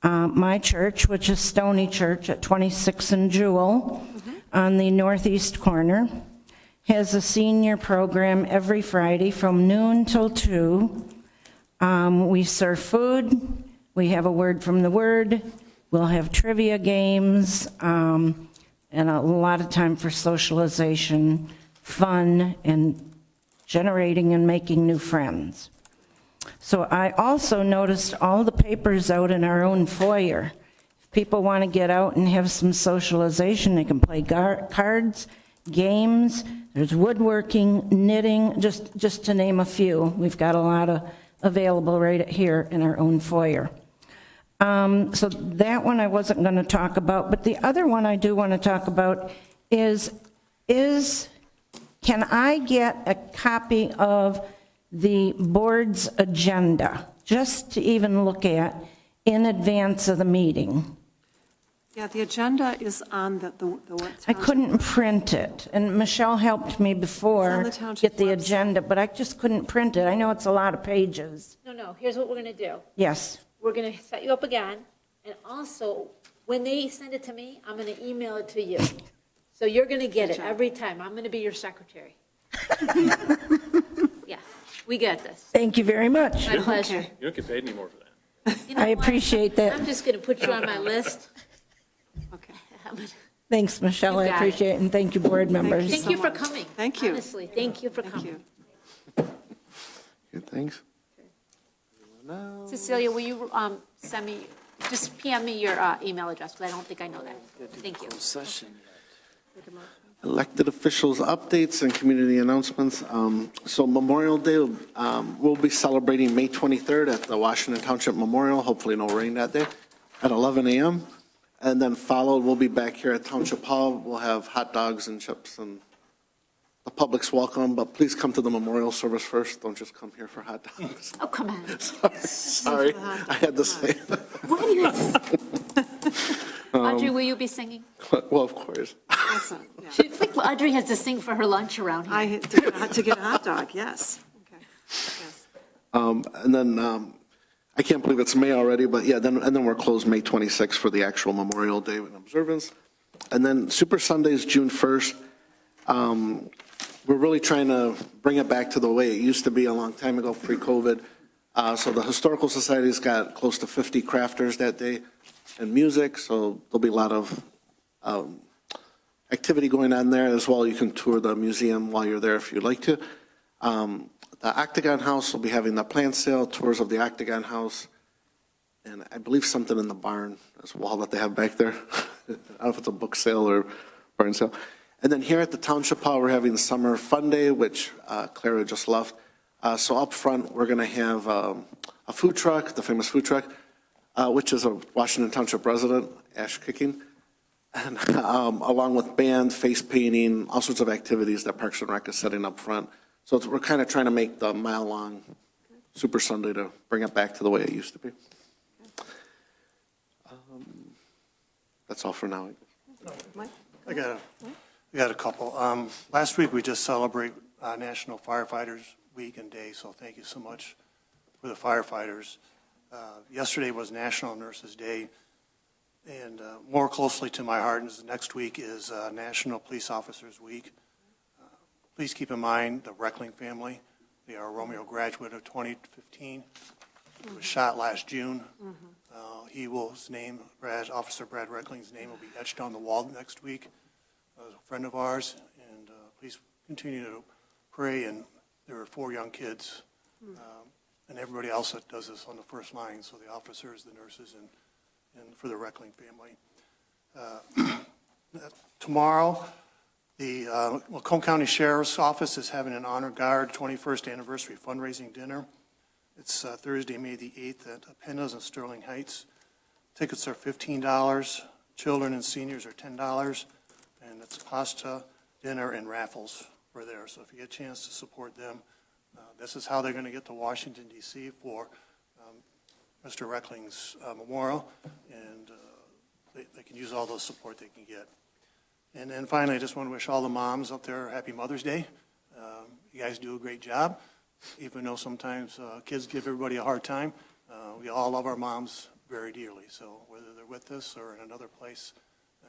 My church, which is Stony Church at 26 and Jewel on the northeast corner, has a senior program every Friday from noon till 2. We serve food, we have a word from the Word, we'll have trivia games, and a lot of time for socialization, fun, and generating and making new friends. So I also noticed all the papers out in our own foyer. If people want to get out and have some socialization, they can play cards, games, there's woodworking, knitting, just to name a few. We've got a lot of available right here in our own foyer. So that one I wasn't going to talk about, but the other one I do want to talk about is can I get a copy of the board's agenda, just to even look at in advance of the meeting? Yeah, the agenda is on the what? I couldn't print it, and Michelle helped me before It's on the township get the website. agenda, but I just couldn't print it. I know it's a lot of pages. No, here's what we're going to do. Yes. We're going to set you up again, and also, when they send it to me, I'm going to email it to you. So you're going to get it every time. I'm going to be your secretary. Yeah, we got this. Thank you very much. My pleasure. You don't get paid anymore for that. You know I what? appreciate that. I'm just going to put you on my list. Okay. Thanks, Michelle, You I got appreciate it, and thank you, board members. Thank you for coming. Thank you. Honestly, thank you for coming. Good, thanks. Cecilia, will you send me, just PM me your email address, because I don't think I know that. Thank you. Session. Elected officials updates and community announcements. So Memorial Day, we'll be celebrating May 23rd at the Washington Township Memorial, hopefully no rain that day, at 11 a.m. And then followed, we'll be back here at Township Hall. We'll have hot dogs and chips, and the public's welcome, but please come to the memorial service first. Don't just come here for hot dogs. Oh, come on. Sorry, I had to say it. Why do you have to? Audrey, will you be singing? Well, of course. Awesome, yeah. I think Audrey has to sing for her lunch around here. I had to get a hot dog, yes. Okay. Yes. And then, I can't believe it's May already, but yeah, then we're closed May 26th for the actual Memorial Day observance. And then Super Sunday's June 1st. We're really trying to bring it back to the way it used to be a long time ago, pre-COVID. So the Historical Society's got close to 50 crafters that day and music, so there'll be a lot of activity going on there as well. You can tour the museum while you're there if you'd like to. The Octagon House will be having the plant sale, tours of the Octagon House, and I believe something in the barn as well that they have back there. I don't know if it's a book sale or barn sale. And then here at the Township Hall, we're having the Summer Fun Day, which Clara just left. So up front, we're going to have a food truck, the famous food truck, which is a Washington Township resident, ash kicking, and along with band, face painting, all sorts of activities that Parks and Rec is setting up front. So we're kind of trying to make the mile-long Super Sunday to bring it back to the way it used to be. That's all for now. Mike? I got a couple. Last week, we just celebrate National Firefighters Week and Day, so thank you so much for the firefighters. Yesterday was National Nurses Day, and more closely to my heart is next week is National Police Officers Week. Please keep in mind the Reckling family. They are a Romeo graduate of 2015. He was shot last June. His name, Officer Brad Reckling's name will be etched on the wall next week. A friend of ours, and please continue to pray. And there are 4 young kids, and everybody else that does this on the first line. So the officers, the nurses, and for the Reckling family. Tomorrow, the Macomb County Sheriff's Office is having an Honor Guard 21st anniversary fundraising dinner. It's Thursday, May the 8th at Penna's in Sterling Heights. Tickets are $15. Children and seniors are $10. And it's pasta, dinner, and raffles for there. So if you get a chance to support them, this is how they're going to get to Washington, D.C. for Mr. Reckling's memorial, and they can use all the support they can get. And then finally, I just want to wish all the moms out there happy Mother's Day. You guys do a great job, even though sometimes kids give everybody a hard time. We all love our moms very dearly. So whether they're with us or in another place,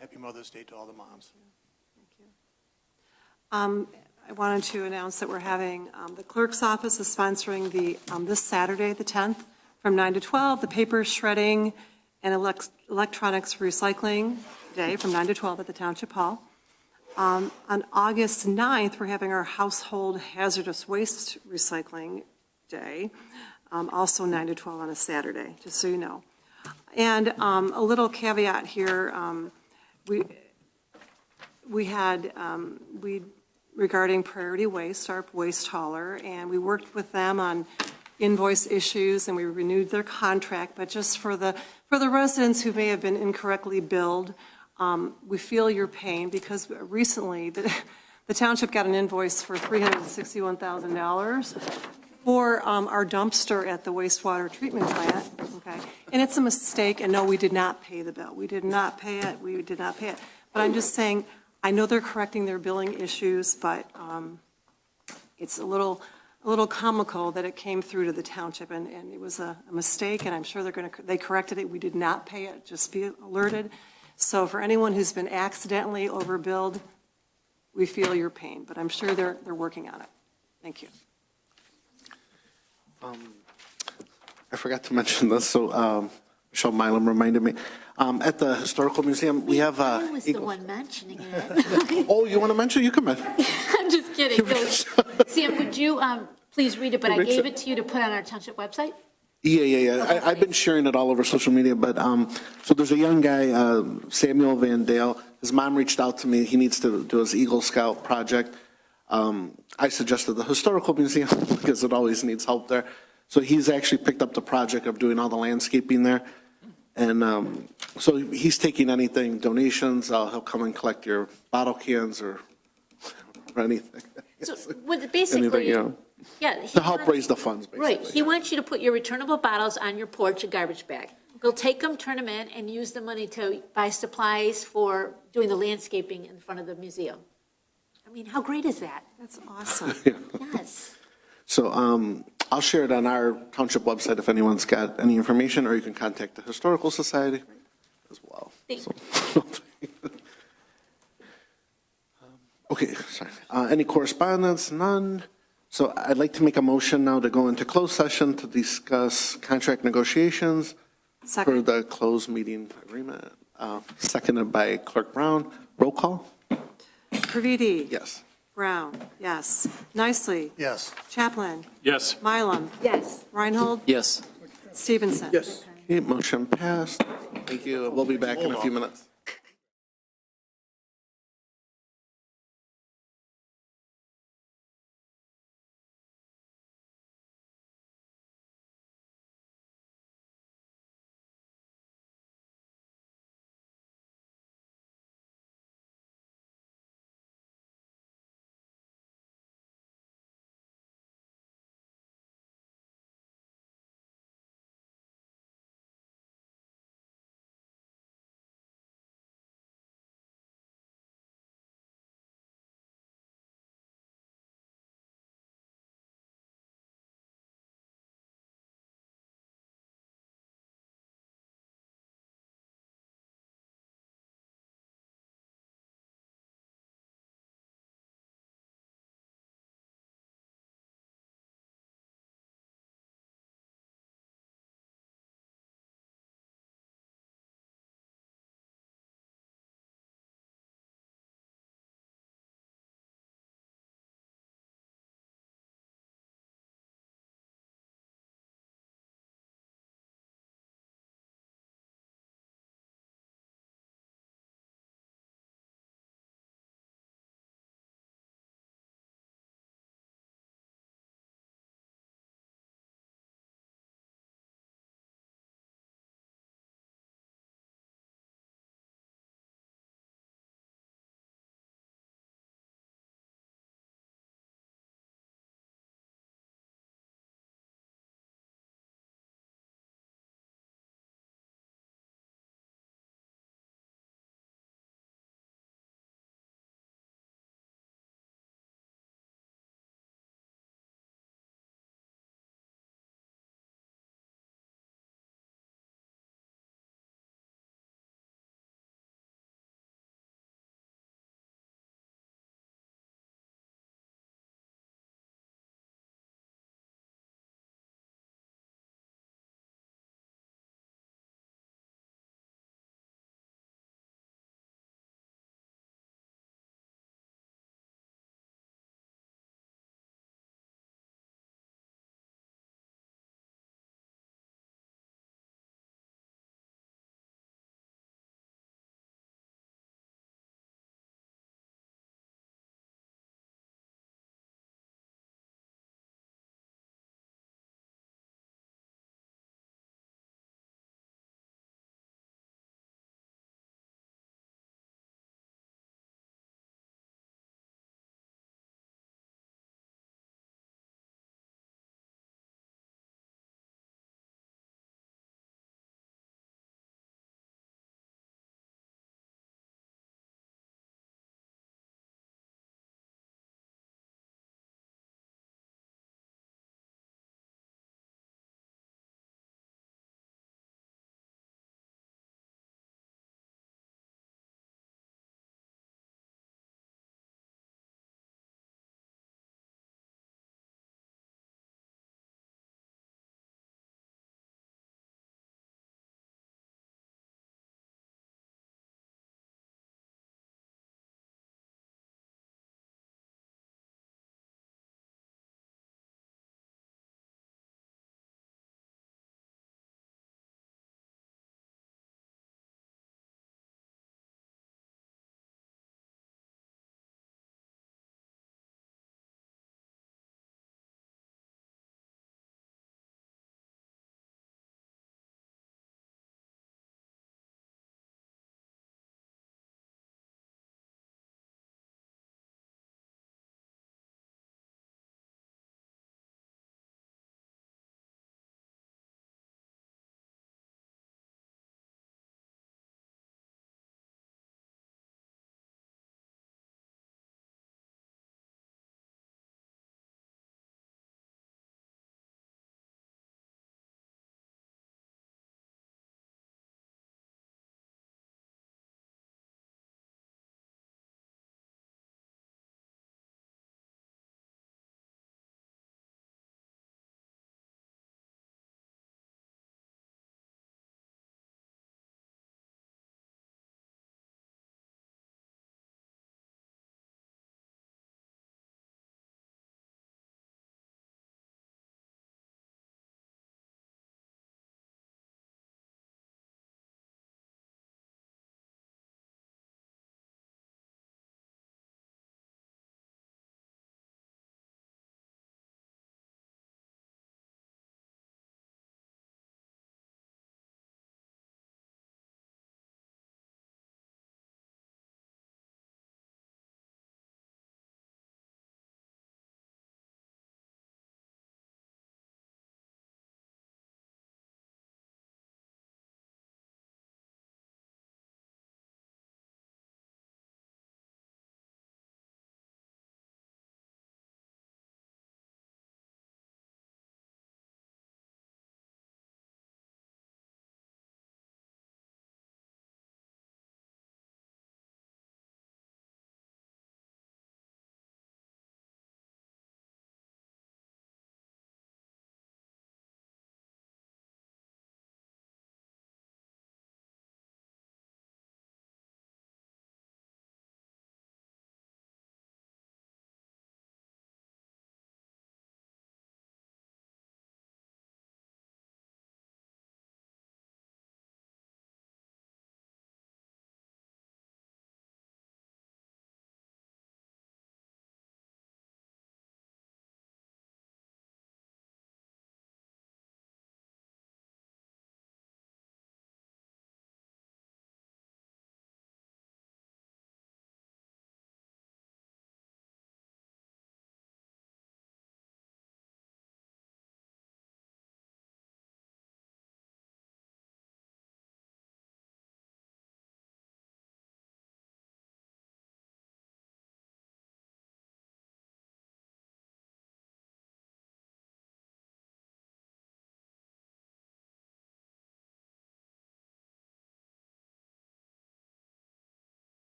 happy Mother's Day to all the moms. Thank you. I wanted to announce that we're having, the clerk's office is sponsoring this Saturday, the 10th, from 9 to 12, the paper shredding and electronics recycling day from 9 to 12 at the Township Hall. On August 9th, we're having our household hazardous waste recycling day, also 9 to 12 on a Saturday, just so you know. And a little caveat here, regarding Priority Waste, our waste hauler, and we worked with them on invoice issues, and we renewed their contract. But just for the residents who may have been incorrectly billed, we feel your pain, because recently the township got an invoice for $361,000 for our dumpster at the wastewater treatment plant. Okay, and it's a mistake. And no, we did not pay the bill. We did not pay it. We did not pay it. But I'm just saying, I know they're correcting their billing issues, but it's a little comical that it came through to the township, and it was a mistake, and I'm sure they corrected it. We did not pay it, just be alerted. So for anyone who's been accidentally overbilled, we feel your pain, but I'm sure they're working on it. Thank you. I forgot to mention this, so Michelle Milam reminded me. At the Historical Museum, we have... I was the one mentioning it. Oh, you want to mention it? You can mention it. I'm just kidding. Sam, would you please read it, but I gave it to you to put on our township website? Yeah. I've been sharing it all over social media, but so there's a young guy, Samuel Van Dale. his mom reached out to me. He needs to do his Eagle Scout project. I suggested the Historical Museum because it always needs help there. So he's actually picked up the project of doing all the landscaping there. And so he's taking anything, donations, he'll come and collect your bottle cans or anything. So with Anything, basically, you know, yeah. he to help wants- raise the funds, basically. Right, he wants you to put your returnable bottles on your porch, a garbage bag. Go take them, turn them in, and use the money to buy supplies for doing the landscaping in front of the museum. I mean, how great is that? That's awesome. Yes. So I'll share it on our township website if anyone's got any information, or you can contact the Historical Society as well. So- Okay, sorry. Any correspondence? None. So I'd like to make a motion now to go into closed session to discuss contract negotiations for Second. the closed meeting agreement. Seconded by Clerk Brown. Roll call? Previti. Yes. Brown, yes. Nicely. Yes. Chaplin. Yes. Mylum. Yes. Reinhold. Yes. Stevenson. Yes. Okay, motion passed. Thank you. We'll be back in a few minutes.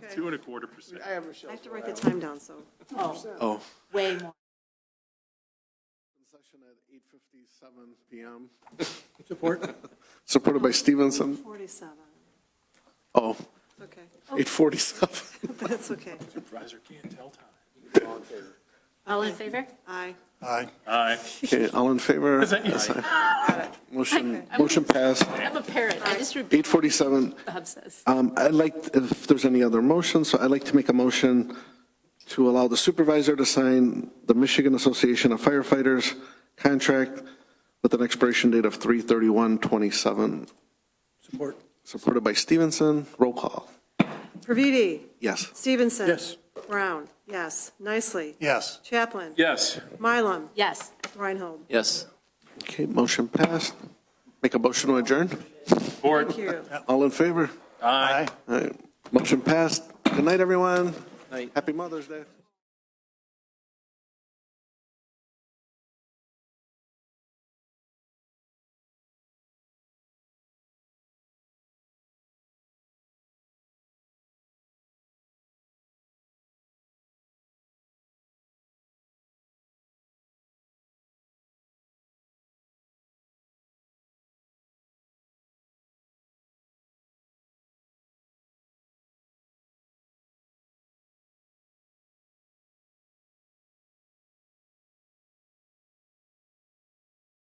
Okay. 2.25%. I have Michelle. I have to write the time down, so. Oh. Way more. Session at 8:57 PM. Support? Supported by Stevenson. 47. Oh, Okay. 8:47. That's okay. Supervisor can't tell time. All in favor? Aye. Aye. Aye. Okay, all in favor? Is that you? Yes, aye. Motion passed. I'm a parrot. I just repeat 8:47. what Bob says. I'd like, if there's any other motions, so I'd like to make a motion to allow the supervisor to sign the Michigan Association of Firefighters contract with an expiration date of 3/31/27. Support. Supported by Stevenson. Roll call. Praviti? Yes. Stevenson? Yes. Brown? Yes. Nicely? Yes. Chaplin? Yes. Mylum? Yes. Reinhold? Yes. Okay, motion passed. Make a motion to adjourn. Support. Thank you. All in favor? Aye. All right, motion passed. Good night, everyone. Night. Happy Mother's Day.